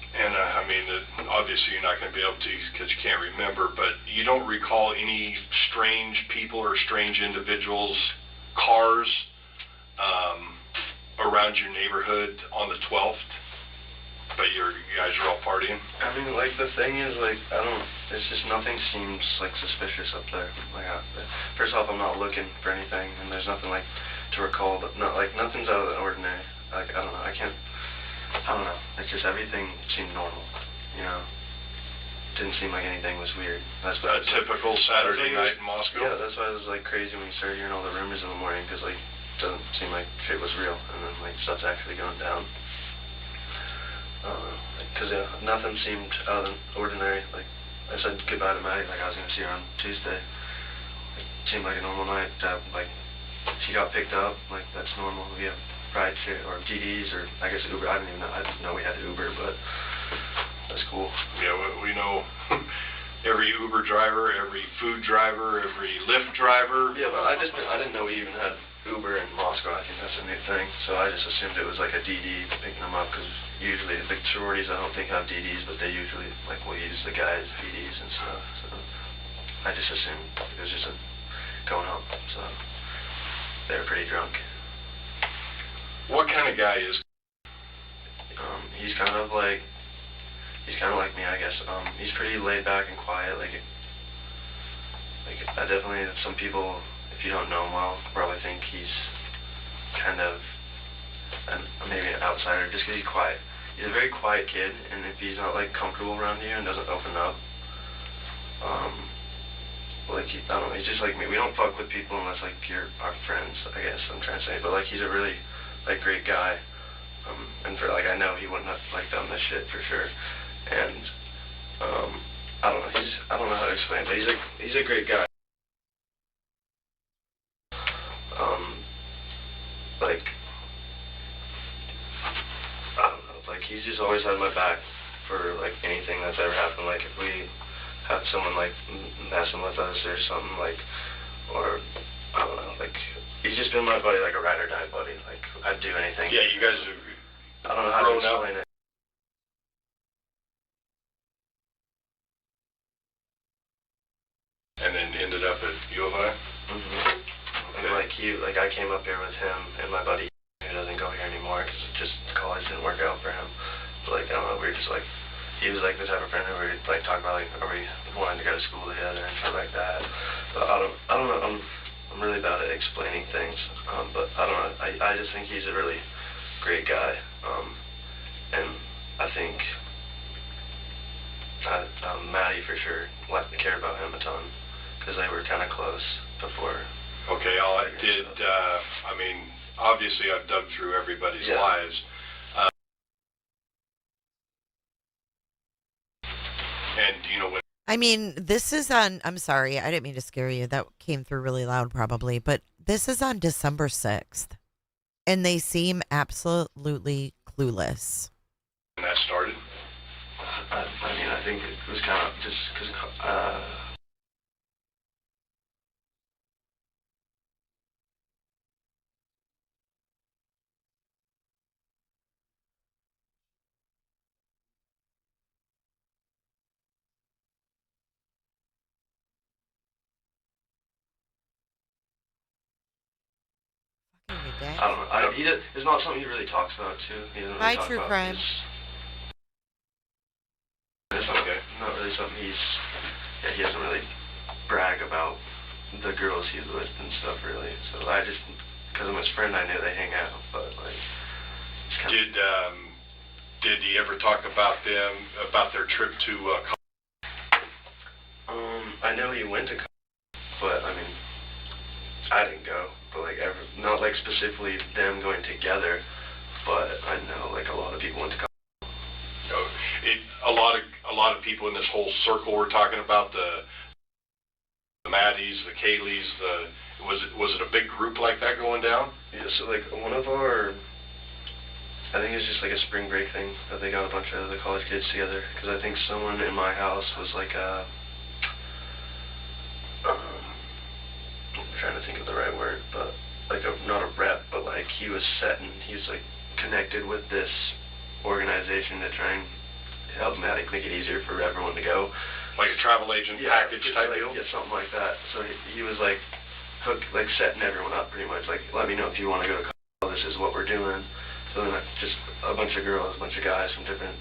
I mean, obviously you're not going to be able to because you can't remember, but you don't recall any strange people or strange individuals, cars around your neighborhood on the 12th, but you guys are all partying? I mean, like, the thing is, like, it's just nothing seems, like, suspicious up there. Like, first off, I'm not looking for anything, and there's nothing, like, to recall, but nothing's out of the ordinary. Like, I don't know, I don't know, it's just everything seemed normal, you know? Didn't seem like anything was weird. That's a typical Saturday night in Moscow? Yeah, that's why it was, like, crazy when you started hearing all the rumors in the morning, because, like, it doesn't seem like shit was real, and then, like, stuff's actually going down. Because nothing seemed out of the ordinary. Like, I said goodbye to Maddie, like I was going to see her on Tuesday. It seemed like a normal night. Like, she got picked up, like, that's normal. We have ride share, or GDs, or I guess Uber. I didn't know we had Uber, but that's cool. Yeah, we know every Uber driver, every food driver, every Lyft driver. Yeah, but I didn't know we even had Uber in Moscow. I think that's a new thing. So I just assumed it was like a DD picking them up, because usually the sororities I don't think have DDs, but they usually like will use the guys' DDs and stuff. So I just assumed it was just going home. So they were pretty drunk. What kind of guy is? He's kind of like me, I guess. He's pretty laid back and quiet. Like I definitely, some people, if you don't know him well, probably think he's kind of maybe an outsider just because he's quiet. He's a very quiet kid, and if he's not like comfortable around you and doesn't open up, like I don't know, he's just like me. We don't fuck with people unless like you're our friends, I guess I'm trying to say. But like he's a really like great guy, and for like I know he wouldn't have like done this shit for sure. And I don't know, I don't know how to explain, but he's a great guy. Like I don't know, like he's just always had my back for like anything that's ever happened. Like if we have someone like messing with us or something, like, or I don't know, like he's just been my buddy, like a ride or die buddy. Like I'd do anything. Yeah, you guys are. I don't know how to explain it. And then ended up at U of I? Mm-hmm. And like I came up here with him and my buddy who doesn't go here anymore because just college didn't work out for him. like, I don't know, we were just like, he was like the type of friend who we like talk about like, are we wanting to go to school together and stuff like that. But I don't know. I'm really bad at explaining things. But I don't know. I just think he's a really great guy. And I think Maddie for sure cared about him a ton because they were kind of close before. Okay, I mean, obviously I've dug through everybody's lives. And do you know what? I mean, this is on, I'm sorry, I didn't mean to scare you. That came through really loud probably, but this is on December 6th. And they seem absolutely clueless. When that started? I mean, I think it was kind of just because I don't know. It's not something he really talks about too. He doesn't really talk true about crime. It's not really something he doesn't really brag about the girls he's with and stuff really. So I just, because I'm his friend, I knew they hang out, but like. Did he ever talk about their trip to college? I know he went to college, but I mean, I didn't go. But like not like specifically them going together, but I know like a lot of people went to college. A lot of people in this whole circle we're talking about, the Maddies, the Kayleys, was it a big group like that going down? Yeah, so like one of our, I think it's just like a spring break thing that they got a bunch of the college kids together. Because I think someone in my house was like I'm trying to think of the right word, but like not a rep, but like he was like connected with this organization to try and help make it easier for everyone to go. Like a travel agent package type deal? Yeah, something like that. So he was like setting everyone up pretty much. Like, let me know if you want to go to college, this is what we're doing. So then just a bunch of girls, a bunch of guys from different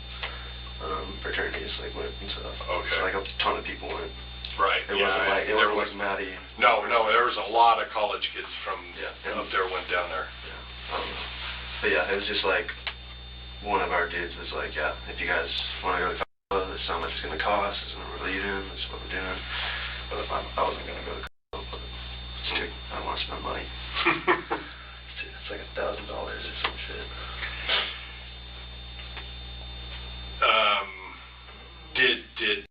fraternities like went and stuff. Okay. So like a ton of people went. Right. It wasn't like, it wasn't Maddie. No, there was a lot of college kids from up there went down there. Yeah. But yeah, it was just like, one of our dudes was like, yeah, if you guys want to go to college, this is how much it's going to cost, this is when we're leaving, this is what we're doing. But if I wasn't going to go to college, but I don't want to spend money. It's like $1,000 or some shit. Did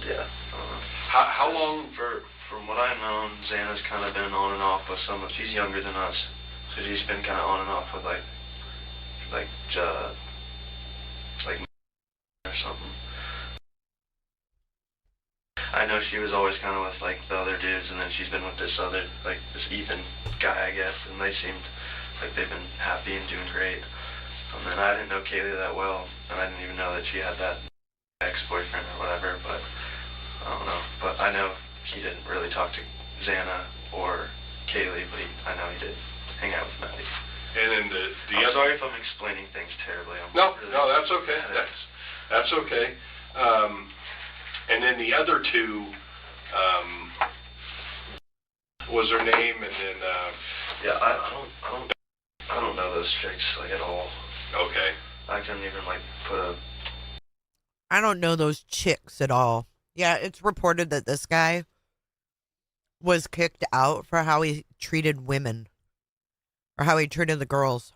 Yeah. How long? From what I've known, Xana's kind of been on and off with some of. She's younger than us, so she's been kind of on and off with like or something. I know she was always kind of with like the other dudes, and then she's been with this Ethan guy, I guess, and they seemed like they've been happy and doing great. And then I didn't know Kaylee that well, and I didn't even know that she had that ex-boyfriend or whatever, but I don't know. But I know he didn't really talk to Xana or Kaylee, but I know he did hang out with Maddie. And then I'm sorry if I'm explaining things terribly. No, that's okay. That's okay. And then the other two, was her name, and then yeah, I don't know those chicks like at all. Okay. I couldn't even like put a. I don't know those chicks at all. Yeah, it's reported that this guy was kicked out for how he treated women or how he treated the girls.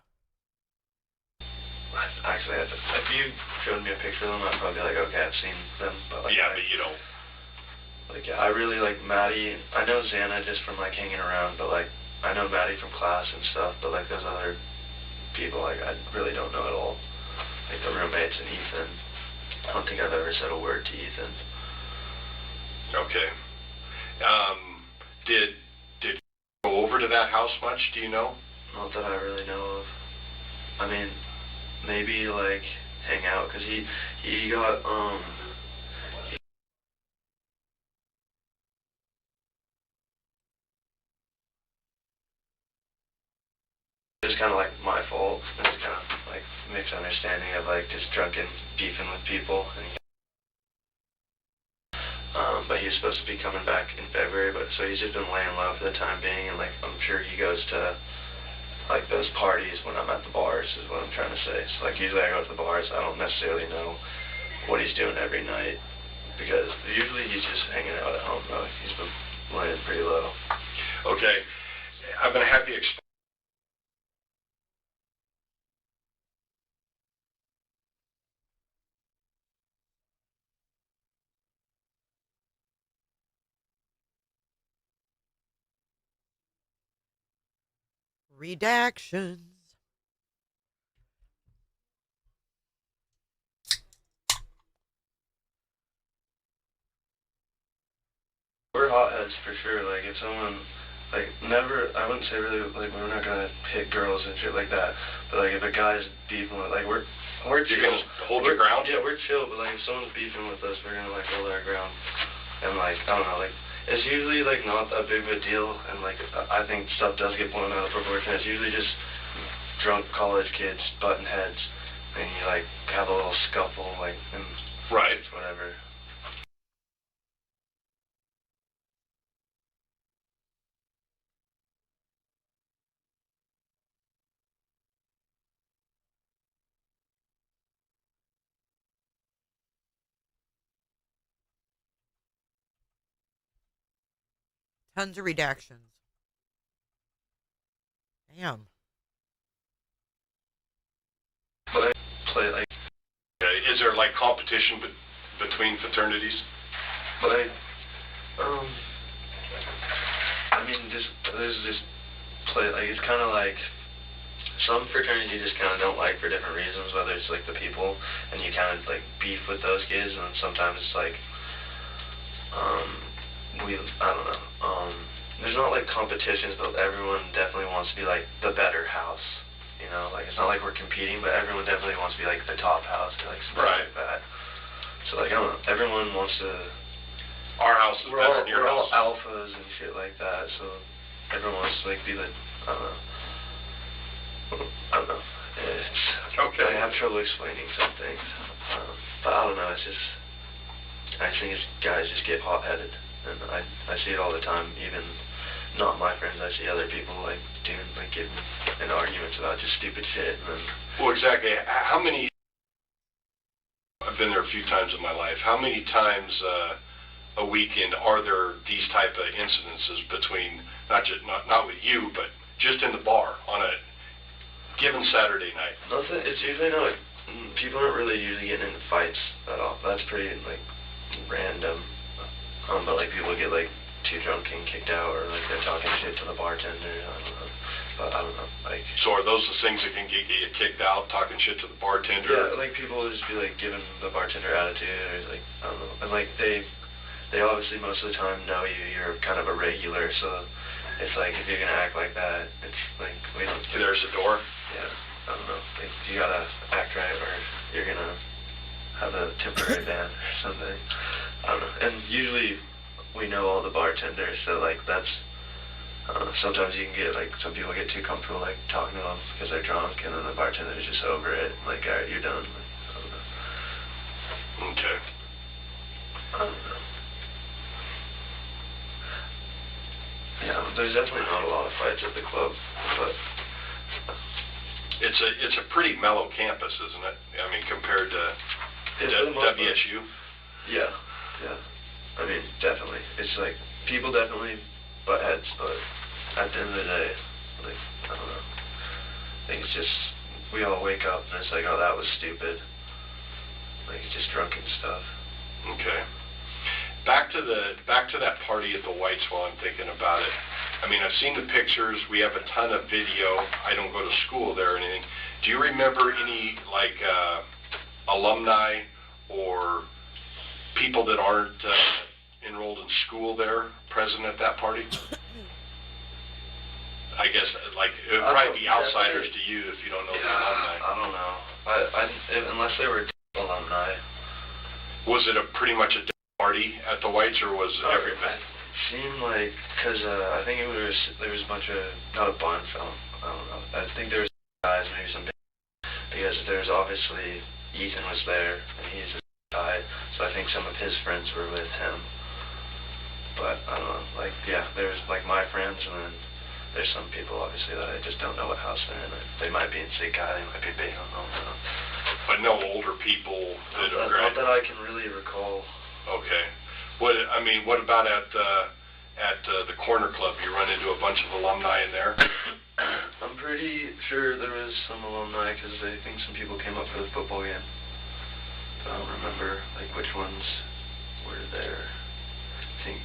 Actually, if you showed me a picture of them, I'd probably be like, okay, I've seen them. But like, yeah, but you don't. Like, yeah, I really like Maddie. I know Xana just from like hanging around, but like I know Maddie from class and stuff. But like those other people, like I really don't know at all. Like the roommates and Ethan. I don't think I've ever said a word to Ethan. Okay. Did you go over to that house much? Do you know? Not that I really know of. I mean, maybe like hang out because he got It's kind of like my fault. It's kind of like misunderstanding of like just drunken beefing with people. But he was supposed to be coming back in February, but so he's just been laying low for the time being, and like I'm sure he goes to like those parties when I'm at the bars is what I'm trying to say. So like usually I go to the bars, I don't necessarily know what he's doing every night because usually he's just hanging out at home though. He's been laying pretty low. Okay, I'm gonna have you explain. Redactions. We're hotheads for sure. Like if someone, like never, I wouldn't say really, like we're not gonna hit girls and shit like that. But like if a guy's beefing with, like we're chill. You're gonna hold your ground? Yeah, we're chill. But like if someone's beefing with us, we're gonna like hold our ground. And like I don't know, like it's usually like not a big of a deal. And like I think stuff does get blown out of proportion. It's usually just drunk college kids butting heads, and you like have a little scuffle, like and right, whatever. Tons of redactions. Damn. But I play like. Is there like competition between fraternities? But I mean, there's this play, like, it's kind of like, some fraternities you just kind of don't like for different reasons, whether it's like the people, and you kind of like beef with those kids, and sometimes it's like, I don't know, there's not like competitions, but everyone definitely wants to be like the better house. You know, like it's not like we're competing, but everyone definitely wants to be like the top house, like something like that. So like I don't know, everyone wants to. Our house is better than your house. We're all alphas and shit like that, so everyone wants to like be the. I don't know. It's, okay. I have trouble explaining some things, but I don't know. It's just. I think it's guys just get hot-headed, and I see it all the time. Even not my friends, I see other people like doing like getting in arguments about just stupid shit. And then, well, exactly. How many? I've been there a few times in my life. How many times a weekend are there these type of incidences between not with you, but just in the bar on a given Saturday night? Nothing. It's usually not. People aren't really usually getting into fights at all. That's pretty like random. But like people get like too drunk and kicked out, or like they're talking shit to the bartender. I don't know. But I don't know. Like. So are those the things that can get you kicked out, talking shit to the bartender? Yeah, like people will just be like giving the bartender attitude, or like I don't know. And like they obviously most of the time know you're kind of a regular, so it's like if you're gonna act like that, it's like we don't. There's a door. Yeah, I don't know. Like you gotta act right, or you're gonna have a temporary ban or something. I don't know. And usually we know all the bartenders, so like that's. Sometimes you can get like some people get too comfortable like talking to them because they're drunk, and then the bartender's just over it. Like, all right, you're done. Like, I don't know. Okay. I don't know. Yeah, there's definitely not a lot of fights at the club, but it's a pretty mellow campus, isn't it? I mean, compared to WSU. Yeah. I mean, definitely. It's like people definitely butt heads, but at the end of the day, like I don't know. I think it's just we all wake up and it's like, oh, that was stupid. Like it's just drunken stuff. Okay. Back to that party at the Whites while I'm thinking about it. I mean, I've seen the pictures. We have a ton of video. I don't go to school there or anything. Do you remember any, like, alumni or people that aren't enrolled in school there present at that party? I guess, like, it would probably be outsiders to you if you don't know the alumni. I don't know. Unless they were alumni. Was it pretty much a party at the Whites, or was everything? It seemed like, because I think there was a bunch of, not a bunch, I don't know, I think there was guys, maybe some, because there's obviously Ethan was there, and he's a guy, so I think some of his friends were with him. But I don't know, like, yeah, there's like my friends, and then there's some people obviously that I just don't know what house they're in. They might be in Sekai, they might be big, I don't know. But no older people that are Not that I can really recall. Okay. What about at the corner club? You run into a bunch of alumni in there? I'm pretty sure there was some alumni, because I think some people came up for the football game. But I don't remember like which ones were there. I think.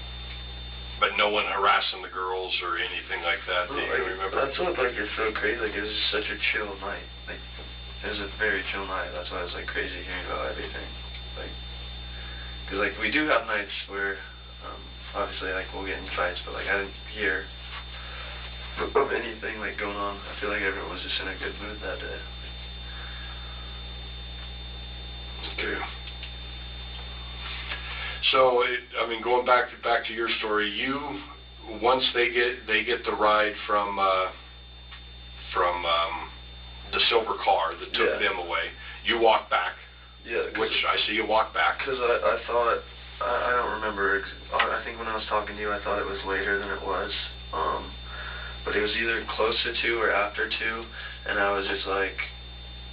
But no one harassing the girls or anything like that. No, Do you remember? That's what like is so crazy. Like it was just such a chill night. Like it was a very chill night. That's why I was like crazy hearing about everything. Like, because like we do have nights where obviously like we'll get in fights, but like I didn't hear of anything like going on. I feel like everyone was just in a good mood that day. Okay. So, going back to your story, once they get the ride from the silver car that took them away, you walk back. Yeah. Which I see you walk back. Because I thought, I don't remember. I think when I was talking to you, I thought it was later than it was. But it was either close to 2 or after 2, and I was just like,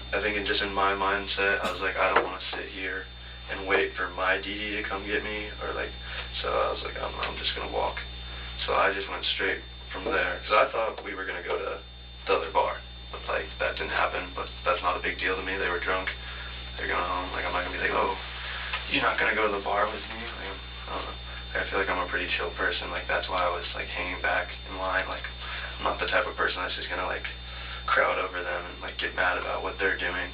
I think just in my mindset, I was like, I don't want to sit here and wait for my DD to come get me, or like, so I was like, I'm just gonna walk. So I just went straight from there, because I thought we were gonna go to the other bar, but like that didn't happen. But that's not a big deal to me. They were drunk. They're going home. Like I'm not gonna be like, oh, you're not gonna go to the bar with me. Like, I don't know. I feel like I'm a pretty chill person. Like that's why I was like hanging back in line. Like I'm not the type of person that's just gonna like crowd over them and like get mad about what they're doing.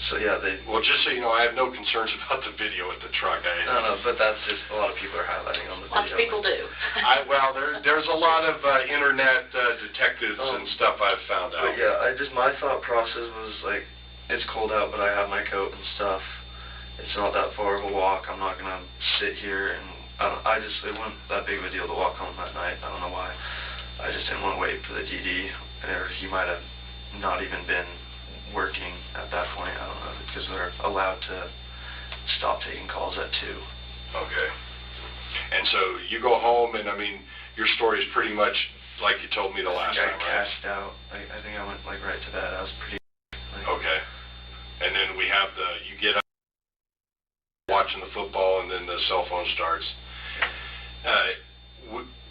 So yeah, Well, just so you know, I have no concerns about the video at the truck. No, but that's just a lot of people are highlighting on the video. Lots of people do. There's a lot of internet detectives and stuff I've found out. But yeah, my thought process was like, it's cold out, but I have my coat and stuff. It's not that far of a walk. I'm not gonna sit here and it wasn't that big of a deal to walk home that night. I don't know why. I just didn't want to wait for the DD, or he might have not even been working at that point. I don't know, because they're allowed to stop taking calls at 2. Okay. And so you go home, and your story is pretty much like you told me the last time, right? I cashed out. I think I went like right to bed. I was pretty. Okay. And then we have you get up watching the football, and then the cell phone starts.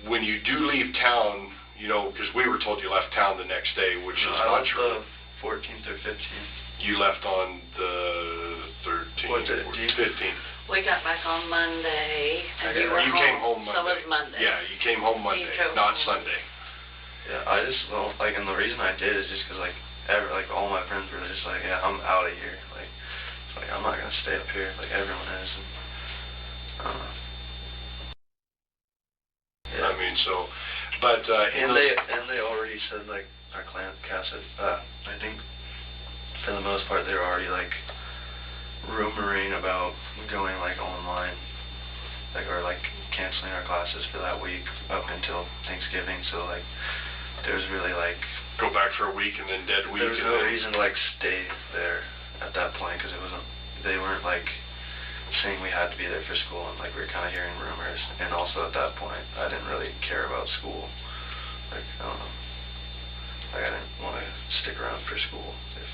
When you do leave town, because we were told you left town the next day, which is not true. The 14th or 15th. You left on the 13th, 15th. We got back on Monday, and You came home Monday. So was Monday. Yeah, you came home Monday, not Sunday. Yeah, and the reason I did is just because all my friends were just like, yeah, I'm out of here. Like, it's like I'm not gonna stay up here like everyone is. And, I don't know. Yeah. And they already said like our cast said, I think for the most part they're already like rumoring about going like online, or like canceling our classes for that week up until Thanksgiving. So like there's really like go back for a week and then dead week. There was no reason to like stay there at that point, because they weren't like saying we had to be there for school, and like we were kind of hearing rumors. And also at that point I didn't really care about school. Like I don't know. Like I didn't want to stick around for school if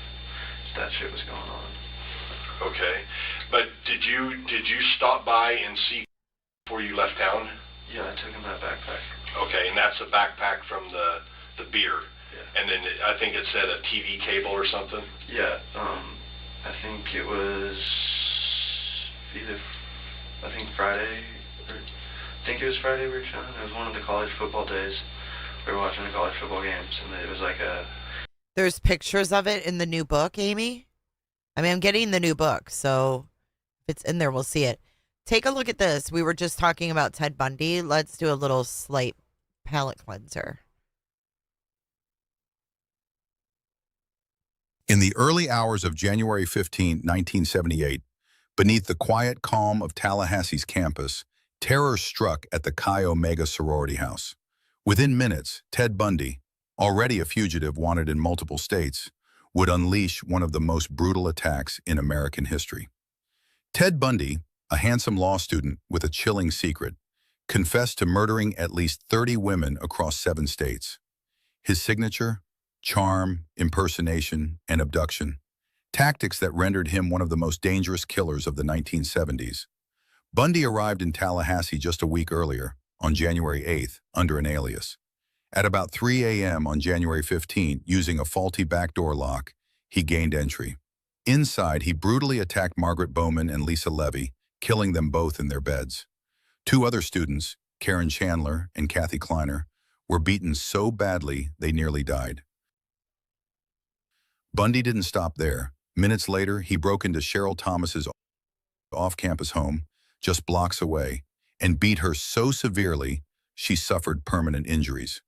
that shit was going on. Okay, but did you stop by and see before you left town? Yeah, I took him that backpack. Okay, and that's a backpack from the beer. Yeah. And then I think it said a TV cable or something. Yeah. I think it was Friday. I think it was Friday we were showing. It was one of the college football days. We were watching the college football games, and it was like There's pictures of it in the new book, Amy. I'm getting the new book, so if it's in there, we'll see it. Take a look at this. We were just talking about Ted Bundy. Let's do a little slight palate cleanser. In the early hours of January 15, 1978, beneath the quiet calm of Tallahassee's campus, terror struck at the Chi Omega sorority house. Within minutes, Ted Bundy, already a fugitive wanted in multiple states, would unleash one of the most brutal attacks in American history. Ted Bundy, a handsome law student with a chilling secret, confessed to murdering at least 30 women across 7 states. His signature? Charm, impersonation, and abduction. Tactics that rendered him one of the most dangerous killers of the 1970s. Bundy arrived in Tallahassee just a week earlier, on January 8th, under an alias. At about 3 a.m. on January 15th, using a faulty backdoor lock, he gained entry. Inside, he brutally attacked Margaret Bowman and Lisa Levy, killing them both in their beds. 2 other students, Karen Chandler and Kathy Kleiner, were beaten so badly they nearly died. Bundy didn't stop there. Minutes later, he broke into Cheryl Thomas's off-campus home, just blocks away, and beat her so severely she suffered permanent injuries.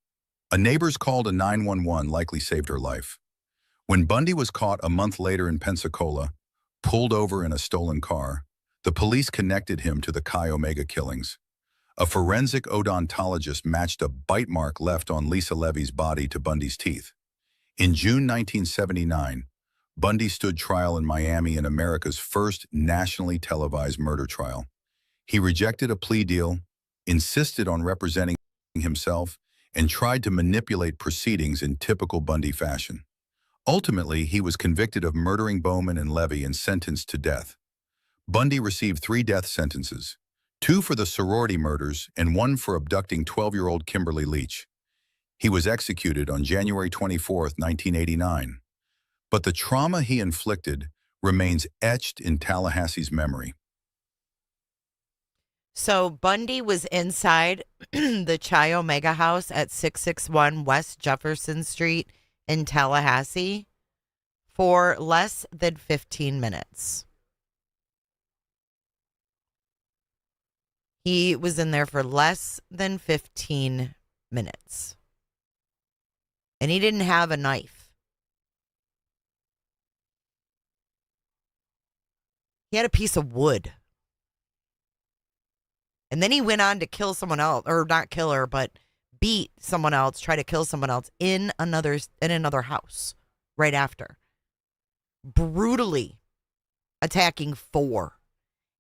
A neighbor's call to 911 likely saved her life. When Bundy was caught a month later in Pensacola, pulled over in a stolen car, the police connected him to the Chi Omega killings. A forensic odontologist matched a bite mark left on Lisa Levy's body to Bundy's teeth. In June 1979, Bundy stood trial in Miami in America's first nationally televised murder trial. He rejected a plea deal, insisted on representing himself, and tried to manipulate proceedings in typical Bundy fashion. Ultimately, he was convicted of murdering Bowman and Levy and sentenced to death. Bundy received 3 death sentences, 2 for the sorority murders and 1 for abducting 12-year-old Kimberly Leach. He was executed on January 24, 1989. But the trauma he inflicted remains etched in Tallahassee's memory. So Bundy was inside the Chi Omega house at 661 West Jefferson Street in Tallahassee for less than 15 minutes. He was in there for less than 15 minutes. And he didn't have a knife. He had a piece of wood. And then he went on to kill someone else, or not kill her, but beat someone else, try to kill someone else in another house right after. Brutally attacking 4.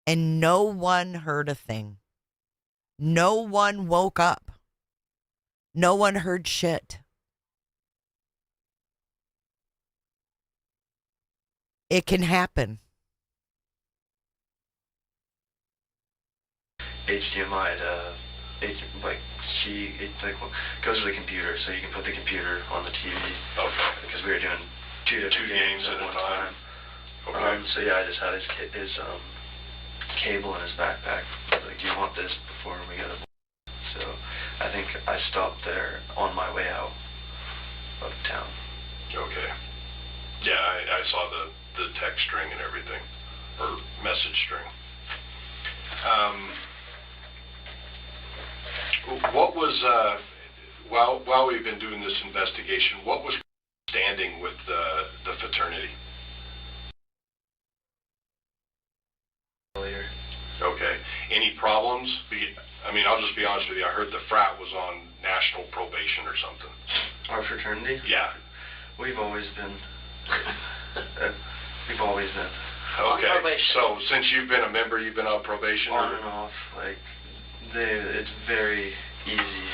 And no one heard a thing. No one woke up. No one heard shit. It can happen. HDMI she goes to the computer, so you can put the computer on the TV. Okay. Because we were doing two games at one time. Okay. So yeah, I just had his cable in his backpack. Like, do you want this before we get a? So I think I stopped there on my way out of town. Okay. Yeah, I saw the text string and everything, or message string. What was, while we've been doing this investigation, what was standing with the fraternity? Okay. Any problems? I mean, I'll just be honest with you. I heard the frat was on national probation or something. Our fraternity? Yeah. We've always been. We've always been. Okay. On probation. So since you've been a member, you've been on probation? On and off. Like, it's very easy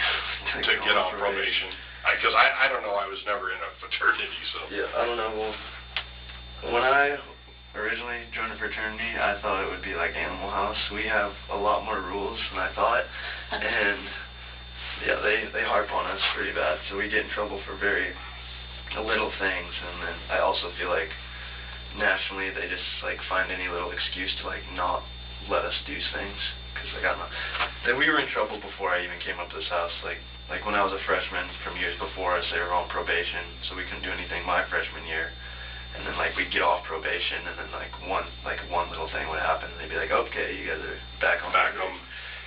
to get on probation. Because I don't know. I was never in a fraternity, so. Yeah, I don't know. Well, when I originally joined a fraternity, I thought it would be like Animal House. We have a lot more rules than I thought, and yeah, they harp on us pretty bad, so we get in trouble for very little things. And then I also feel like nationally they just like find any little excuse to like not let us do things, because like I don't know, we were in trouble before I even came up to this house. Like when I was a freshman, from years before us, they were on probation, so we couldn't do anything my freshman year. And then like we'd get off probation, and then like one little thing would happen, and they'd be like, "Okay, you guys are back on."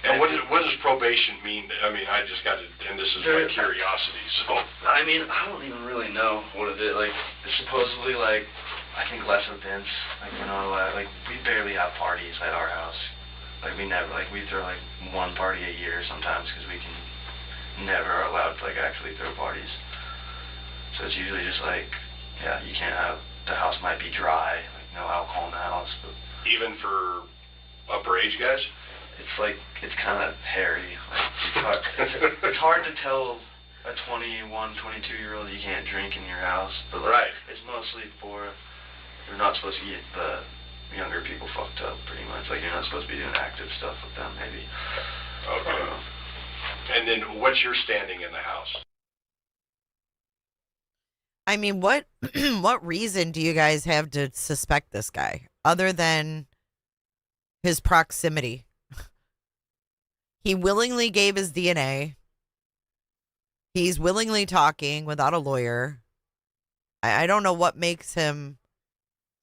And what does probation mean? I mean, I just got to, and this is my curiosity. So I mean, I don't even really know what it is. Like, it's supposedly like, I think less events. Like, we're not allowed. Like, we barely have parties at our house. Like, we never. Like, we throw like one party a year sometimes, because we never are allowed to like actually throw parties. So it's usually just like, yeah, you can't have, the house might be dry, like no alcohol in the house. But Even for upper age guys? it's like, it's kind of hairy. Like, it's hard to tell a 21, 22-year-old you can't drink in your house, but like, it's mostly for, you're not supposed to get the younger people fucked up, pretty much. Like, you're not supposed to be doing active stuff with them, maybe. Okay. And then what's your standing in the house? I mean, what what reason do you guys have to suspect this guy other than his proximity? He willingly gave his DNA. He's willingly talking without a lawyer. I don't know what makes him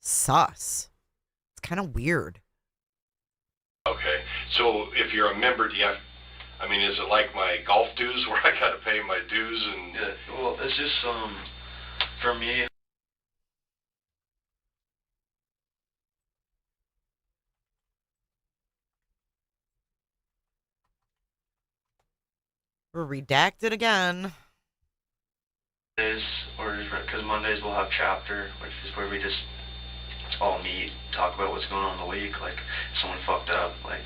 sus. It's kind of weird. Okay. So if you're a member, do you have, I mean, is it like my golf dues where I got to pay my dues and... Yeah, well, it's just, for me, we're redacted again. Because Mondays we'll have chapter, which is where we just all meet, talk about what's going on in the week, like if someone fucked up, like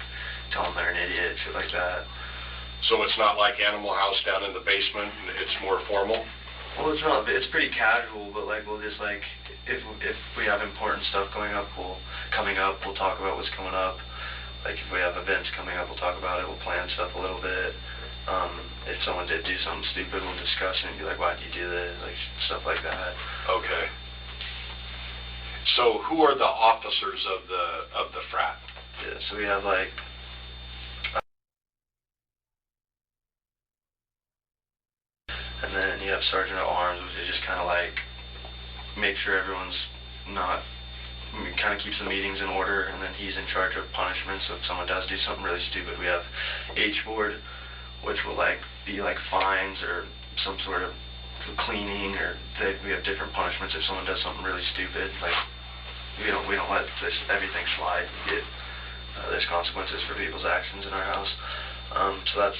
tell them they're an idiot, shit like that. So it's not like Animal House down in the basement, it's more formal? Well, it's not, it's pretty casual, but like we'll just like, if we have important stuff coming up, we'll talk about what's coming up. Like if we have events coming up, we'll talk about it, we'll plan stuff a little bit. If someone did do something stupid, we'll discuss it and be like, why'd you do this? Like, stuff like that. Okay. So who are the officers of the frat? Yeah, so we have like, and then you have Sergeant at Arms, which is just kind of like, make sure everyone's not, kind of keeps the meetings in order, and then he's in charge of punishment, so if someone does do something really stupid, we have H-Board, which will like be like fines or some sort of cleaning, or we have different punishments if someone does something really stupid. Like we don't let everything slide. There's consequences for people's actions in our house. So that's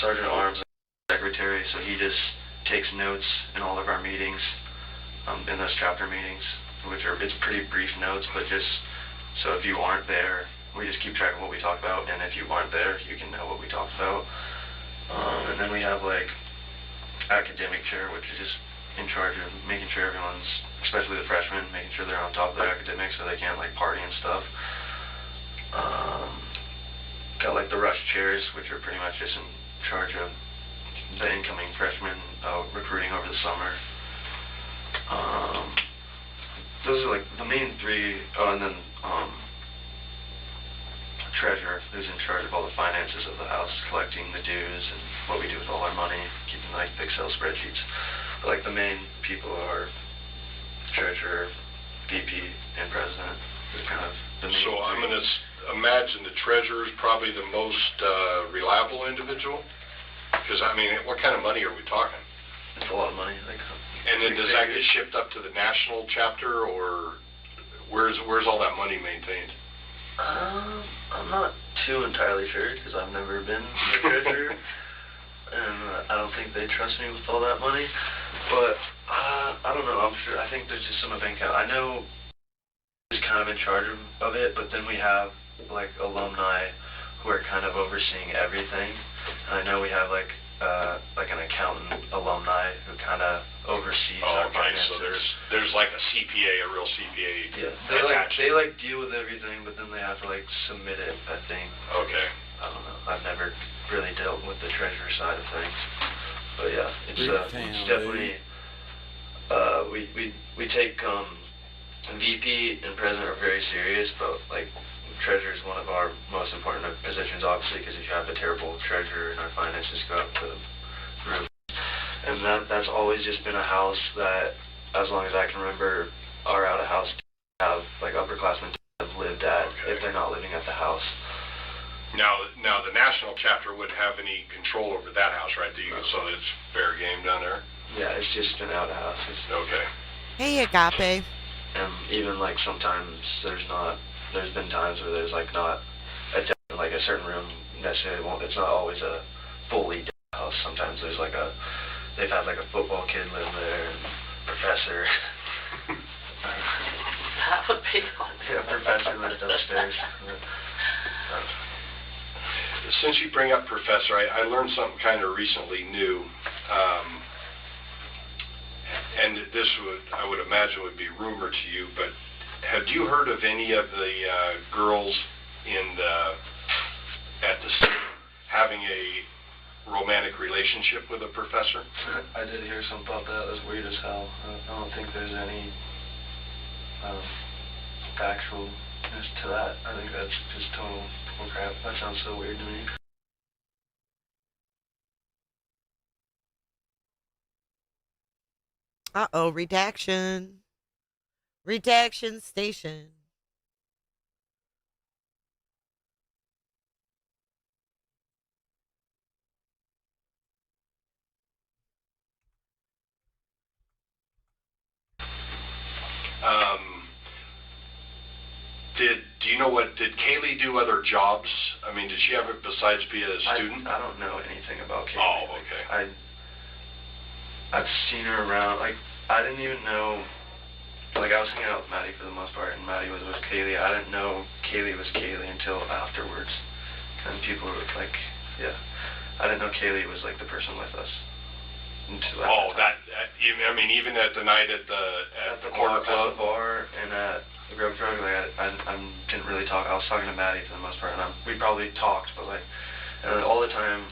Sergeant at Arms, secretary. So he just takes notes in all of our meetings, in those chapter meetings, it's pretty brief notes, but just so if you aren't there, we just keep track of what we talk about, and if you aren't there, you can know what we talked about. And then we have like academic chair, which is just in charge of making sure everyone's, especially the freshmen, making sure they're on top of their academics so they can't like party and stuff. Got like the rush chairs, which are pretty much just in charge of the incoming freshmen recruiting over the summer. Those are like the main three. Oh, and then treasurer, who's in charge of all the finances of the house, collecting the dues and what we do with all our money, keeping like Excel spreadsheets. But like the main people are treasurer, VP, and president. They're kind of the main. So I'm going to imagine the treasurer is probably the most reliable individual? Because I mean, what kind of money are we talking? It's a lot of money. And then does that get shipped up to the national chapter, or where's all that money maintained? I'm not too entirely sure because I've never been the treasurer, and I don't think they trust me with all that money. But I don't know. I'm sure. I think there's just some event account. I know is kind of in charge of it, but then we have like alumni who are kind of overseeing everything. And I know we have like an accountant alumni who kind of oversees our finances. So there's like a CPA, a real CPA. Yeah, they deal with everything, but then they have to like submit it, I think. Okay. I don't know. I've never really dealt with the treasurer side of things, but yeah, it's definitely we take VP and president are very serious, but like treasurer is one of our most important positions, obviously, because if you have a terrible treasurer and our finances go up to the roof. And that's always just been a house that, as long as I can remember, our out-of-house have, like, upperclassmen have lived at, if they're not living at the house. Now the national chapter wouldn't have any control over that house, right? So it's fair game down there? Yeah, it's just been out-of-house. Okay. Hey, Agape. And even, like, sometimes there's been times where there's like not like a certain room necessarily it's not always a fully house. Sometimes there's like they've had like a football kid live there, and professor. That would be fun. Yeah, professor lived upstairs. Since you bring up professor, I learned something kind of recently new. And this I would imagine would be rumor to you, but have you heard of any of the girls at the state having a romantic relationship with a professor? I did hear something about that. That's weird as hell. I don't think there's any factualness to that. I think that's just total crap. That sounds so weird to me. Uh-oh, redaction. Redaction station. Do you know did Kaylee do other jobs? I mean, did she ever, besides be a student? I don't know anything about Kaylee. Oh, okay. I've seen her around, like, I didn't even know, like, I was hanging out with Maddie for the most part, and Maddie was with Kaylee. I didn't know Kaylee was Kaylee until afterwards. And people were like, yeah. I didn't know Kaylee was, like, the person with us. Until I mean, even at the night at the corner club? At the bar and at the Grove Drug, like, I didn't really talk. I was talking to Maddie for the most part, and we probably talked, but, like, and all the time.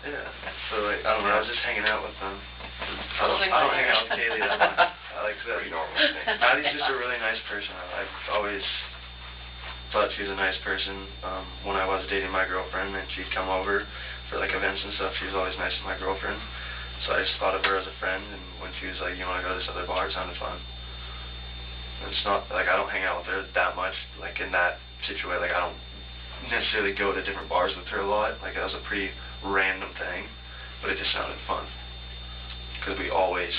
Yeah. So, like, I don't know, I was just hanging out with them. I don't hang out with Kaylee that much. Like, that's pretty normal thing. Maddie's just a really nice person. I've always thought she was a nice person. When I was dating my girlfriend, and she'd come over for, like, events and stuff, she was always nice to my girlfriend. So I just thought of her as a friend, and when she was like, you want to go to this other bar, it sounded fun. And it's not, like, I don't hang out with her that much, like, in that situation. Like, I don't necessarily go to different bars with her a lot. Like, that was a pretty random thing, but it just sounded fun. Because we always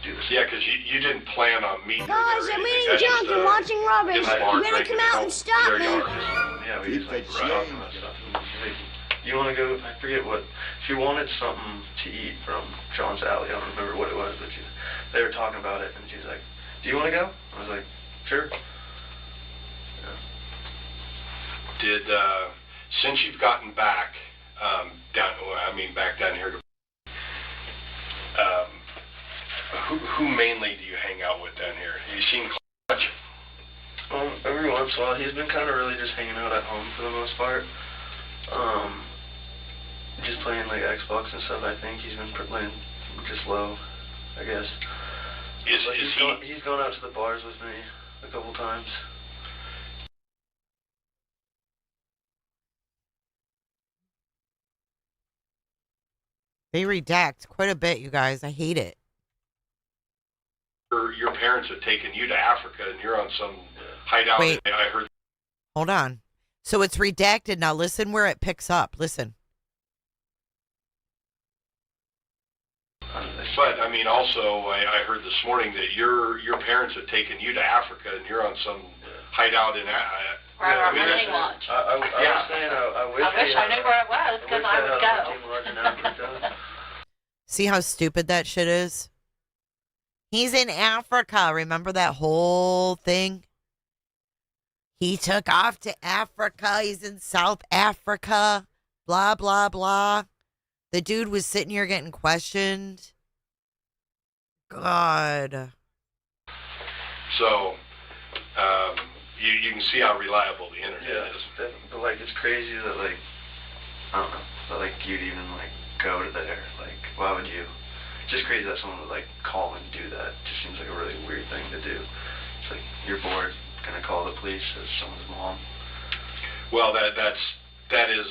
do this. Yeah, because you didn't plan on meeting her. Guys, I'm eating junk and watching rubbish. You better come out and stop me. Yeah, we just, like, talking about stuff. And she's like, you want to go, I forget what, she wanted something to eat from John's Alley. I don't remember what it was, but they were talking about it, and she was like, do you want to go? I was like, sure. Did, since you've gotten back, back down here to, who mainly do you hang out with down here? Have you seen Clutch? Every once in a while. He's been kind of really just hanging out at home for the most part. Just playing, like, Xbox and stuff, I think. He's been playing just low, I guess. He's gone out to the bars with me a couple times. They redact quite a bit, you guys. I hate it. Your parents have taken you to Africa, and you're on some hideout. Wait. I heard. Hold on. So it's redacted. Now listen where it picks up. Listen. But, I mean, also, I heard this morning that your parents have taken you to Africa, and you're on some hideout in Africa. Right, our hunting lodge. I was saying, I wish I knew where it was, because I would go. See how stupid that shit is? He's in Africa. Remember that whole thing? He took off to Africa. He's in South Africa. Blah, blah, blah. The dude was sitting here getting questioned. God. So, you can see how reliable the internet is. But, like, it's crazy that, like, I don't know, that, like, you'd even, like, go to there. Like, why would you? It's just crazy that someone would, like, call and do that. It just seems like a really weird thing to do. It's like, you're bored, gonna call the police as someone's mom. Well, that is,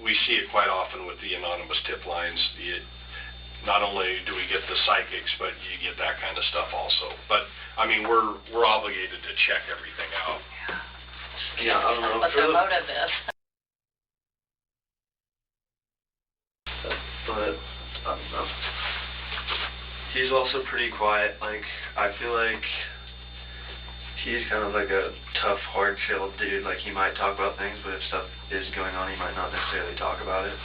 we see it quite often with the anonymous tip lines. Not only do we get the psychics, but you get that kind of stuff also. But, I mean, we're obligated to check everything out. Yeah, I don't know. What the motive is. But, I don't know. He's also pretty quiet. Like, I feel like he's kind of like a tough, hard-shelled dude. Like, he might talk about things, but if stuff is going on, he might not necessarily talk about it.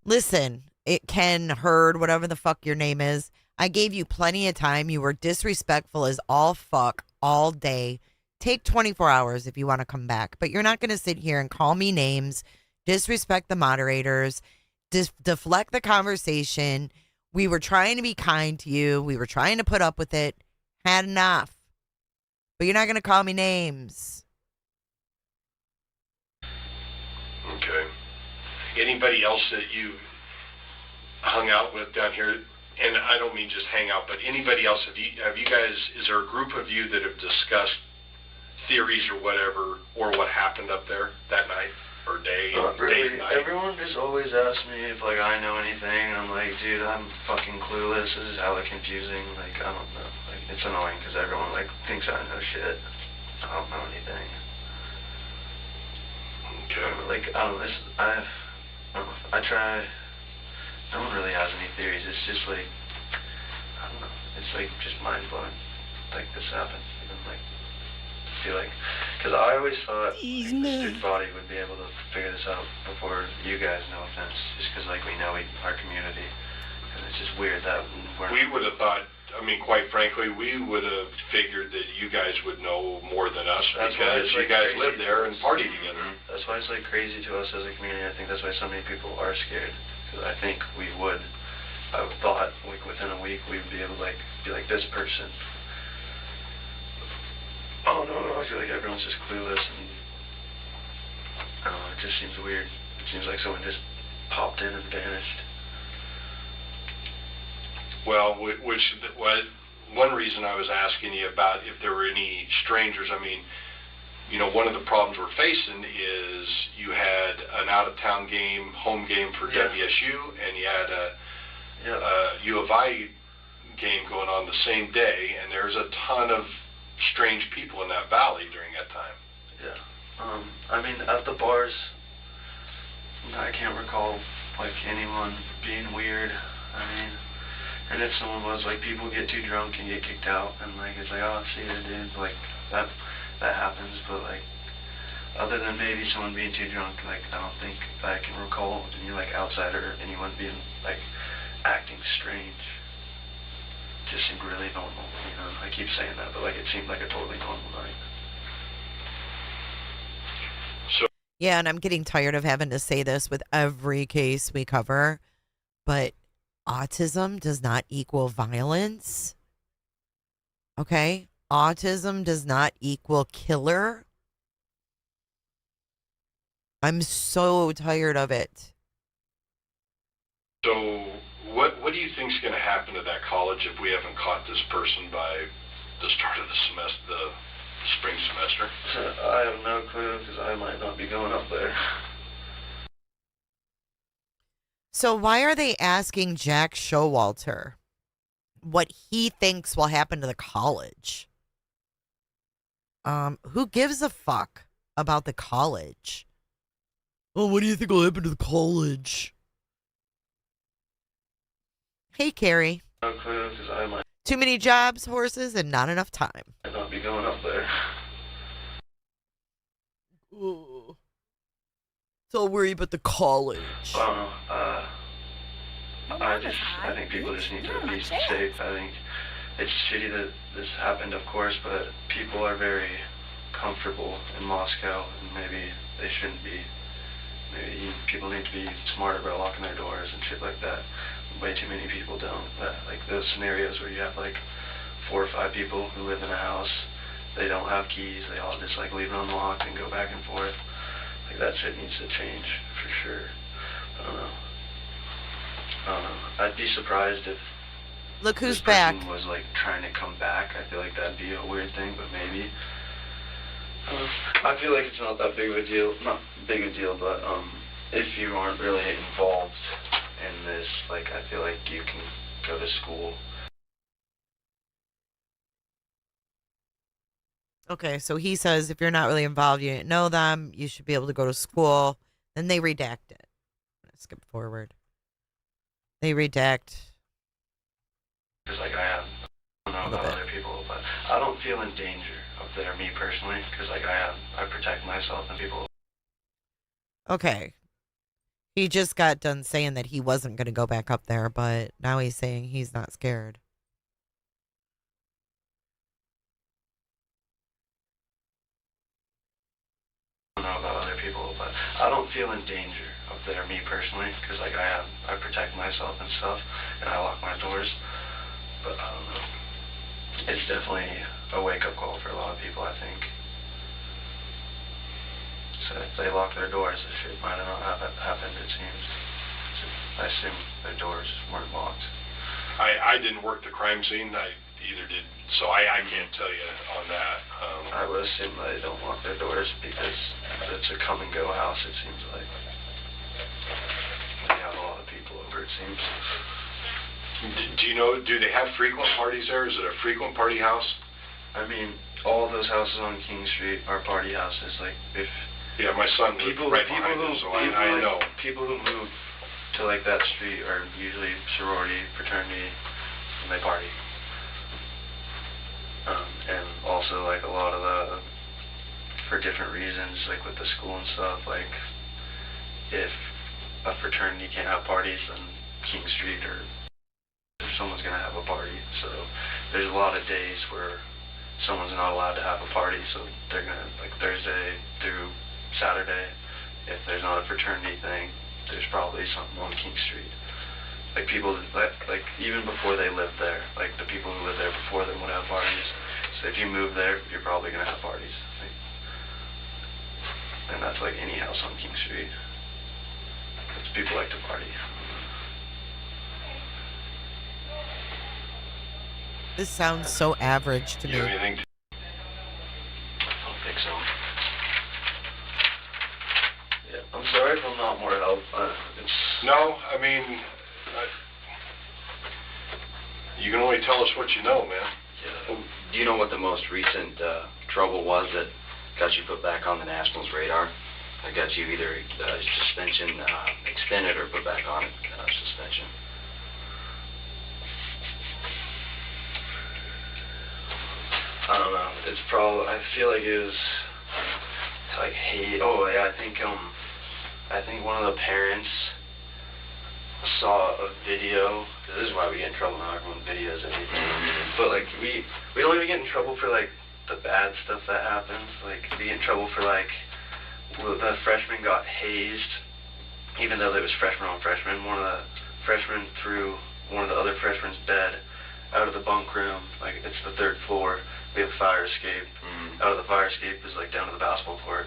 Listen, Ken Hurd, whatever the fuck your name is, I gave you plenty of time. You were disrespectful as all fuck all day. Take 24 hours if you want to come back, but you're not going to sit here and call me names, disrespect the moderators, deflect the conversation. We were trying to be kind to you. We were trying to put up with it. Had enough. But you're not going to call me names. Okay. Anybody else that you hung out with down here? And I don't mean just hang out, but anybody else? Have you guys? Is there a group of you that have discussed theories or whatever, or what happened up there that night or day? Really, night? everyone just always asks me if like I know anything. I'm like, dude, I'm fucking clueless. This is hella confusing. Like, I don't know. Like, it's annoying because everyone like thinks I know shit. I don't know anything. Okay. Like, I don't know. I try. No one really has any theories. It's just like, I don't know. It's like just mind blowing. Like this happened. And like, I feel like, because I always thought like, the student body would be able to figure this out before you guys. No offense, just because like we know our community, and it's just weird that we would have thought. I mean, quite frankly, we would have figured that you guys would know more than us because you guys live there and party together. That's why it's like crazy to us as a community. I think that's why so many people are scared. Because I think we would. I thought like within a week we'd be able to like be like this person. Oh no, I feel like everyone's just clueless and I don't know. It just seems weird. It seems like someone just popped in and vanished. Well, one reason I was asking you about if there were any strangers, I mean, you know, one of the problems we're facing is you had an out-of-town game, home game for WSU, and you had a U of I game going on the same day, and there's a ton of strange people in that valley during that time. Yeah. I mean, at the bars, I can't recall, like, anyone being weird. I mean, and if someone was, like, people get too drunk and get kicked out, and, like, it's like, oh, see ya, dude. Like, that happens, but, like, other than maybe someone being too drunk, like, I don't think I can recall any, like, outsider, anyone being, like, acting strange. Just seemed really normal, you know? I keep saying that, but, like, it seemed like a totally normal night. Yeah, and I'm getting tired of having to say this with every case we cover, but autism does not equal violence. Okay? Autism does not equal killer. I'm so tired of it. So what do you think is going to happen to that college if we haven't caught this person by the start of the semester, the spring semester? I have no clue because I might not be going up there. So why are they asking Jack Showalter what he thinks will happen to the college? Who gives a fuck about the college? Oh, what do you think will happen to the college? Hey, Carrie. No clue because I might Too many jobs, horses, and not enough time. not be going up there. Ooh. So worry about the college. I think people just need to be safe. I think it's shitty that this happened, of course, but people are very comfortable in Moscow, and maybe they shouldn't be. Maybe people need to be smarter about locking their doors and shit like that. Way too many people don't. Like those scenarios where you have like 4 or 5 people who live in a house, they don't have keys, they all just like leave it unlocked and go back and forth. Like that shit needs to change for sure. I don't know. I'd be surprised if Look who's this back. person was like trying to come back. I feel like that'd be a weird thing, but maybe. I feel like it's not that big of a deal. Not big a deal, but if you aren't really involved in this, like I feel like you can go to school. Okay, so he says if you're not really involved, you didn't know them, you should be able to go to school. Then they redact it. I'm gonna skip forward. They redact. Just like I don't know about other people, but I don't feel in danger. there, me personally, because like I protect myself and people. Okay. He just got done saying that he wasn't going to go back up there, but now he's saying he's not scared. I don't know about other people, but I don't feel in danger up there, me personally, because like I protect myself and stuff, and I lock my doors. But I don't know. It's definitely a wake-up call for a lot of people, I think. So if they lock their doors, this shit might not have happened, it seems. So I assume their doors weren't locked. I didn't work the crime scene. I either did, so I can't tell you on that. I would assume they don't lock their doors because it's a come-and-go house, it seems like. They have a lot of people over, it seems. Do you know, do they have frequent parties there? Is it a frequent party house? I mean, all of those houses on King Street are party houses. Like, if... Yeah, my son lives right behind them, so I know. People who move to, like, that street are usually sorority, fraternity, and they party. And also, like, a lot of the... For different reasons, like, with the school and stuff, like, if a fraternity can't have parties, then King Street or someone's going to have a party. So there's a lot of days where someone's not allowed to have a party, so they're going to, like, Thursday through Saturday, if there's not a fraternity thing, there's probably something on King Street. Like, people, like even before they live there, like, the people who live there before them would have parties. So if you move there, you're probably going to have parties. Like, and that's like any house on King Street. Because people like to party. This sounds so average to me. I don't think so. Yeah, I'm sorry if I'm not more help. No, I mean, you can only tell us what you know, man. Yeah. Do you know what the most recent trouble was that got you put back on the Nationals' radar? That got you either suspension, extended, or put back on suspension? I don't know. It's probably. I feel like it was like hate. Oh yeah, I think one of the parents saw a video. This is why we get in trouble now. Everyone videos everything. But like we don't even get in trouble for like the bad stuff that happens. Like we get in trouble for like the freshman got hazed, even though there was freshman on freshman. One of the freshmen threw one of the other freshmen's bed out of the bunk room. Like it's the 3rd floor. We have a fire escape. Out of the fire escape is like down to the basketball court.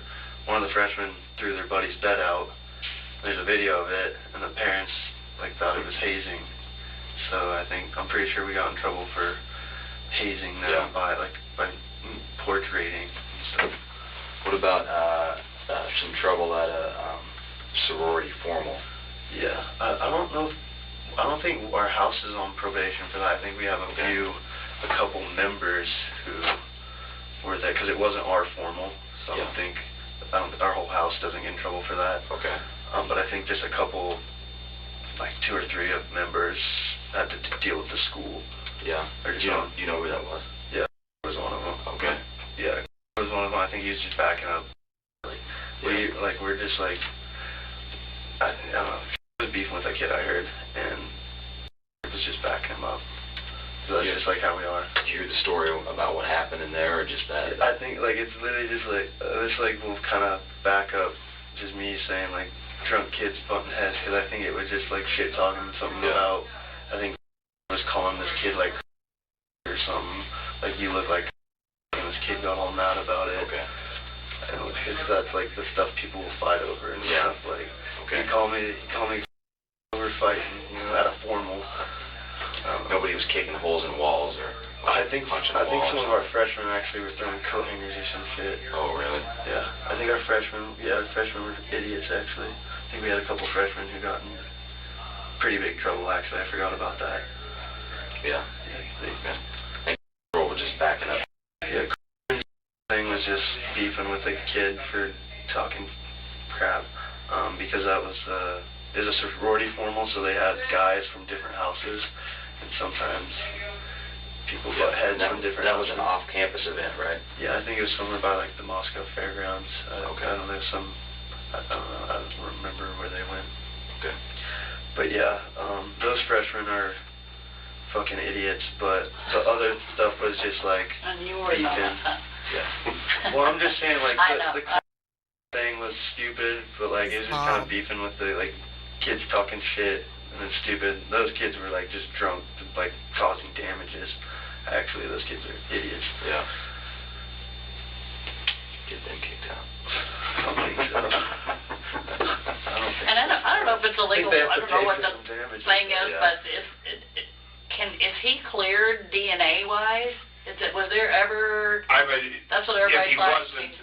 One of the freshmen threw their buddy's bed out. There's a video of it, and the parents like thought it was hazing. So I'm pretty sure we got in trouble for hazing them by portraiting and stuff. What about some trouble at a sorority formal? Yeah, I don't know. I don't think our house is on probation for that. I think we have a couple members who were there because it wasn't our formal. So I don't think our whole house doesn't get in trouble for that. Okay. But I think just a couple, like 2 or 3 of members had to deal with the school. Yeah. Or Do you know who that was? Yeah, it was one of them. Okay. Yeah, it was one of them. I think he was just backing up. We're just like, I don't know. He was beefing with a kid, I heard, and it was just backing him up. So that's just like how we are. Did you hear the story about what happened in there, or just that? I think like it's literally just like we'll kind of back up, just me saying like drunk kids butting heads, because I think it was just like shit talking something about. I think was calling this kid like or something, like you look like, and this kid got all mad about it. Okay. And because that's like the stuff people will fight over and stuff. Like he called me over fighting, at a formal. Nobody was kicking holes in walls or punching walls. I think some of our freshmen actually were throwing coat hangers or some shit. Oh, really? Yeah. I think our freshmen were idiots, actually. I think we had a couple freshmen who got in pretty big trouble, actually. I forgot about that. Yeah. And girl was just backing up. Yeah. Thing was just beefing with a kid for talking crap, because that was it was a sorority formal, so they had guys from different houses, and sometimes people butt heads that, from different. that was an off-campus event, right? Yeah, I think it was somewhere by like the Moscow Fairgrounds. Okay. I don't know, I don't remember where they went. Okay. But yeah, those freshmen are fucking idiots, but the other stuff was just like And you were beefing. not. Yeah. Well, I'm just saying, like, I know. the thing was stupid, but like, it was just kind of beefing with the, like, kids talking shit, and it's stupid. Those kids were, like, just drunk, like, causing damages. Actually, those kids are idiots. Yeah. Get them kicked out. I don't think so. And I don't know if it's illegal. I don't know what the thing is, Yeah. but is he cleared DNA wise? Was there ever? That's what everybody's If he wasn't,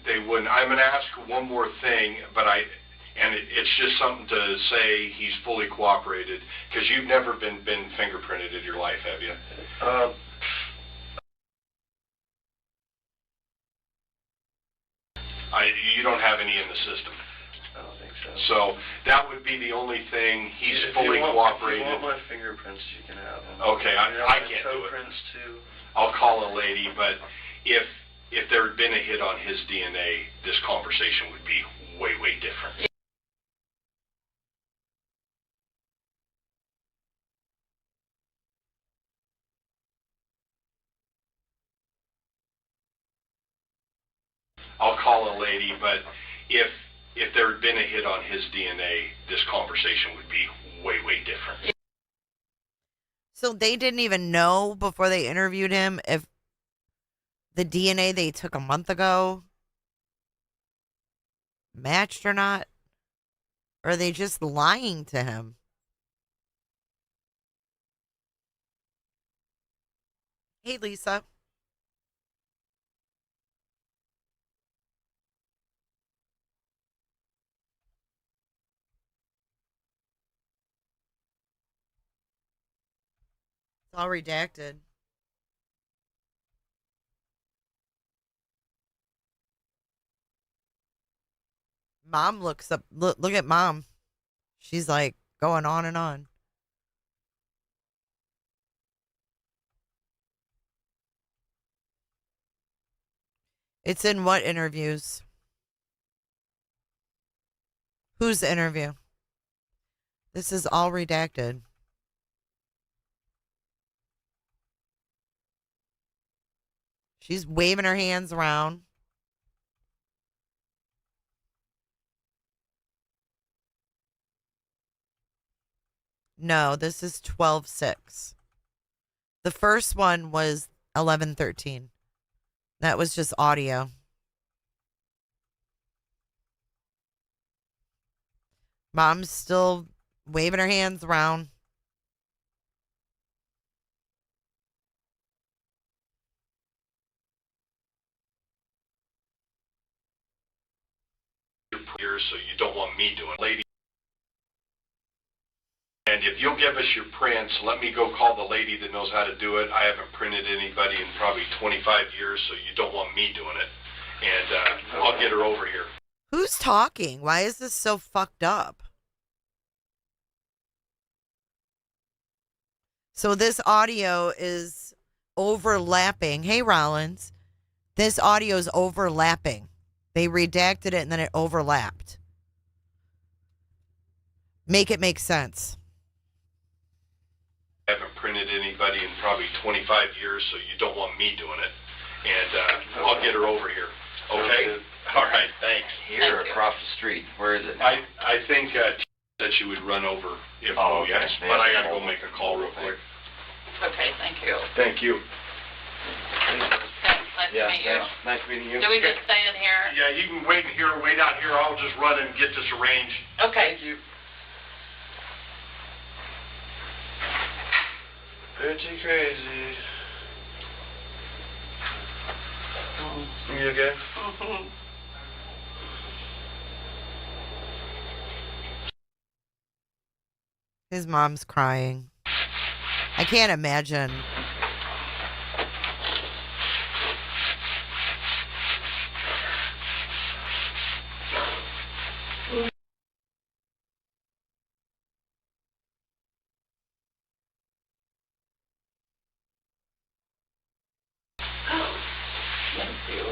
they wouldn't. I'm gonna ask one more thing, but it's just something to say he's fully cooperated, because you've never been fingerprinted in your life, have you? You don't have any in the system. I don't think so. So that would be the only thing. He's If fully you want, cooperated. If you want my fingerprints, you can have them. Okay, I can't do it. Prints too. I'll call a lady, but if there had been a hit on his DNA, this conversation would be way, way different. I'll call a lady, but if there had been a hit on his DNA, this conversation would be way, way different. So they didn't even know before they interviewed him if the DNA they took a month ago matched or not? Or are they just lying to him? Hey, Lisa. It's all redacted. Mom looks up. Look at Mom. She's like going on and on. It's in what interviews? Whose interview? This is all redacted. She's waving her hands around. No, this is 12/6. The first one was 11/13. That was just audio. Mom's still waving her hands around. Years, so you don't want me doing it, lady. And if you'll give us your prints, let me go call the lady that knows how to do it. I haven't printed anybody in probably 25 years, so you don't want me doing it. And I'll get her over here. Who's talking? Why is this so fucked up? So this audio is overlapping. Hey, Rollins. This audio is overlapping. They redacted it and then it overlapped. Make it make sense. I haven't printed anybody in probably 25 years, so you don't want me doing it. And I'll get her over here. Okay? All right, thanks. Here, across the street. Where is it? I think that you would run over if okay. yes, but I gotta go make a call real quick. Okay, thank you. Thank you. Thanks, nice to meet you. Nice meeting you. Do we just stay in here? Yeah, you can wait out here. I'll just run and get this arranged. Okay. Thank you. Pretty crazy. You okay? His mom's crying. I can't imagine. you.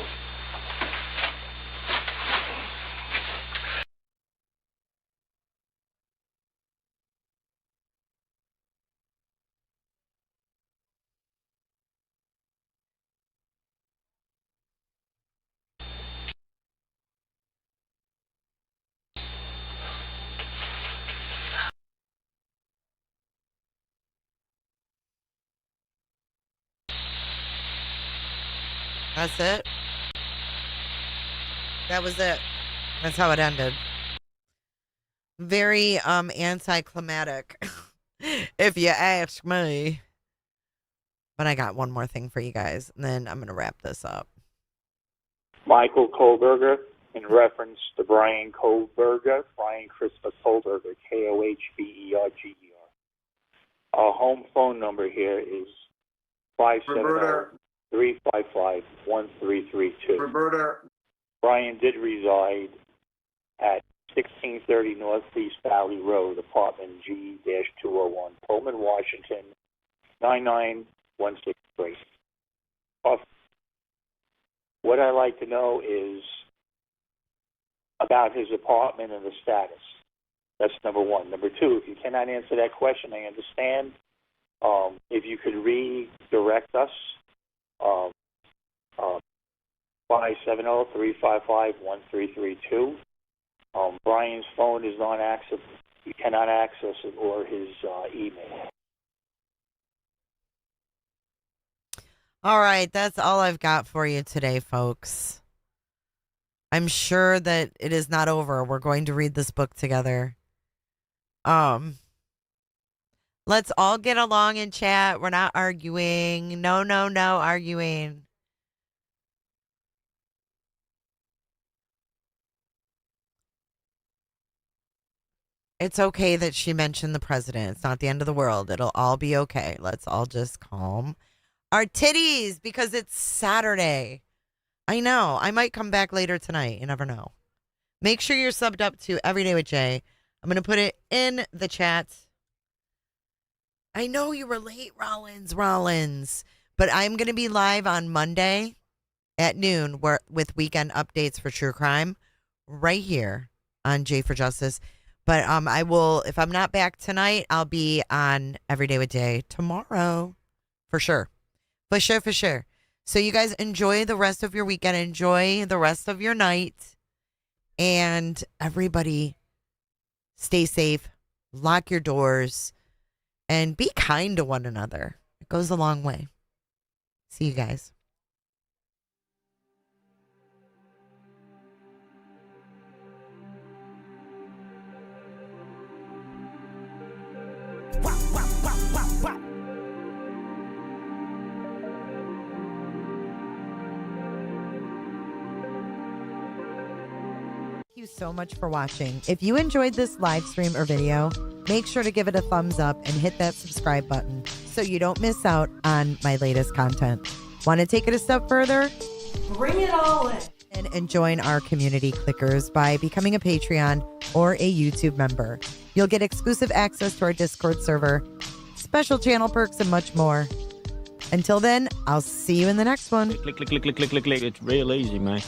That's it. That was it. That's how it ended. Very anticlimactic, if you ask me. But I got one more thing for you guys, and then I'm gonna wrap this up. Michael Kohberger, in reference to Brian Kohberger, Brian Christopher Kohberger, Kohberger. Our home phone number here is 570-355-1332. Roberta. Brian did reside at 1630 Northeast Valley Road, apartment G-201, Pullman, Washington, 99163. What I'd like to know is about his apartment and the status. That's number one. Number two, if you cannot answer that question, I understand. If you could redirect us, 570-355-1332. Brian's phone is not accessible. You cannot access it or his email. All right, that's all I've got for you today, folks. I'm sure that it is not over. We're going to read this book together. Let's all get along and chat. We're not arguing. No arguing. It's okay that she mentioned the president. It's not the end of the world. It'll all be okay. Let's all just calm our titties because it's Saturday. I know. I might come back later tonight. You never know. Make sure you're subbed up to Everyday with Jay. I'm going to put it in the chat. I know you were late, Rollins. But I'm going to be live on Monday at noon with weekend updates for true crime right here on Jay for Justice. But I will, if I'm not back tonight, I'll be on Everyday with Jay tomorrow. For sure. For sure. So you guys enjoy the rest of your weekend. Enjoy the rest of your night. And everybody stay safe. Lock your doors. And be kind to one another. It goes a long way. See you guys. Thank you so much for watching. If you enjoyed this live stream or video, make sure to give it a thumbs up and hit that subscribe button so you don't miss out on my latest content. Want to take it a step further? Bring it all in. And join our community clickers by becoming a Patreon or a YouTube member. You'll get exclusive access to our Discord server, special channel perks, and much more. Until then, I'll see you in the next one. Click. It's real easy, man.